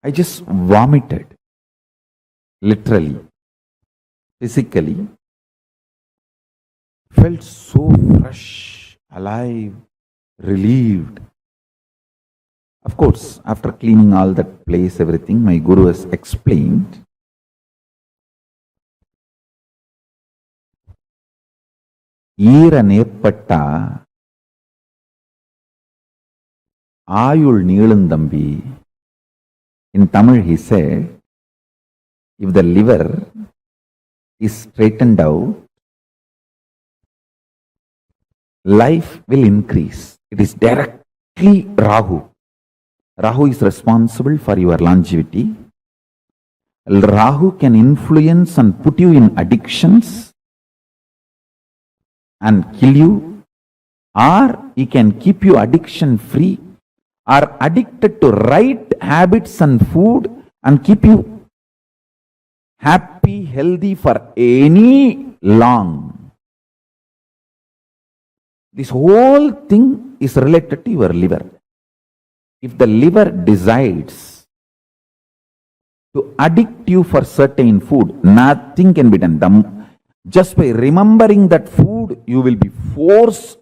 I just vomited, literally, physically. Felt so fresh, alive, relieved. Of course, after cleaning all that place, everything, my Guru has explained. ஈர நேர்பட்டா ஆயுள் நீளுந்தம்பி. In Tamil he said, if the liver is straightened out, life will increase. It is directly Rahu. Rahu is responsible for your longevity. Rahu can influence and put you in addictions and kill you, or he can keep you addiction free, or addicted to right habits and food and keep you happy, healthy for any long. This whole thing is related to your liver. If the liver decides to addict you for certain food, nothing can be done. Just by remembering that food, you will be forced,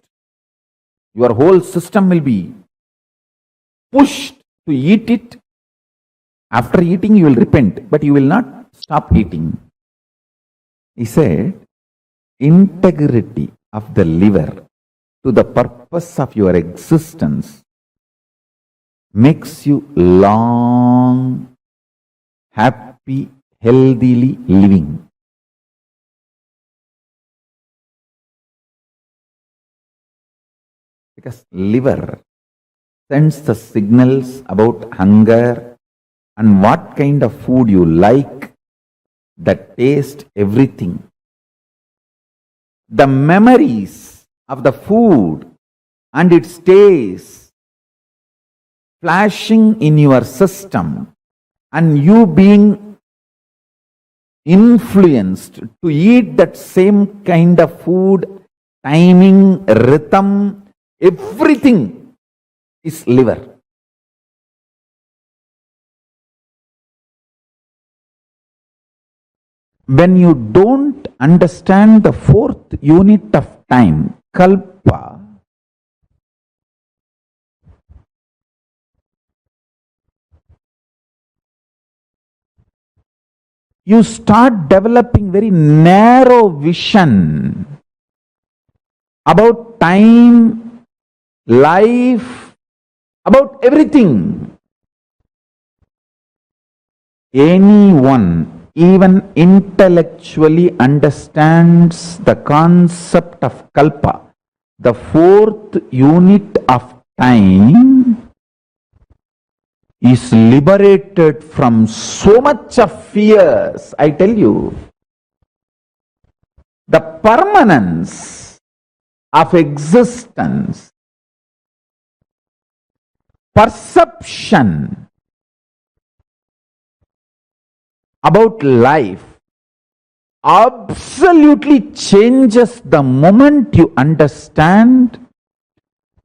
your whole system will be pushed to eat it. After eating, you will repent, but you will not stop eating. He said, integrity of the liver to the purpose of your existence makes you long, happy, healthily living. Because liver sends the signals about hunger and what kind of food you like, the taste, everything. The memories of the food and its taste flashing in your system and you being influenced to eat that same kind of food, timing, rhythm, everything is liver. When you don't understand the fourth unit of time, kalpa, you start developing very narrow vision about time, life, about everything. Anyone, even intellectually, understands the concept of kalpa, the fourth unit of time, is liberated from so much of fears. I tell you, the permanence of existence, perception about life absolutely changes the moment you understand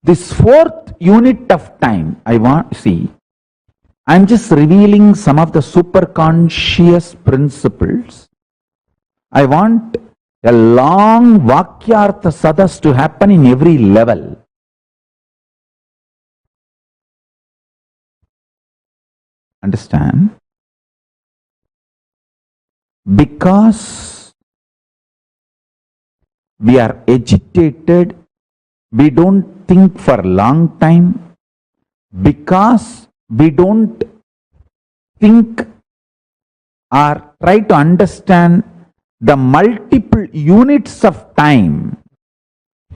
this fourth unit of time. I'm just revealing some of the superconscious principles. I want a long Vakyartha Sadas to happen in every level. Understand? Because we are agitated, we don't think for a long time, because we don't think or try to understand the multiple units of time.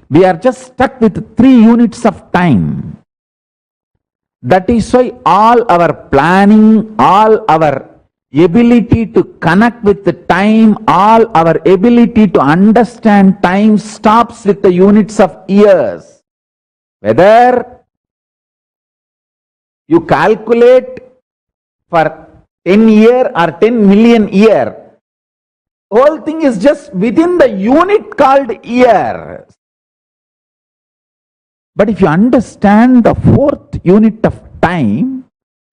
We are just stuck with 3 units of time. That is why all our planning, all our ability to connect with the time, all our ability to understand time stops with the units of years. Whether you calculate for 10 year or 10 million year, whole thing is just within the unit called year. But if you understand the fourth unit of time,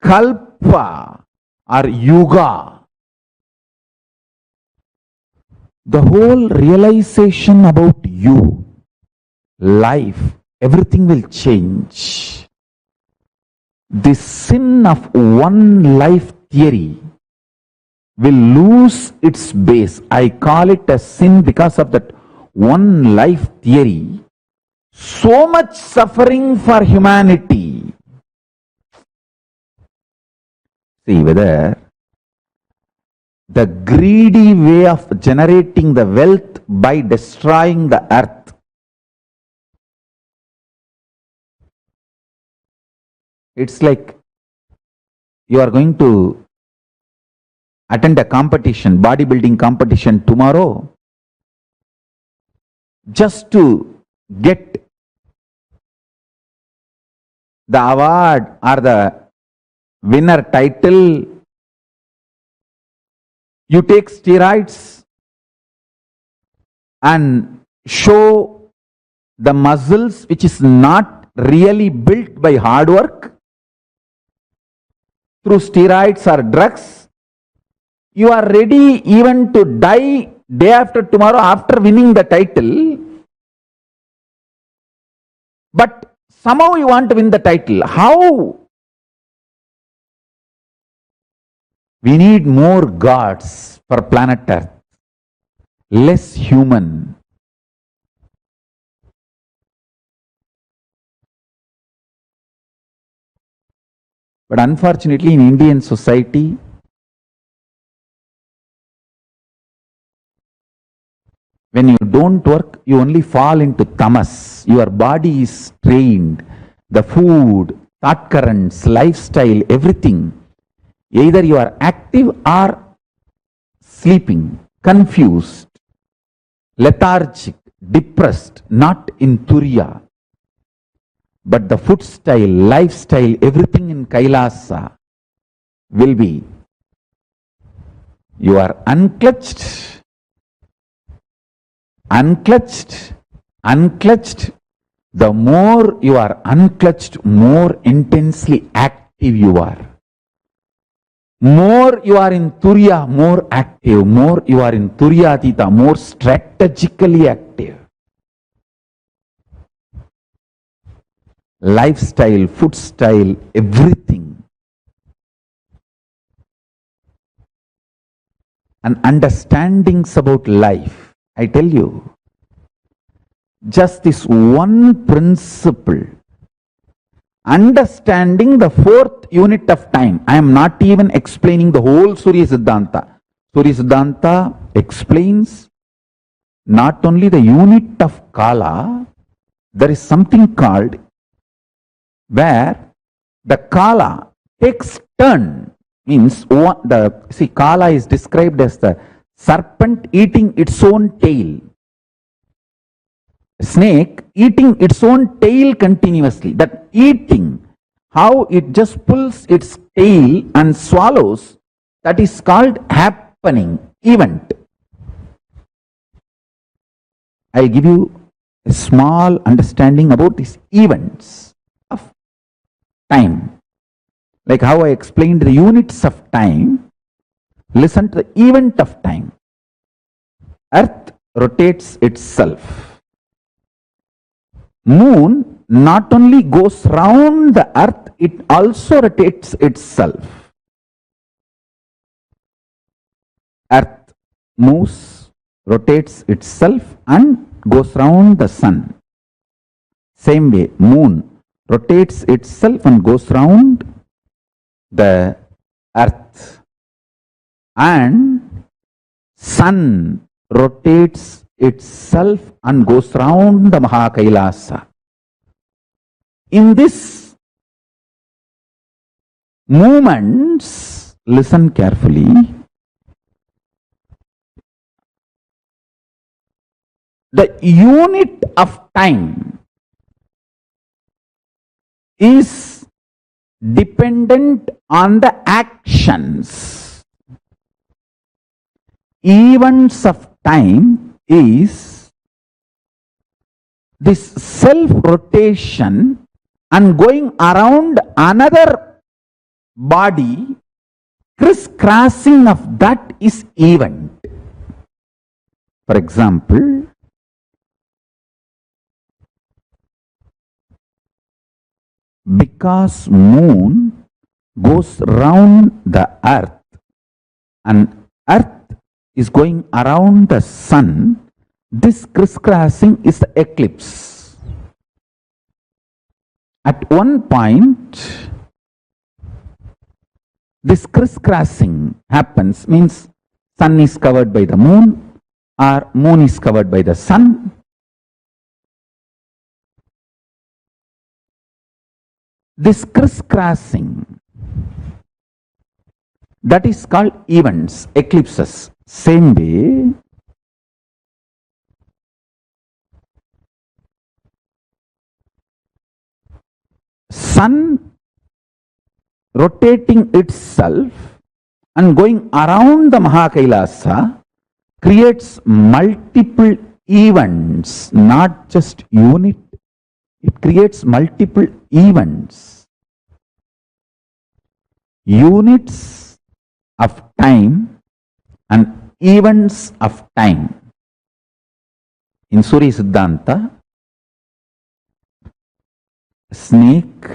kalpa or yuga, the whole realization about you, life, everything will change. The sin of one life theory will lose its base. I call it a sin because of that one life theory. So much suffering for humanity. See whether the greedy way of generating the wealth by destroying the earth. It's like you are going to attend a competition, bodybuilding competition tomorrow, just to get the award or the winner title. You take steroids and show the muscles which is not really built by hard work through steroids or drugs. You are ready even to die day after tomorrow after winning the title, but somehow you want to win the title. How? We need more gods for planet Earth, less human. But unfortunately in Indian society, when you don't work, you only fall into tamas. Your body is trained. The food, thought currents, lifestyle, everything. Either you are active or sleeping, confused, lethargic, depressed, not in Turiya. But the food style, lifestyle, everything in Kailasa will be, you are unclutched, unclutched, unclutched. The more you are unclutched, more intensely active you are. More you are in Turiya, more active. More you are in Turyatita, more strategically active. Lifestyle, food style, everything. And understandings about life. I tell you, just this one principle, understanding the fourth unit of time. I am not even explaining the whole Surya Siddhanta. Surya Siddhanta explains not only the unit of Kala, there is something called where the Kala takes turn. Means Kala is described as the serpent eating its own tail. Snake eating its own tail continuously. That eating, how it just pulls its tail and swallows that is called happening, event. I'll give you a small understanding about these events of time. Like how I explained the units of time, listen to the event of time. Earth rotates itself. Moon not only goes round the earth, it also rotates itself. Earth moves, rotates itself and goes round the sun. Same way, moon rotates itself and goes round the earth. And sun rotates itself and goes round the Mahakailasa. In this movements, listen carefully, the unit of time is dependent on the actions. Events of time is this self-rotation and going around another body, criss-crossing of that is event. For example, because moon goes round the earth and earth is going around the sun, this crisscrossing is the eclipse. At one point, this crisscrossing happens, means sun is covered by the moon or moon is covered by the sun. This crisscrossing, that is called events, eclipses. Same way, sun rotating itself and going around the Mahakailasa creates multiple events, not just unit. It creates multiple events. Units of time and events of time. In Surya Siddhanta, snake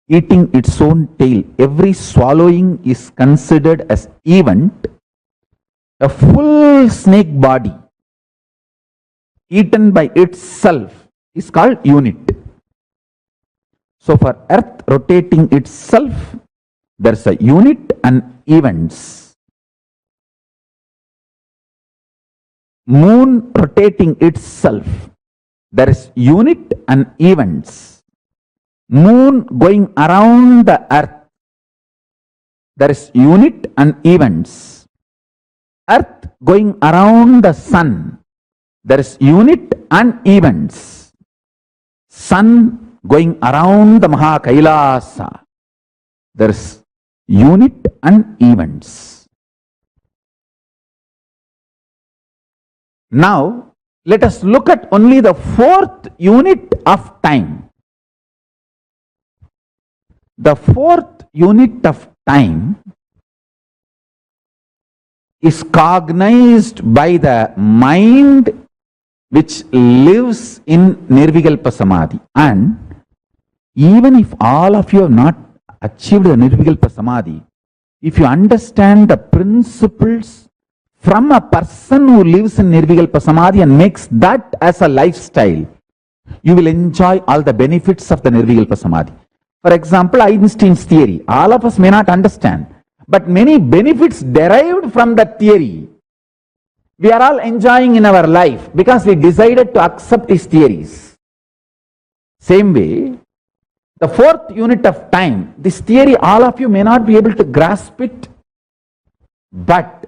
eating its own tail, every swallowing is considered as event. A full snake body eaten by itself is called unit. So for earth rotating itself, there's a unit and events. Moon rotating itself, there is unit and events. Moon going around the earth, there is unit and events. Earth going around the sun, there is unit and events. Sun going around the Mahakailasa, there is unit and events. Now, let us look at only the fourth unit of time. The fourth unit of time is cognized by the mind which lives in Nirvikalpa Samadhi. And even if all of you have not achieved the Nirvikalpa Samadhi, if you understand the principles from a person who lives in Nirvikalpa Samadhi and makes that as a lifestyle, you will enjoy all the benefits of the Nirvikalpa Samadhi. For example, Einstein's theory, all of us may not understand, but many benefits derived from that theory, we are all enjoying in our life because we decided to accept his theories. Same way, the fourth unit of time, this theory, all of you may not be able to grasp it, but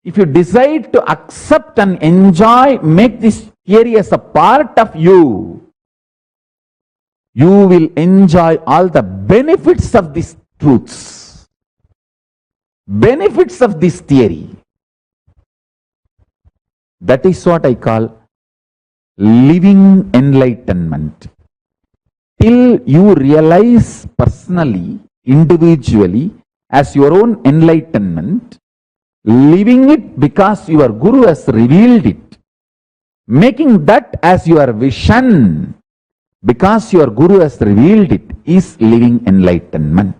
if you decide to accept and enjoy, make this theory as a part of you, you will enjoy all the benefits of these truths. benefits of this theory. That is what I call living enlightenment. Till you realize personally, individually, as your own enlightenment, living it because your Guru has revealed it, making that as your vision because your Guru has revealed it, is living enlightenment.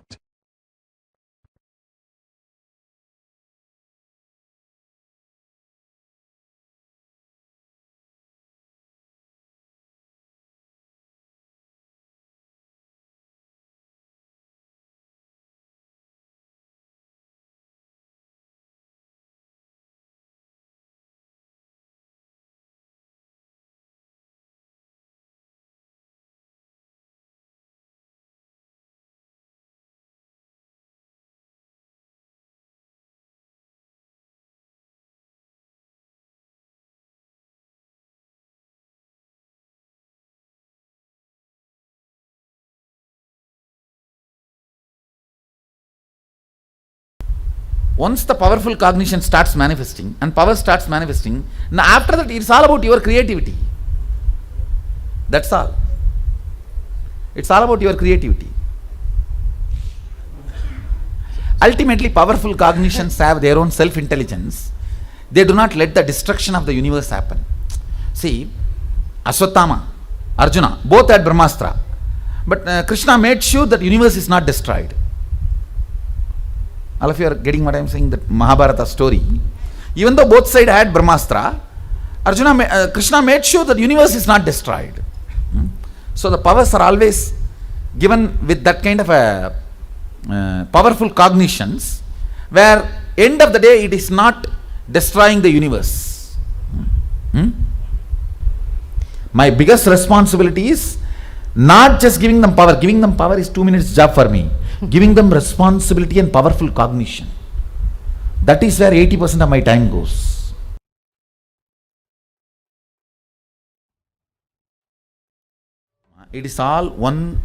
Once the powerful cognition starts manifesting and power starts manifesting, now after that it's all about your creativity. That's all. It's all about your creativity. Ultimately, powerful cognitions have their own self-intelligence. They do not let the destruction of the universe happen. See, Aswathama, Arjuna, both had Brahmastra. But Krishna made sure that universe is not destroyed. All of you are getting what I am saying, that Mahabharata story. Even though both sides had Brahmastra, Krishna made sure that universe is not destroyed. So the powers are always given with that kind of a powerful cognitions, where end of the day it is not destroying the universe. My biggest responsibility is not just giving them power. Giving them power is 2 minutes job for me. Giving them responsibility and powerful cognition. That is where 80% of my time goes. It is all one,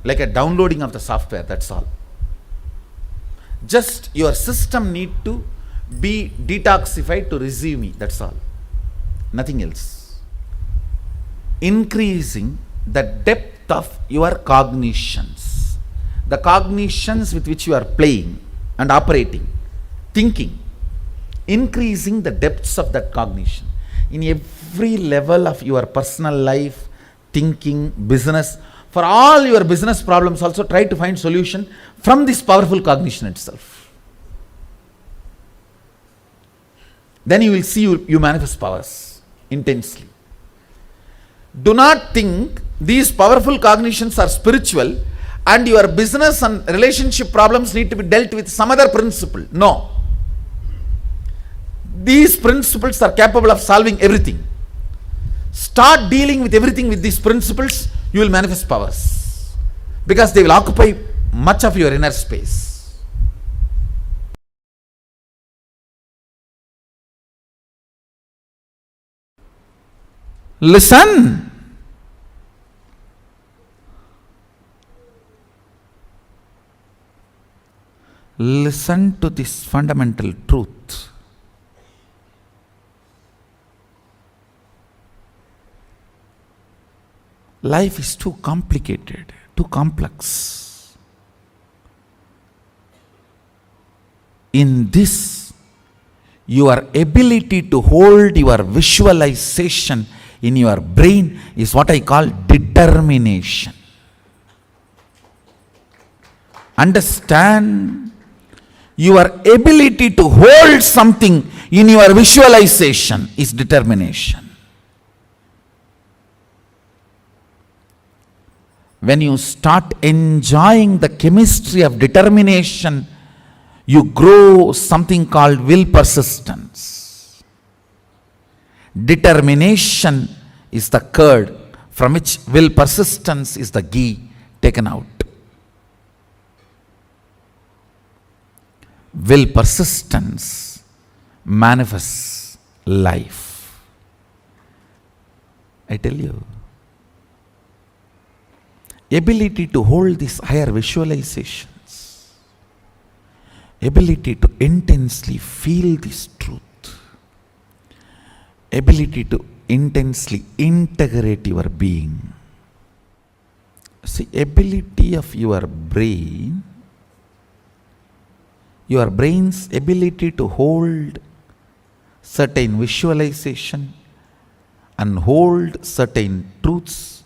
like a downloading of the software, that's all. Just your system need to be detoxified to receive me, that's all. Nothing else. Increasing the depth of your cognitions. The cognitions with which you are playing and operating, thinking, increasing the depths of that cognition. In every level of your personal life, thinking, business, for all your business problems also try to find solution from this powerful cognition itself. Then you will see you manifest powers intensely. Do not think these powerful cognitions are spiritual and your business and relationship problems need to be dealt with some other principle. No. These principles are capable of solving everything. Start dealing with everything with these principles, you will manifest powers. Because they will occupy much of your inner space. Listen. Listen to this fundamental truth. Life is too complicated, too complex. In this, your ability to hold your visualization in your brain is what I call determination. Understand? Your ability to hold something in your visualization is determination. When you start enjoying the chemistry of determination, you grow something called will persistence. Determination is the curd from which will persistence is the ghee taken out. Will persistence manifests life. I tell you, ability to hold these higher visualizations, ability to intensely feel this truth, ability to intensely integrate your being. See, ability of your brain's ability to hold certain visualization and hold certain truths,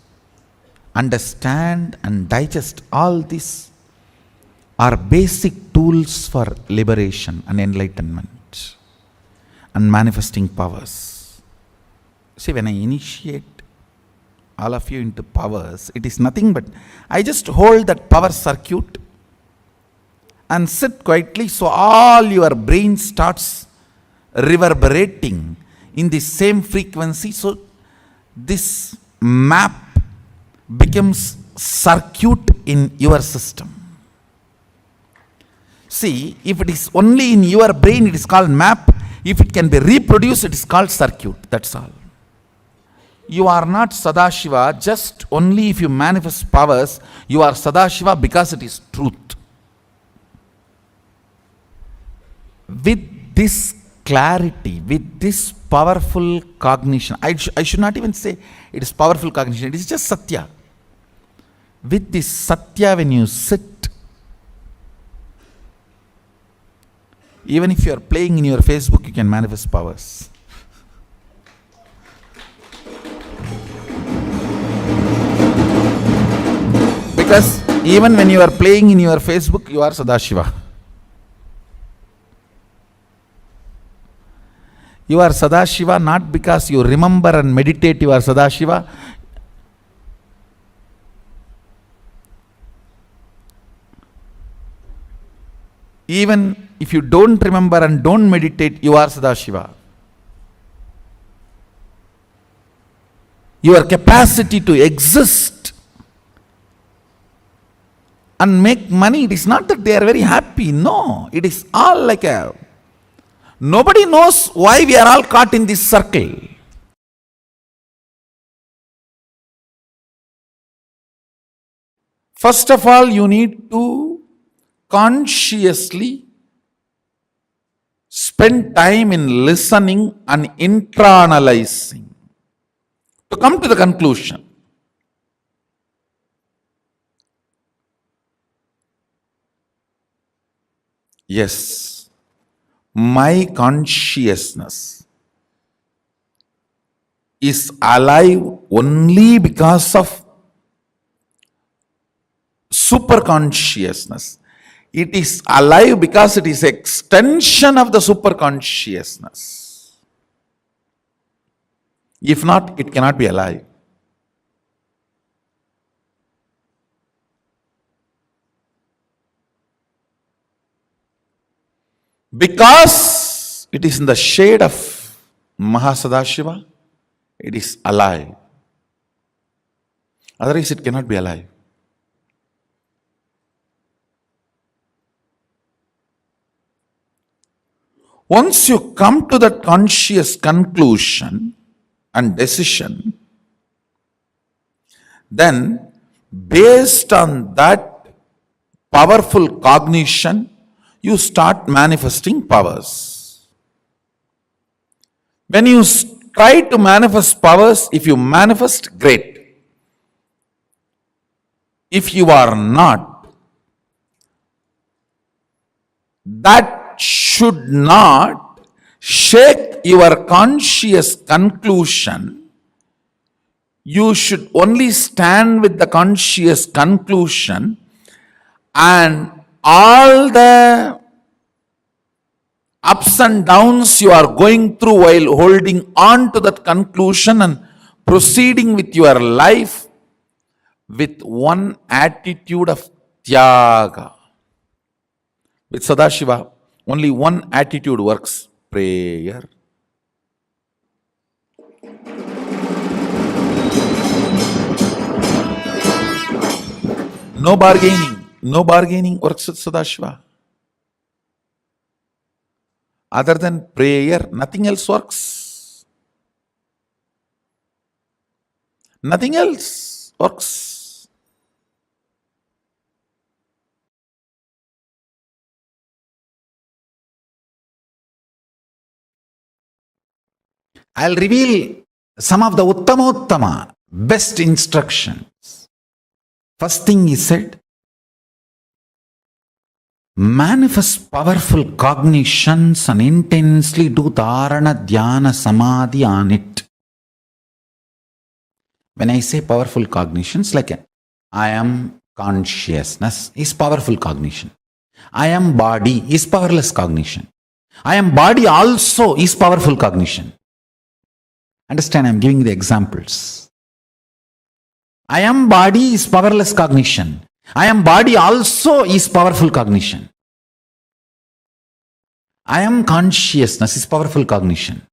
understand and digest all this are basic tools for liberation and enlightenment and manifesting powers. See, when I initiate all of you into powers, it is nothing but I just hold that power circuit and sit quietly, so all your brain starts reverberating in the same frequency. So this map becomes circuit in your system. See, if it is only in your brain, it is called map. If it can be reproduced, it is called circuit. That's all. You are not Sadashiva just only if you manifest powers. You are Sadashiva because it is truth. With this clarity, with this powerful cognition, I should not even say it is powerful cognition, it is just Satya. With this Satya, when you sit, even if you are playing in your Facebook, you can manifest powers. Because even when you are playing in your Facebook, you are Sadashiva. You are Sadashiva not because you remember and meditate, you are Sadashiva. Even if you don't remember and don't meditate, you are Sadashiva. Your capacity to exist and make money, it is not that they are very happy. No, it is all like a... Nobody knows why we are all caught in this circle. First of all, you need to consciously spend time in listening and internalizing to come to the conclusion. Yes, my consciousness is alive only because of super consciousness. It is alive because it is extension of the super consciousness. If not, it cannot be alive. Because it is in the shade of Mahasadashiva, it is alive. Otherwise, it cannot be alive. Once you come to that conscious conclusion and decision, then based on that powerful cognition, you start manifesting powers. When you try to manifest powers, if you manifest, great. If you are not, that should not shake your conscious conclusion. You should only stand with the conscious conclusion, and all the ups and downs you are going through while holding on to that conclusion and proceeding with your life with one attitude of Tyaga. With Sadashiva, only one attitude works: prayer. No bargaining. No bargaining works with Sadashiva. Other than prayer, nothing else works. Nothing else works. I'll reveal some of the Uttamottama, best instructions. First thing he said, manifest powerful cognitions and intensely do dharana, dhyana, samadhi on it. When I say powerful cognitions, like I am consciousness is powerful cognition. I am body is powerless cognition. I am body also is powerful cognition. Understand, I am giving the examples. I am body is powerless cognition. I am body also is powerful cognition. I am consciousness is powerful cognition.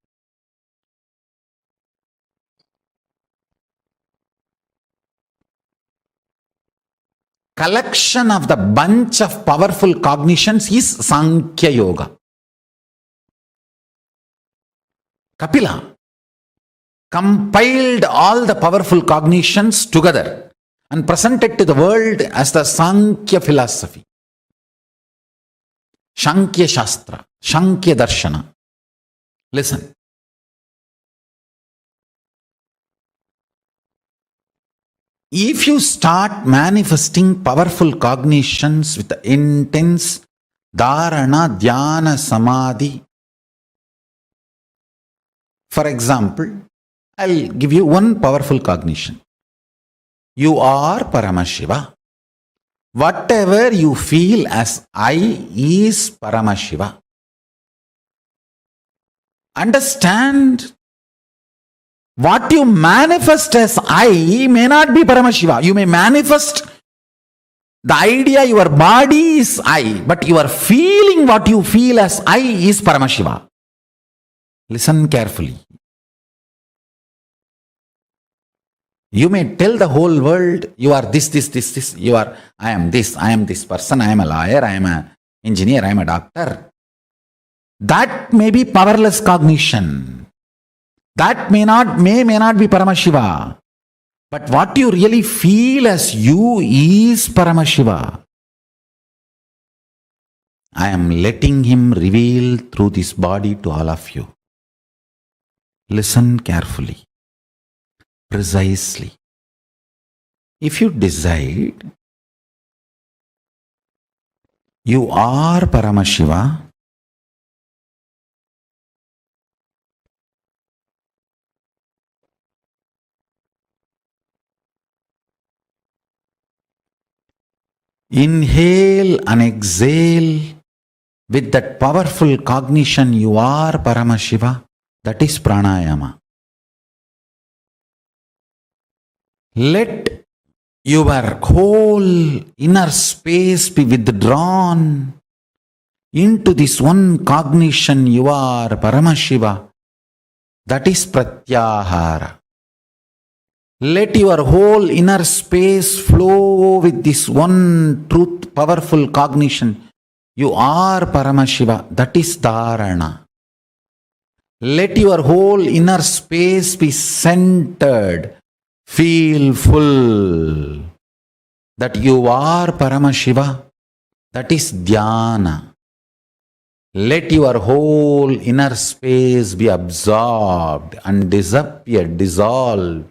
Collection of the bunch of powerful cognitions is Sankhya Yoga. Kapila compiled all the powerful cognitions together and presented to the world as the Sankhya philosophy. Sankhya Shastra, Sankhya Darshana. Listen. If you start manifesting powerful cognitions with intense dharana, dhyana, samadhi, for example, I'll give you one powerful cognition. You are Paramashiva. Whatever you feel as I is Paramashiva. Understand, what you manifest as I may not be Paramashiva. You may manifest the idea your body is I, but you are feeling what you feel as I is Paramashiva. Listen carefully. You may tell the whole world you are this. You are, I am this person, I am a lawyer, I am an engineer, I am a doctor. That may be powerless cognition. That may not be Paramashiva. But what you really feel as you is Paramashiva. I am letting him reveal through this body to all of you. Listen carefully, precisely. If you decide you are Paramashiva, inhale and exhale with that powerful cognition you are Paramashiva. That is pranayama. Let your whole inner space be withdrawn into this one cognition you are Paramashiva. That is pratyahara. Let your whole inner space flow with this one truth, powerful cognition. You are Paramashiva. That is dharana. Let your whole inner space be centered. Feel full that you are Paramashiva. That is dhyana. Let your whole inner space be absorbed and dissolved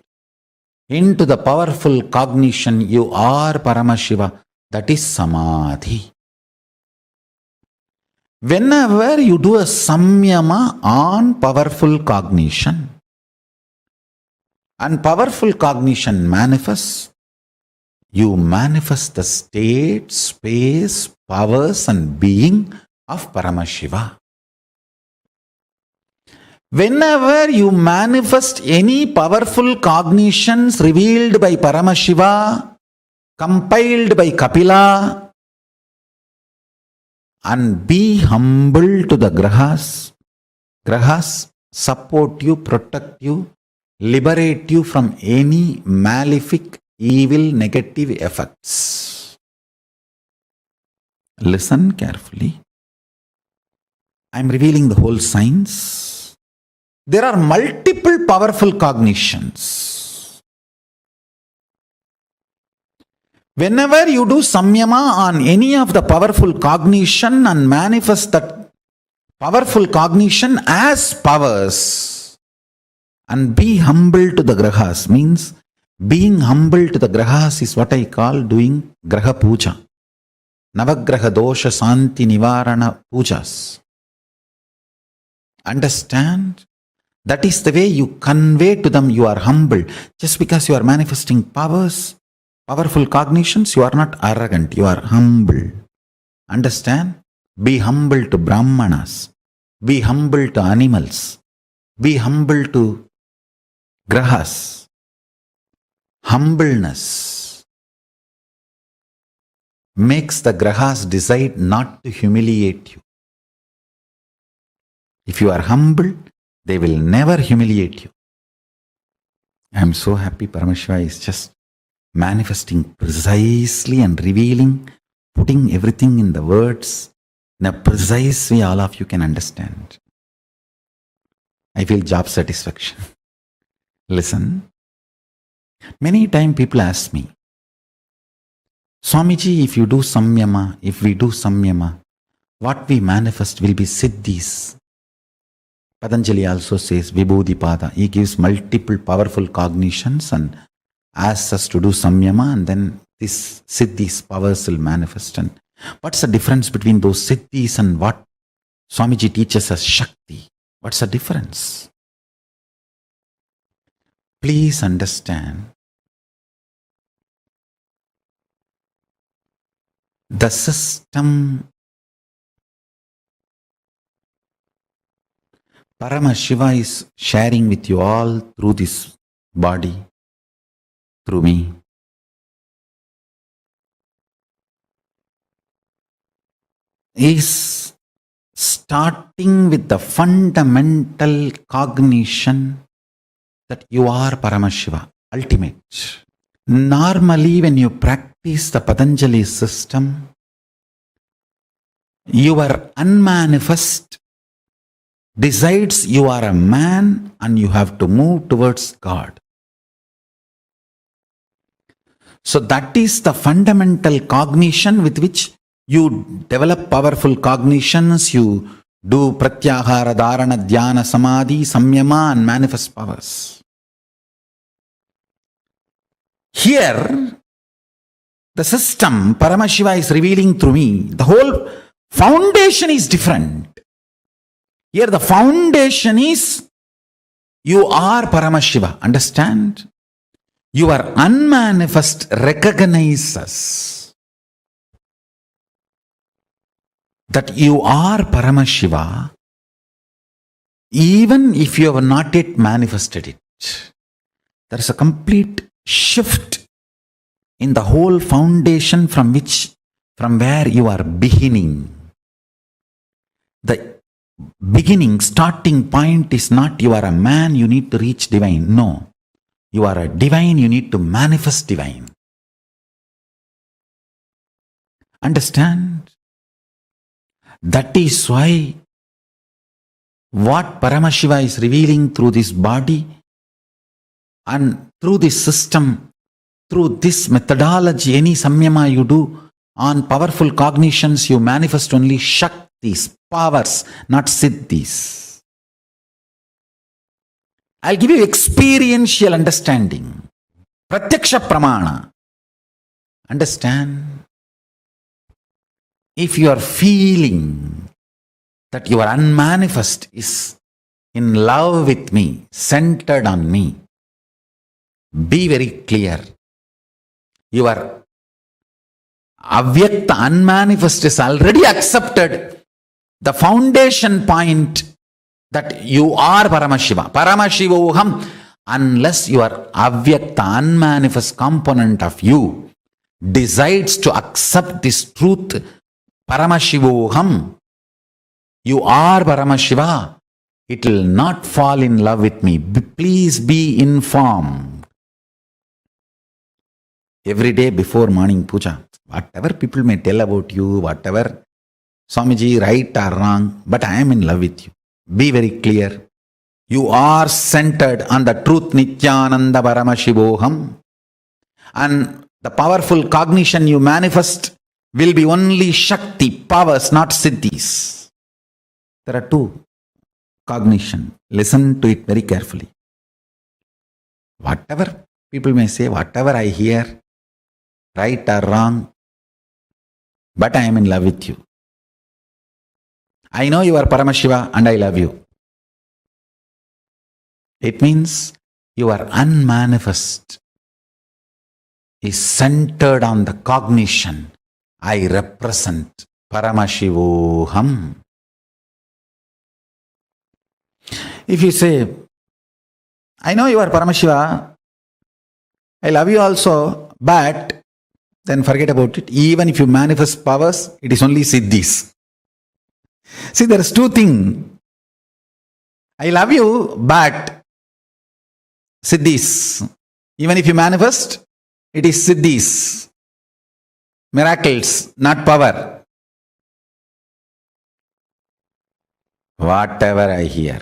into the powerful cognition you are Paramashiva. That is Samadhi. Whenever you do a samyama on powerful cognition, and powerful cognition manifests, you manifest the state, space, powers and being of Paramashiva. Whenever you manifest any powerful cognitions revealed by Paramashiva, compiled by Kapila, and be humble to the grahas. Grahas support you, protect you, liberate you from any malefic, evil, negative effects. Listen carefully. I am revealing the whole science. There are multiple powerful cognitions. Whenever you do samyama on any of the powerful cognition and manifest that powerful cognition as powers, And be humble to the grahas means being humble to the grahas is what I call doing graha puja. Navagraha dosha santi nivarana pujas. Understand? That is the way you convey to them you are humble. Just because you are manifesting powers, powerful cognitions, you are not arrogant, you are humble. Understand? Be humble to Brahmanas. Be humble to animals. Be humble to grahas. Humbleness makes the grahas decide not to humiliate you. If you are humble, they will never humiliate you. I am so happy Paramashiva is just manifesting precisely and revealing, putting everything in the words in a precise way all of you can understand. I feel job satisfaction. Listen, many times people ask me, Swamiji, if you do samyama, if we do samyama, what we manifest will be siddhis. Patanjali also says Vibhudipada. He gives multiple powerful cognitions and asks us to do samyama, and then this siddhis powers will manifest. And what's the difference between those siddhis and what Swamiji teaches us Shakti? What's the difference? Please understand, the system Paramashiva is sharing with you all through this body, through me. Is starting with the fundamental cognition that you are Paramashiva, ultimate. Normally, when you practice the Patanjali system, your unmanifest decides you are a man and you have to move towards God. So that is the fundamental cognition with which you develop powerful cognitions, you do pratyahara, dharana, dhyana, samadhi, samyama and manifest powers. Here, the system Paramashiva is revealing through me, the whole foundation is different. Here the foundation is you are Paramashiva. Understand? Your unmanifest recognizes that you are Paramashiva even if you have not yet manifested it. There is a complete shift in the whole foundation from where you are beginning. The beginning, starting point is not you are a man, you need to reach divine. No. You are a divine, you need to manifest divine. Understand? That is why what Paramashiva is revealing through this body and through this system, through this methodology, any samyama you do on powerful cognitions, you manifest only Shaktis, powers, not siddhis. I'll give you experiential understanding. Pratyaksha pramana. Understand? If you are feeling that your unmanifest is in love with me, centered on me, be very clear. Your avyakta, unmanifest is already accepted the foundation point that you are Paramashiva. Paramashivoham, unless your avyakta, unmanifest component of you decides to accept this truth, Paramashivoham, you are Paramashiva, it will not fall in love with me. Please be informed. Every day before morning puja, whatever people may tell about you, whatever Swamiji, right or wrong, but I am in love with you. Be very clear. You are centered on the truth Nithyananda Paramashivoham, and the powerful cognition you manifest will be only Shakti, powers, not siddhis. There are two cognition. Listen to it very carefully. Whatever people may say, whatever I hear, right or wrong, but I am in love with you. I know you are Paramashiva and I love you. It means your unmanifest is centered on the cognition. I represent Paramashivoham. If you say, I know you are Paramashiva, I love you also, but then forget about it. Even if you manifest powers, it is only siddhis. See, there is two things. I love you, but siddhis. Even if you manifest, it is siddhis. Miracles, not power. Whatever I hear,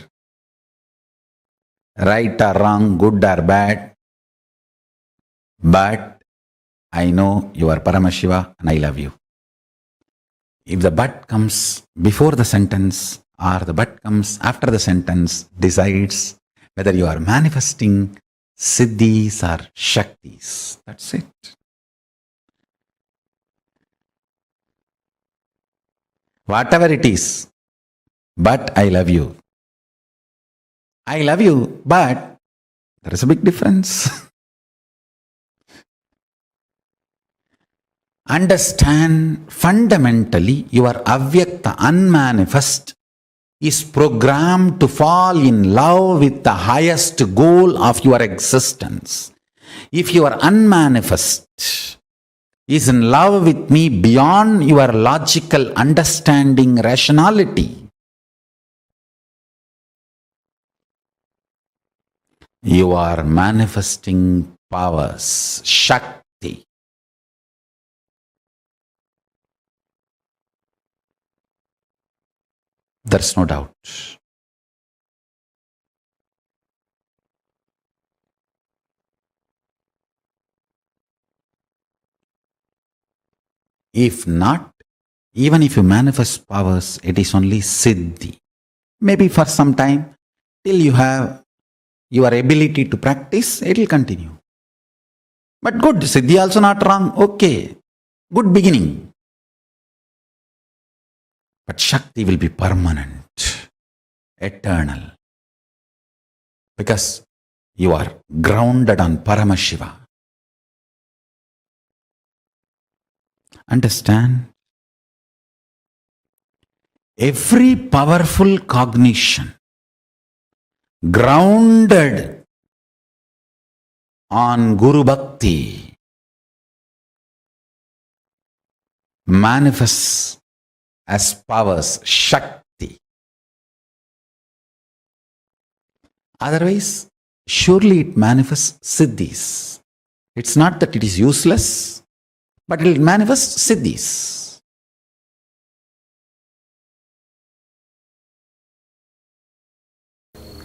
right or wrong, good or bad, but I know you are Paramashiva and I love you. If the but comes before the sentence or the but comes after the sentence, decides whether you are manifesting siddhis or shaktis. That's it. Whatever it is, but I love you. I love you, but there is a big difference. Understand, fundamentally, your avyakta, unmanifest, is programmed to fall in love with the highest goal of your existence. If your unmanifest is in love with me beyond your logical understanding, rationality, you are manifesting powers, Shakti. There's no doubt. If not, even if you manifest powers, it is only siddhi. Maybe for some time, till you have your ability to practice, it will continue. But good, siddhi also not wrong. Okay, good beginning. But Shakti will be permanent, eternal. Because you are grounded on Paramashiva. Understand? Every powerful cognition grounded on Guru Bhakti manifests as powers, Shakti. Otherwise, surely it manifests siddhis. It's not that it is useless, but it will manifest siddhis.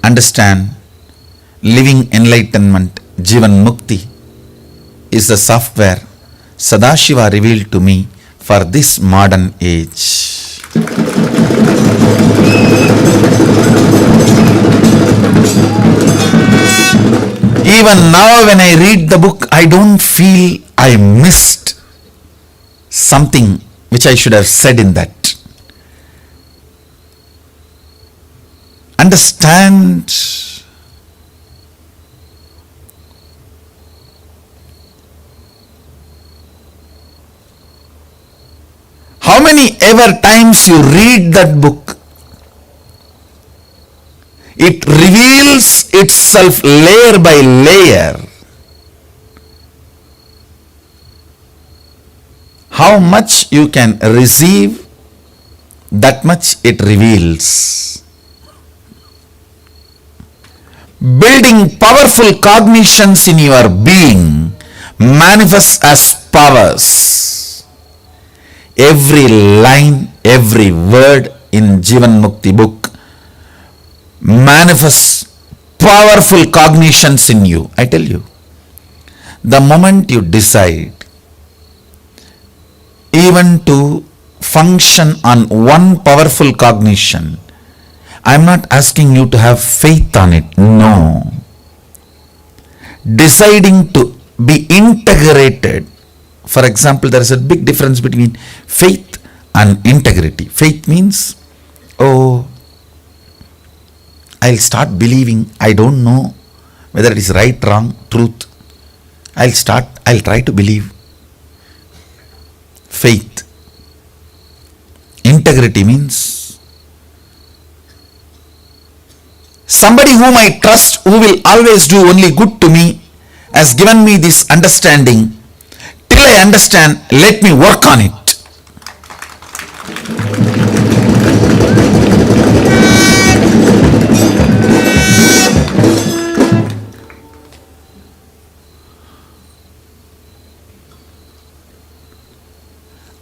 Understand, living enlightenment, Jivan Mukti, is the software Sadashiva revealed to me for this modern age. Even now when I read the book, I don't feel I missed something which I should have said in that. Understand, how many ever times you read that book, it reveals itself layer by layer. How much you can receive, that much it reveals. Building powerful cognitions in your being manifests as powers. Every line, every word in Jivan Mukti book manifests powerful cognitions in you. I tell you, the moment you decide even to function on one powerful cognition, I am not asking you to have faith on it. No. deciding to be integrated. For example, there is a big difference between faith and integrity. Faith means, oh, I'll start believing, I don't know whether it is right, wrong, truth. I'll try to believe. Faith. Integrity means somebody whom I trust, who will always do only good to me, has given me this understanding. Till I understand, let me work on it.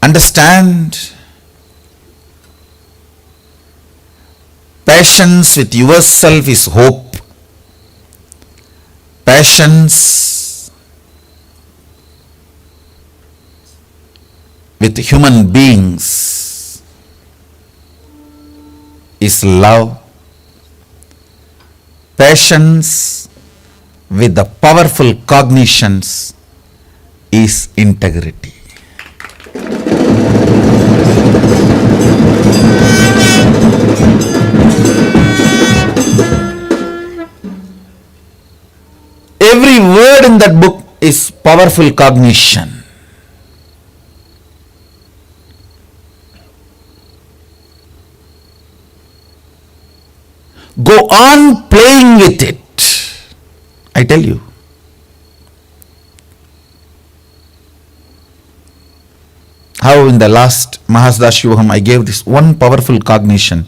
Understand. Patience with yourself is hope. Patience with human beings is love. Patience with the powerful cognitions is integrity. Every word in that book is powerful cognition. Go on playing with it. I tell you. How in the last Mahasdashivaham I gave this one powerful cognition.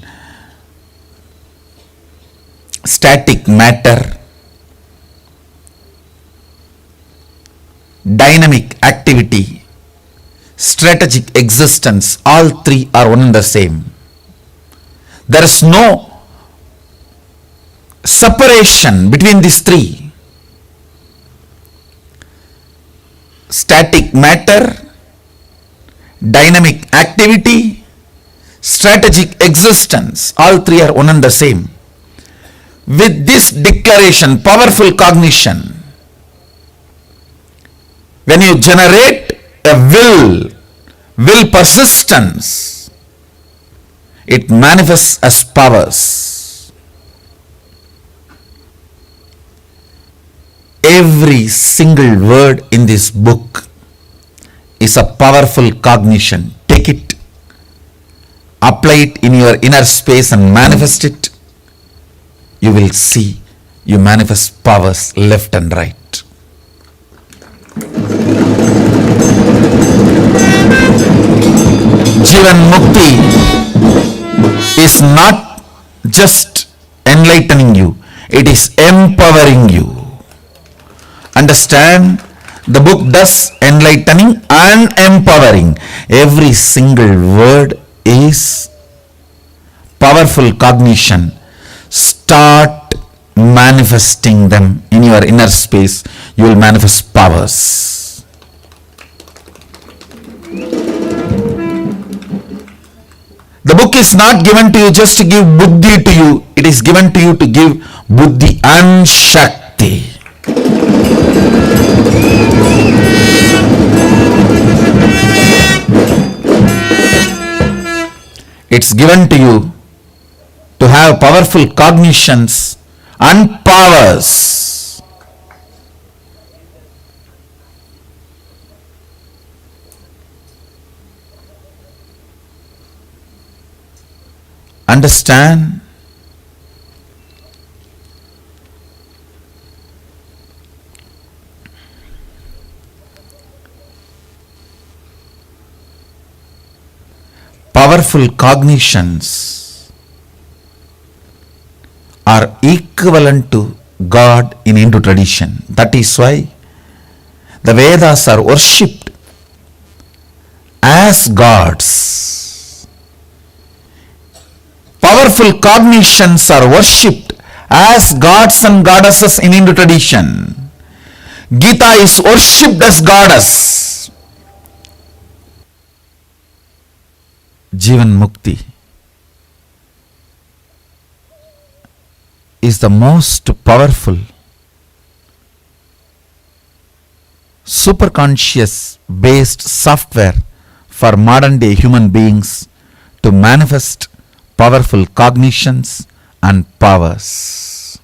Static matter, dynamic activity, strategic existence, all three are one and the same. There is no separation between these three. Static matter, dynamic activity, strategic existence, all three are one and the same. With this declaration, powerful cognition, when you generate a will persistence, it manifests as powers. Every single word in this book is a powerful cognition. Take it, apply it in your inner space and manifest it. You will see you manifest powers left and right. Jivan Mukti is not just enlightening you, it is empowering you. Understand, the book does enlightening and empowering. Every single word is powerful cognition. Start manifesting them in your inner space. You will manifest powers. The book is not given to you just to give buddhi to you. It is given to you to give buddhi and shakti. It's given to you to have powerful cognitions and powers. Understand? Powerful cognitions are equivalent to God in Hindu tradition. That is why the Vedas are worshipped as gods. Powerful cognitions are worshipped as gods and goddesses in Hindu tradition. Gita is worshipped as goddess. Jivan Mukti is the most powerful superconscious based software for modern day human beings to manifest powerful cognitions and powers.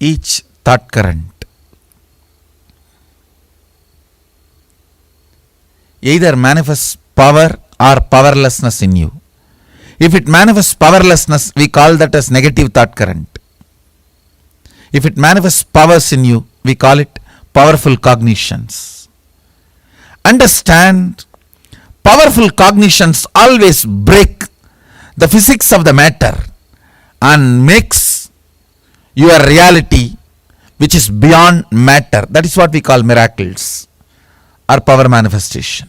Each thought current either manifests power or powerlessness in you. If it manifests powerlessness, we call that as negative thought current. If it manifests powers in you, we call it powerful cognitions. Understand, powerful cognitions always break the physics of the matter and makes your reality which is beyond matter. That is what we call miracles or power manifestation.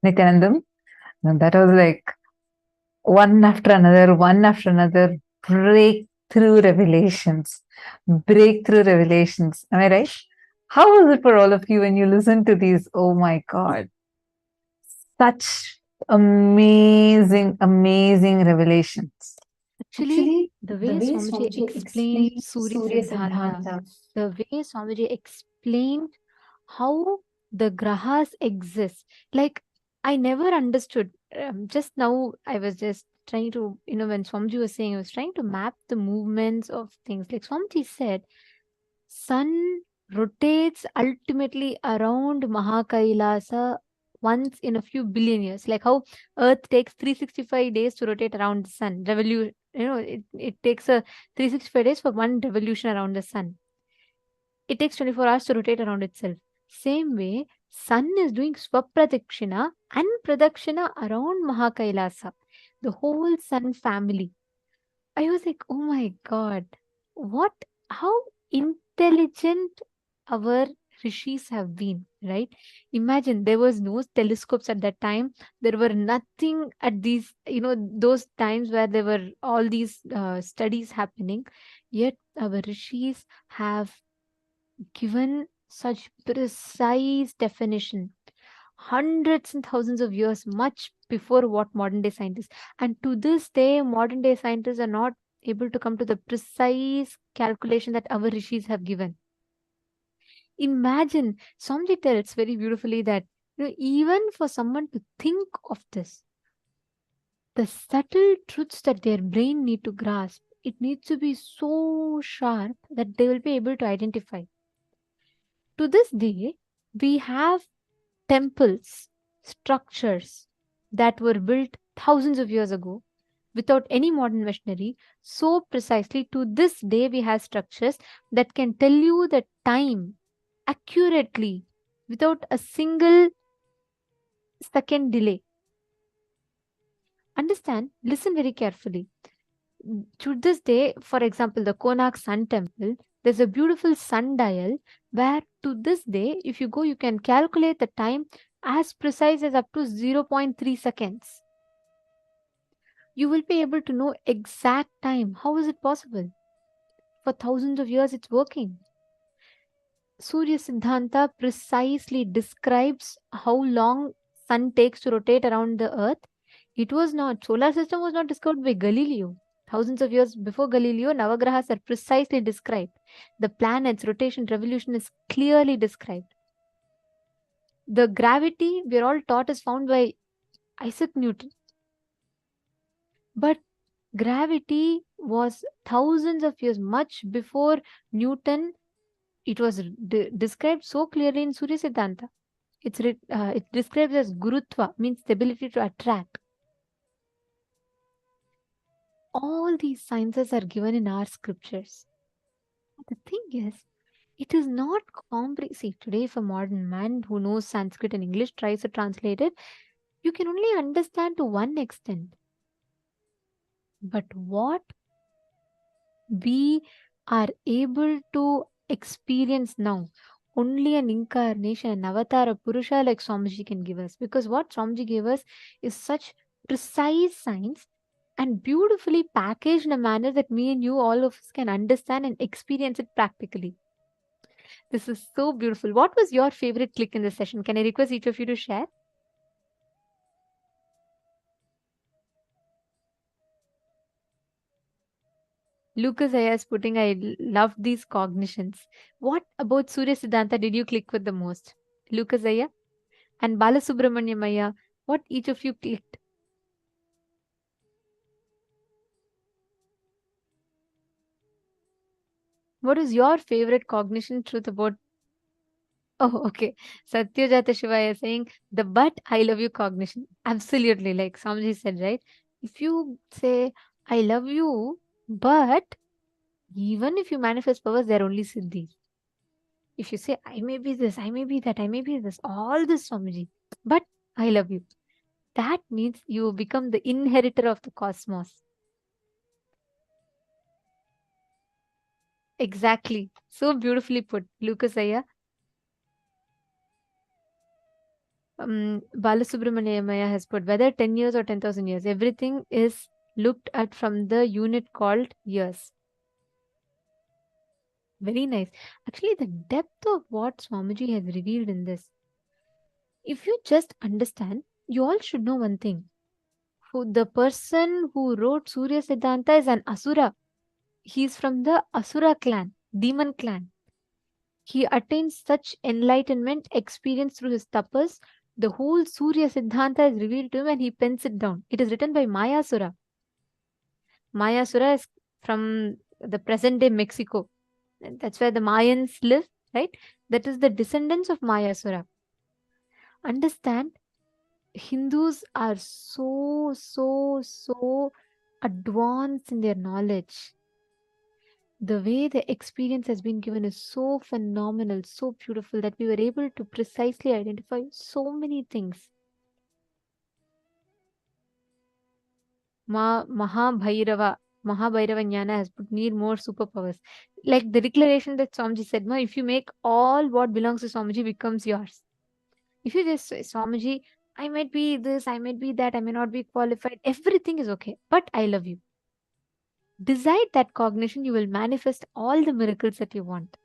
Nithyanandam, and that was like one after another breakthrough revelations. Breakthrough revelations. Am I right? How was it for all of you when you listened to these? Oh my God. Such amazing, amazing revelations. Actually, the way Swamiji explained Surya Siddhanta, the way Swamiji explained how the grahas exist. Like, I never understood. Just now, I was just trying to, when Swamiji was saying, I was trying to map the movements of things. Like Swamiji said, sun rotates ultimately around Mahakailasa once in a few billion years. Like how Earth takes 365 days to rotate around the sun. It takes a 365 days for one revolution around the sun. It takes 24 hours to rotate around itself. Same way, sun is doing Swapradakshina and Pradakshina around Mahakailasa, the whole sun family. I was like, oh my god, how intelligent our rishis have been, right? Imagine there was no telescopes at that time. There were nothing at these, those times where there were all these studies happening. Yet our rishis have given such precise definition, hundreds and thousands of years, much before what modern day scientists. And to this day, modern day scientists are not able to come to the precise calculation that our rishis have given. Imagine, Swamiji tells very beautifully that even for someone to think of this, the subtle truths that their brain need to grasp, it needs to be so sharp that they will be able to identify. To this day, we have temples, structures that were built thousands of years ago without any modern machinery. So precisely, to this day, we have structures that can tell you the time accurately without a single second delay. Understand, listen very carefully. To this day, for example, the Konark Sun Temple, there's a beautiful sundial where to this day, if you go, you can calculate the time as precise as up to 0.3 seconds. You will be able to know exact time. How is it possible? For thousands of years, it's working. Surya Siddhanta precisely describes how long sun takes to rotate around the earth. It was not, solar system was not discovered by Galileo. Thousands of years before Galileo, Navagrahas are precisely described. The planets, rotation, revolution is clearly described. The gravity, we are all taught, is found by Isaac Newton. But gravity was thousands of years, much before Newton. It was described so clearly in Surya Siddhanta. It's described as Gurutva, means the ability to attract. All these sciences are given in our scriptures. The thing is, it is not See, today if a modern man who knows Sanskrit and English tries to translate it, you can only understand to one extent. But what we are able to experience now, only an incarnation, an avatar, a Purusha like Swamiji can give us. Because what Swamiji gave us is such precise science and beautifully packaged in a manner that me and you, all of us, can understand and experience it practically. This is so beautiful. What was your favorite click in the session? Can I request each of you to share? Lucas Aya is putting, I love these cognitions. What about Surya Siddhanta did you click with the most? Lucas Aya and Balasubramanyam Aya, what each of you clicked? What is your favorite cognition truth about? Oh, okay. Satyajata Shivaya saying the but I love you cognition. Absolutely, like Swamiji said, right? If you say I love you, but even if you manifest powers, they're only siddhis. If you say I may be this, I may be that, I may be this, all this Swamiji, but I love you, that means you become the inheritor of the cosmos. Exactly. So beautifully put, Lucas Aya. Balasubramanyamaya has put, whether 10 years or 10,000 years, everything is looked at from the unit called years. Very nice. Actually, the depth of what Swamiji has revealed in this, if you just understand, you all should know one thing. The person who wrote Surya Siddhanta is an Asura. He's from the Asura clan, demon clan. he attains such enlightenment experience through his tapas. The whole Surya Siddhanta is revealed to him and he pens it down. It is written by Mayasura. Mayasura is from the present day Mexico. That's where the Mayans live, right? That is the descendants of Mayasura. Understand, Hindus are so advanced in their knowledge. The way the experience has been given is so phenomenal, so beautiful that we were able to precisely identify so many things. Mahabhairava Jnana has put need more superpowers. Like the declaration that Swamiji said, Ma, if you make all what belongs to Swamiji becomes yours. If you just say, Swamiji, I might be this, I might be that, I may not be qualified, everything is okay, but I love you. Decide that cognition, you will manifest all the miracles that you want.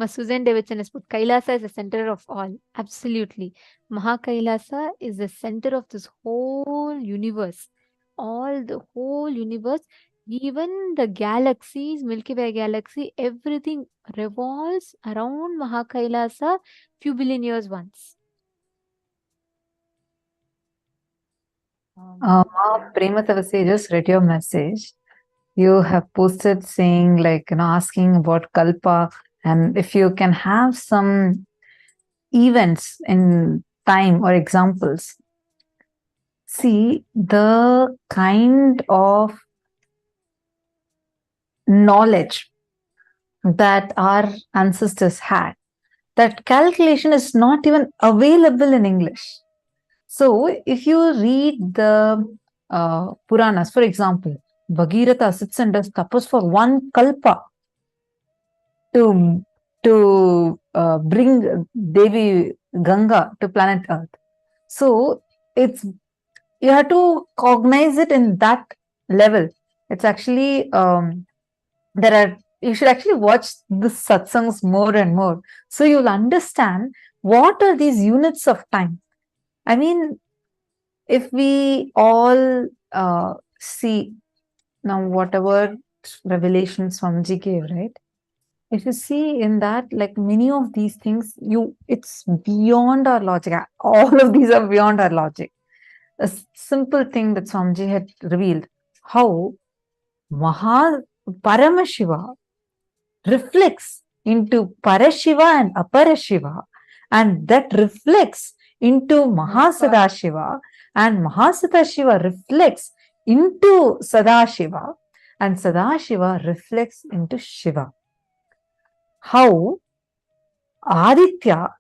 Susan Davidson has put Kailasa is the center of all. Absolutely. Mahakailasa is the center of this whole universe. The whole universe, even the galaxies, Milky Way galaxy, everything revolves around Mahakailasa few billion years once. Prematavasi, just read your message. You have posted saying like, asking about Kalpa, and if you can have some events in time or examples. See, the kind of knowledge that our ancestors had, that calculation is not even available in English. So, if you read the Puranas, for example, Bhagirath sits and does tapas for one kalpa to bring Devi Ganga to planet Earth. So, you have to cognize it in that level. It's actually, you should actually watch the satsangs more and more. So, you'll understand what are these units of time. I mean, if we all see now whatever revelation Swamiji gave, right? If you see in that, like many of these things, it's beyond our logic. All of these are beyond our logic. A simple thing that Swamiji had revealed, how Paramashiva reflects into Parashiva and Aparashiva, and that reflects into Mahasadashiva, and Mahasadashiva reflects into Sadashiva, and Sadashiva reflects into Shiva. How Aditya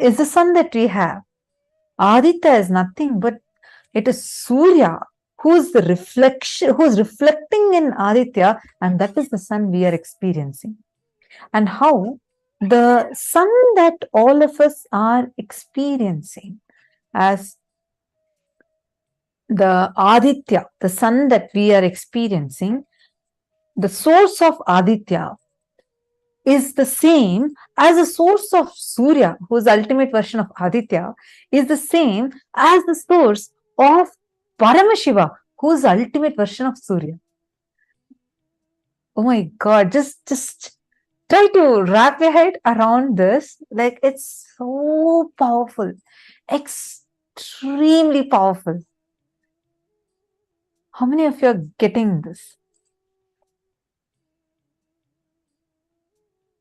is the sun that we have. Aditya is nothing but it is Surya who's reflecting in Aditya, and that is the sun we are experiencing. And how the sun that all of us are experiencing as the Aditya, the sun that we are experiencing, the source of Aditya is the same as the source of Surya, whose ultimate version of Aditya is the same as the source of Paramashiva, whose ultimate version of Surya. Oh my God, just try to wrap your head around this. Like, it's so powerful, extremely powerful. How many of you are getting this?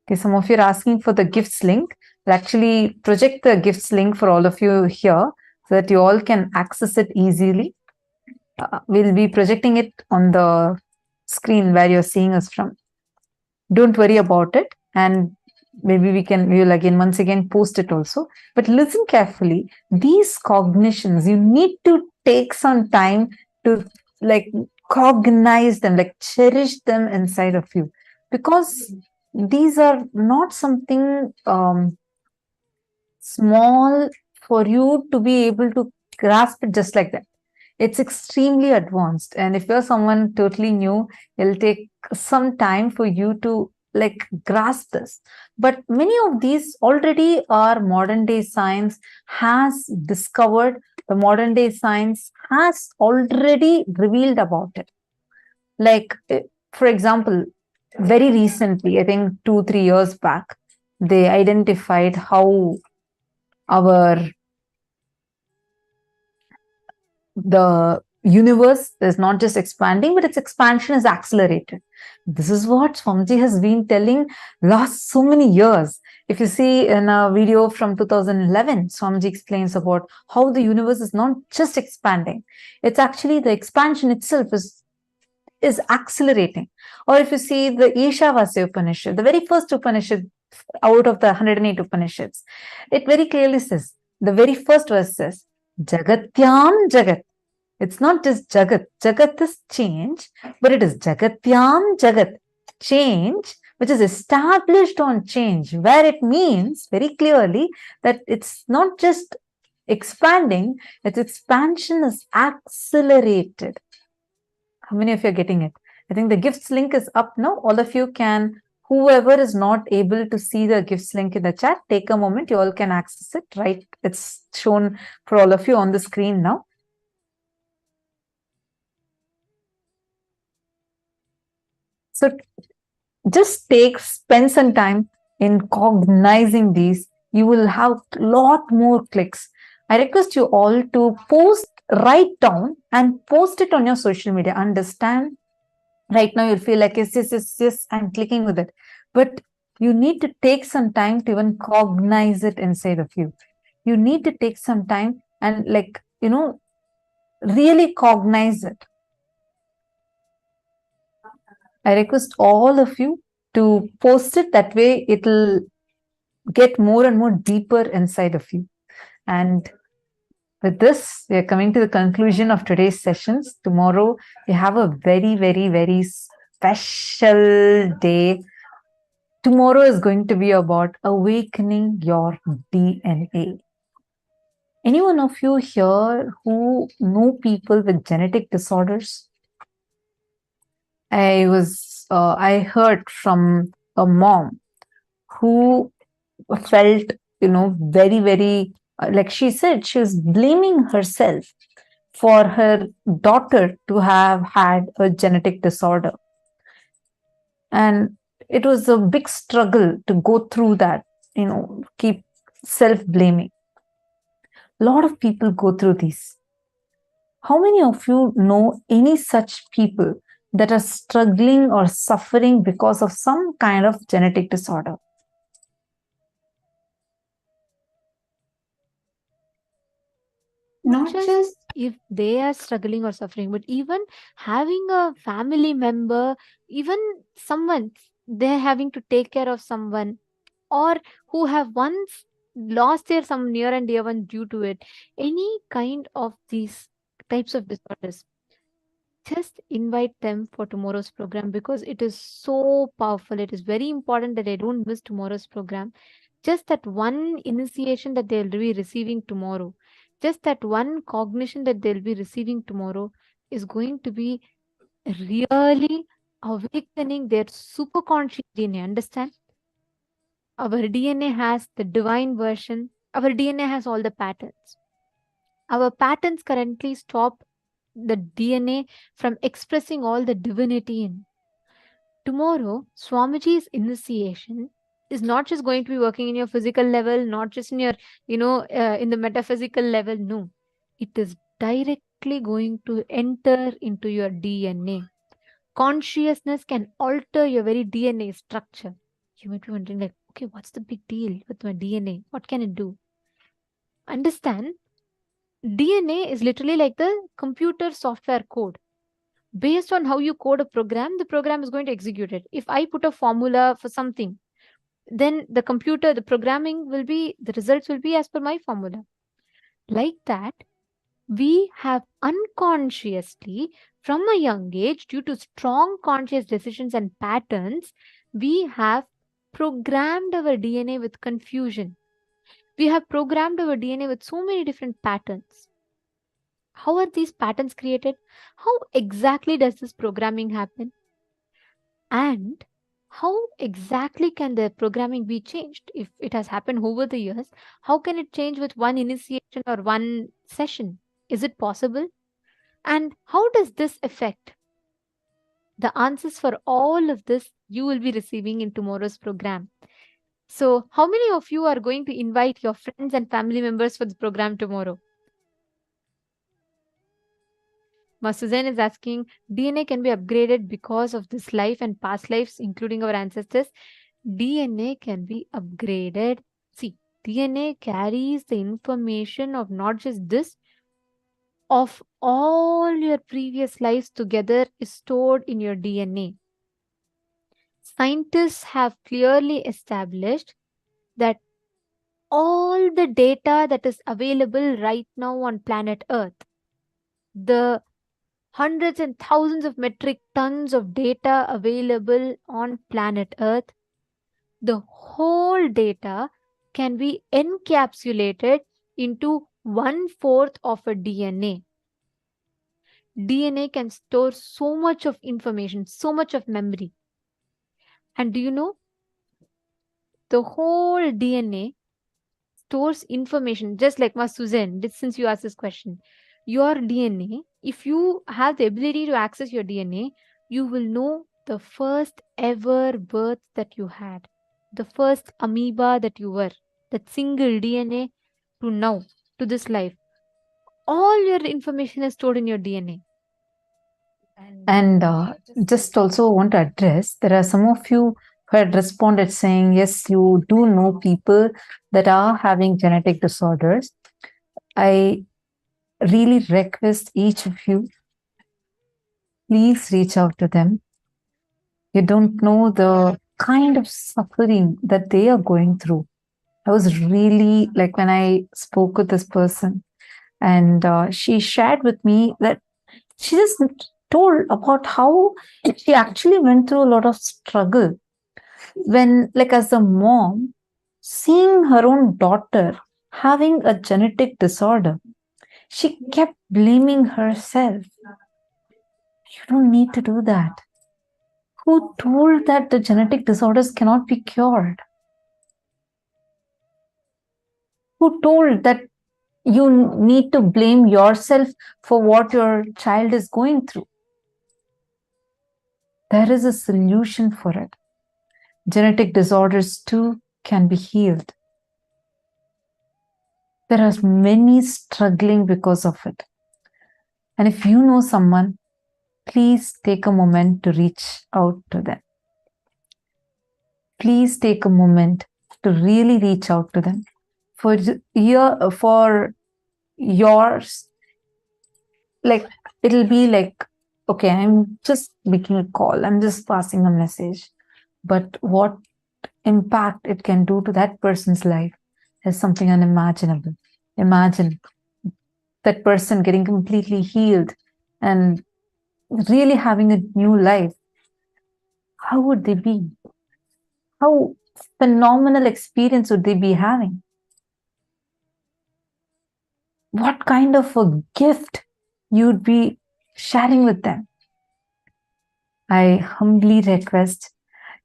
Okay, some of you are asking for the gifts link. I'll actually project the gifts link for all of you here so that you all can access it easily. We'll be projecting it on the screen where you're seeing us from. Don't worry about it, and maybe we will again once again post it also. But listen carefully. These cognitions, you need to take some time to like cognize them, like cherish them inside of you, because these are not something small for you to be able to grasp it just like that. It's extremely advanced, and if you're someone totally new, it'll take some time for you to like grasp this. But many of these already our modern day science has discovered The modern day science has already revealed about it. Like, for example, very recently, I think 2-3 years back, they identified how the universe is not just expanding, but its expansion is accelerated. This is what Swamiji has been telling last so many years. If you see in a video from 2011, Swamiji explains about how the universe is not just expanding. It's actually the expansion itself is accelerating. Or if you see the Ishavasya Upanishad, the very first Upanishad out of the 108 Upanishads, it very clearly says, the very first verse says, Jagatyam Jagat. It's not just Jagat. Jagat is change, but it is Jagatyam Jagat. Change, which is established on change, where it means very clearly that it's not just expanding, its expansion is accelerated. How many of you are getting it? I think the gifts link is up now. All of you can, whoever is not able to see the gifts link in the chat, take a moment. You all can access it, right? It's shown for all of you on the screen now. So just spend some time in cognizing these. You will have a lot more clicks. I request you all to write down and post it on your social media. Understand? Right now you'll feel like, yes, I'm clicking with it. But you need to take some time to even cognize it inside of you. You need to take some time and really cognize it. I request all of you to post it. That way it'll get more and more deeper inside of you. And with this, we are coming to the conclusion of today's sessions. Tomorrow, we have a very, very, very special day. Tomorrow is going to be about awakening your DNA. Any one of you here who know people with genetic disorders? I heard from a mom who felt, very, very, like she said, she was blaming herself for her daughter to have had a genetic disorder. And it was a big struggle to go through that, keep self-blaming. A lot of people go through these. How many of you know any such people that are struggling or suffering because of some kind of genetic disorder? Not just if they are struggling or suffering, but even having a family member, even someone, they're having to take care of someone, or who have once lost their some near and dear one due to it. Any kind of these types of disorders, just invite them for tomorrow's program, because it is so powerful. It is very important that they don't miss tomorrow's program. Just that one initiation that they'll be receiving tomorrow, just that one cognition that they'll be receiving tomorrow is going to be really awakening their superconscious DNA. Understand? Our DNA has the divine version. Our DNA has all the patterns. Our patterns currently stop the DNA from expressing all the divinity in. Tomorrow, Swamiji's initiation is not just going to be working in your physical level, not just in your, in the metaphysical level. No, it is directly going to enter into your DNA. Consciousness can alter your very DNA structure. You might be wondering, like, okay, what's the big deal with my DNA? What can it do? Understand, DNA is literally like the computer software code. Based on how you code a program, the program is going to execute it. If I put a formula for something, then the programming will be, the results will be as per my formula. Like that, we have unconsciously, from a young age, due to strong conscious decisions and patterns, we have programmed our DNA with confusion. We have programmed our DNA with so many different patterns. How are these patterns created? How exactly does this programming happen? And how exactly can the programming be changed? If it has happened over the years, how can it change with one initiation or one session? Is it possible? And how does this affect? The answers for all of this you will be receiving in tomorrow's program. So, how many of you are going to invite your friends and family members for the program tomorrow? Ma Suzanne is asking, DNA can be upgraded because of this life and past lives, including our ancestors. DNA can be upgraded. See, DNA carries the information of not just this, of all your previous lives together is stored in your DNA. Scientists have clearly established that all the data that is available right now on planet Earth, the hundreds and thousands of metric tons of data available on planet Earth, the whole data can be encapsulated into 1/4 of a DNA. DNA can store so much of information, so much of memory. And do you know, the whole DNA stores information, just like Ma Suzanne, since you asked this question. Your DNA, if you have the ability to access your DNA, you will know the first ever birth that you had, the first amoeba that you were, that single DNA to now, to this life. All your information is stored in your DNA. And just also want to address, there are some of you who had responded saying, yes, you do know people that are having genetic disorders. I really request each of you, please reach out to them. You don't know the kind of suffering that they are going through. I was really, like, when I spoke with this person, and she shared with me that she just told about how she actually went through a lot of struggle when, like, as a mom, seeing her own daughter having a genetic disorder, she kept blaming herself. You don't need to do that. Who told that the genetic disorders cannot be cured? Who told that you need to blame yourself for what your child is going through? There is a solution for it. Genetic disorders too can be healed. There are many struggling because of it. And if you know someone, please take a moment to reach out to them. Please take a moment to really reach out to them. For yours, like, it'll be like, okay, I'm just making a call, I'm just passing a message. But what impact it can do to that person's life is something unimaginable. Imagine that person getting completely healed and really having a new life. How would they be? How phenomenal experience would they be having? What kind of a gift you'd be sharing with them? I humbly request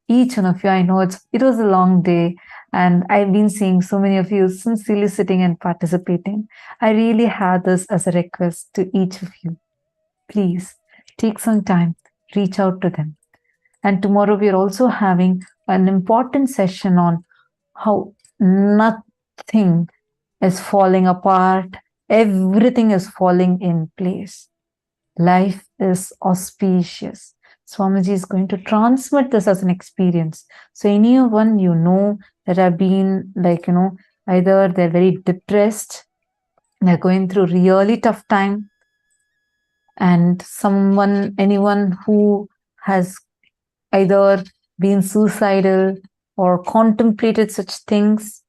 each one of you. I know it was a long day, and I've been seeing so many of you sincerely sitting and participating. I really have this as a request to each of you. Please take some time, reach out to them. And tomorrow we are also having an important session on how nothing is falling apart, everything is falling in place. Life is auspicious. Swamiji is going to transmit this as an experience. So anyone you know that have been, like, either they're very depressed, they're going through really tough time, and anyone who has either been suicidal or contemplated such things,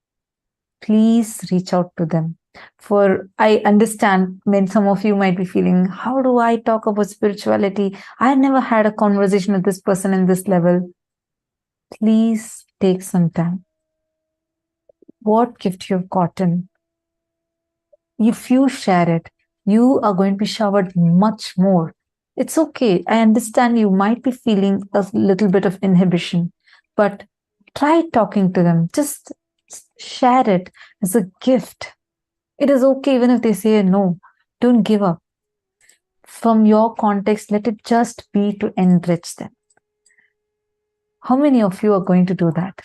please reach out to them. For I understand when some of you might be feeling, how do I talk about spirituality? I never had a conversation with this person in this level. Please take some time. What gift you've gotten, if you share it, you are going to be showered much more. It's okay. I understand you might be feeling a little bit of inhibition, but try talking to them. Just share it as a gift. It is okay even if they say no. Don't give up. From your context, let it just be to enrich them. How many of you are going to do that?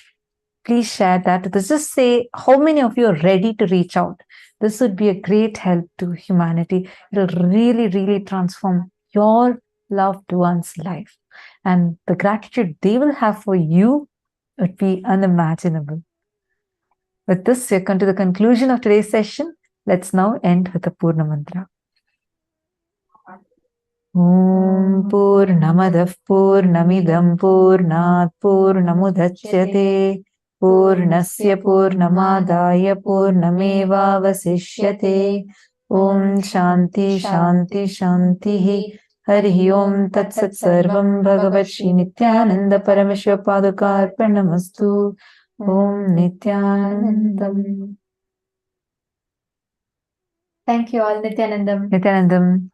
Please share that with us. Just say how many of you are ready to reach out. This would be a great help to humanity. It will really, really transform your loved one's life. And the gratitude they will have for you would be unimaginable. With this, we come to the conclusion of today's session. Let's now end with the Purna Mantra. Om Purnamadah Purnamidam Purnat Purnamudachyate Purnasya Purnamadaya Purnameva Vasishyate. Om Shanti Shanti Shanti. Hari Om Tat Sat Sarvam Bhagavat Shri Nithyananda Parameshwar Padukarpanamastu. Om Nithyanandam. Thank you all, Nithyanandam. Nithyanandam.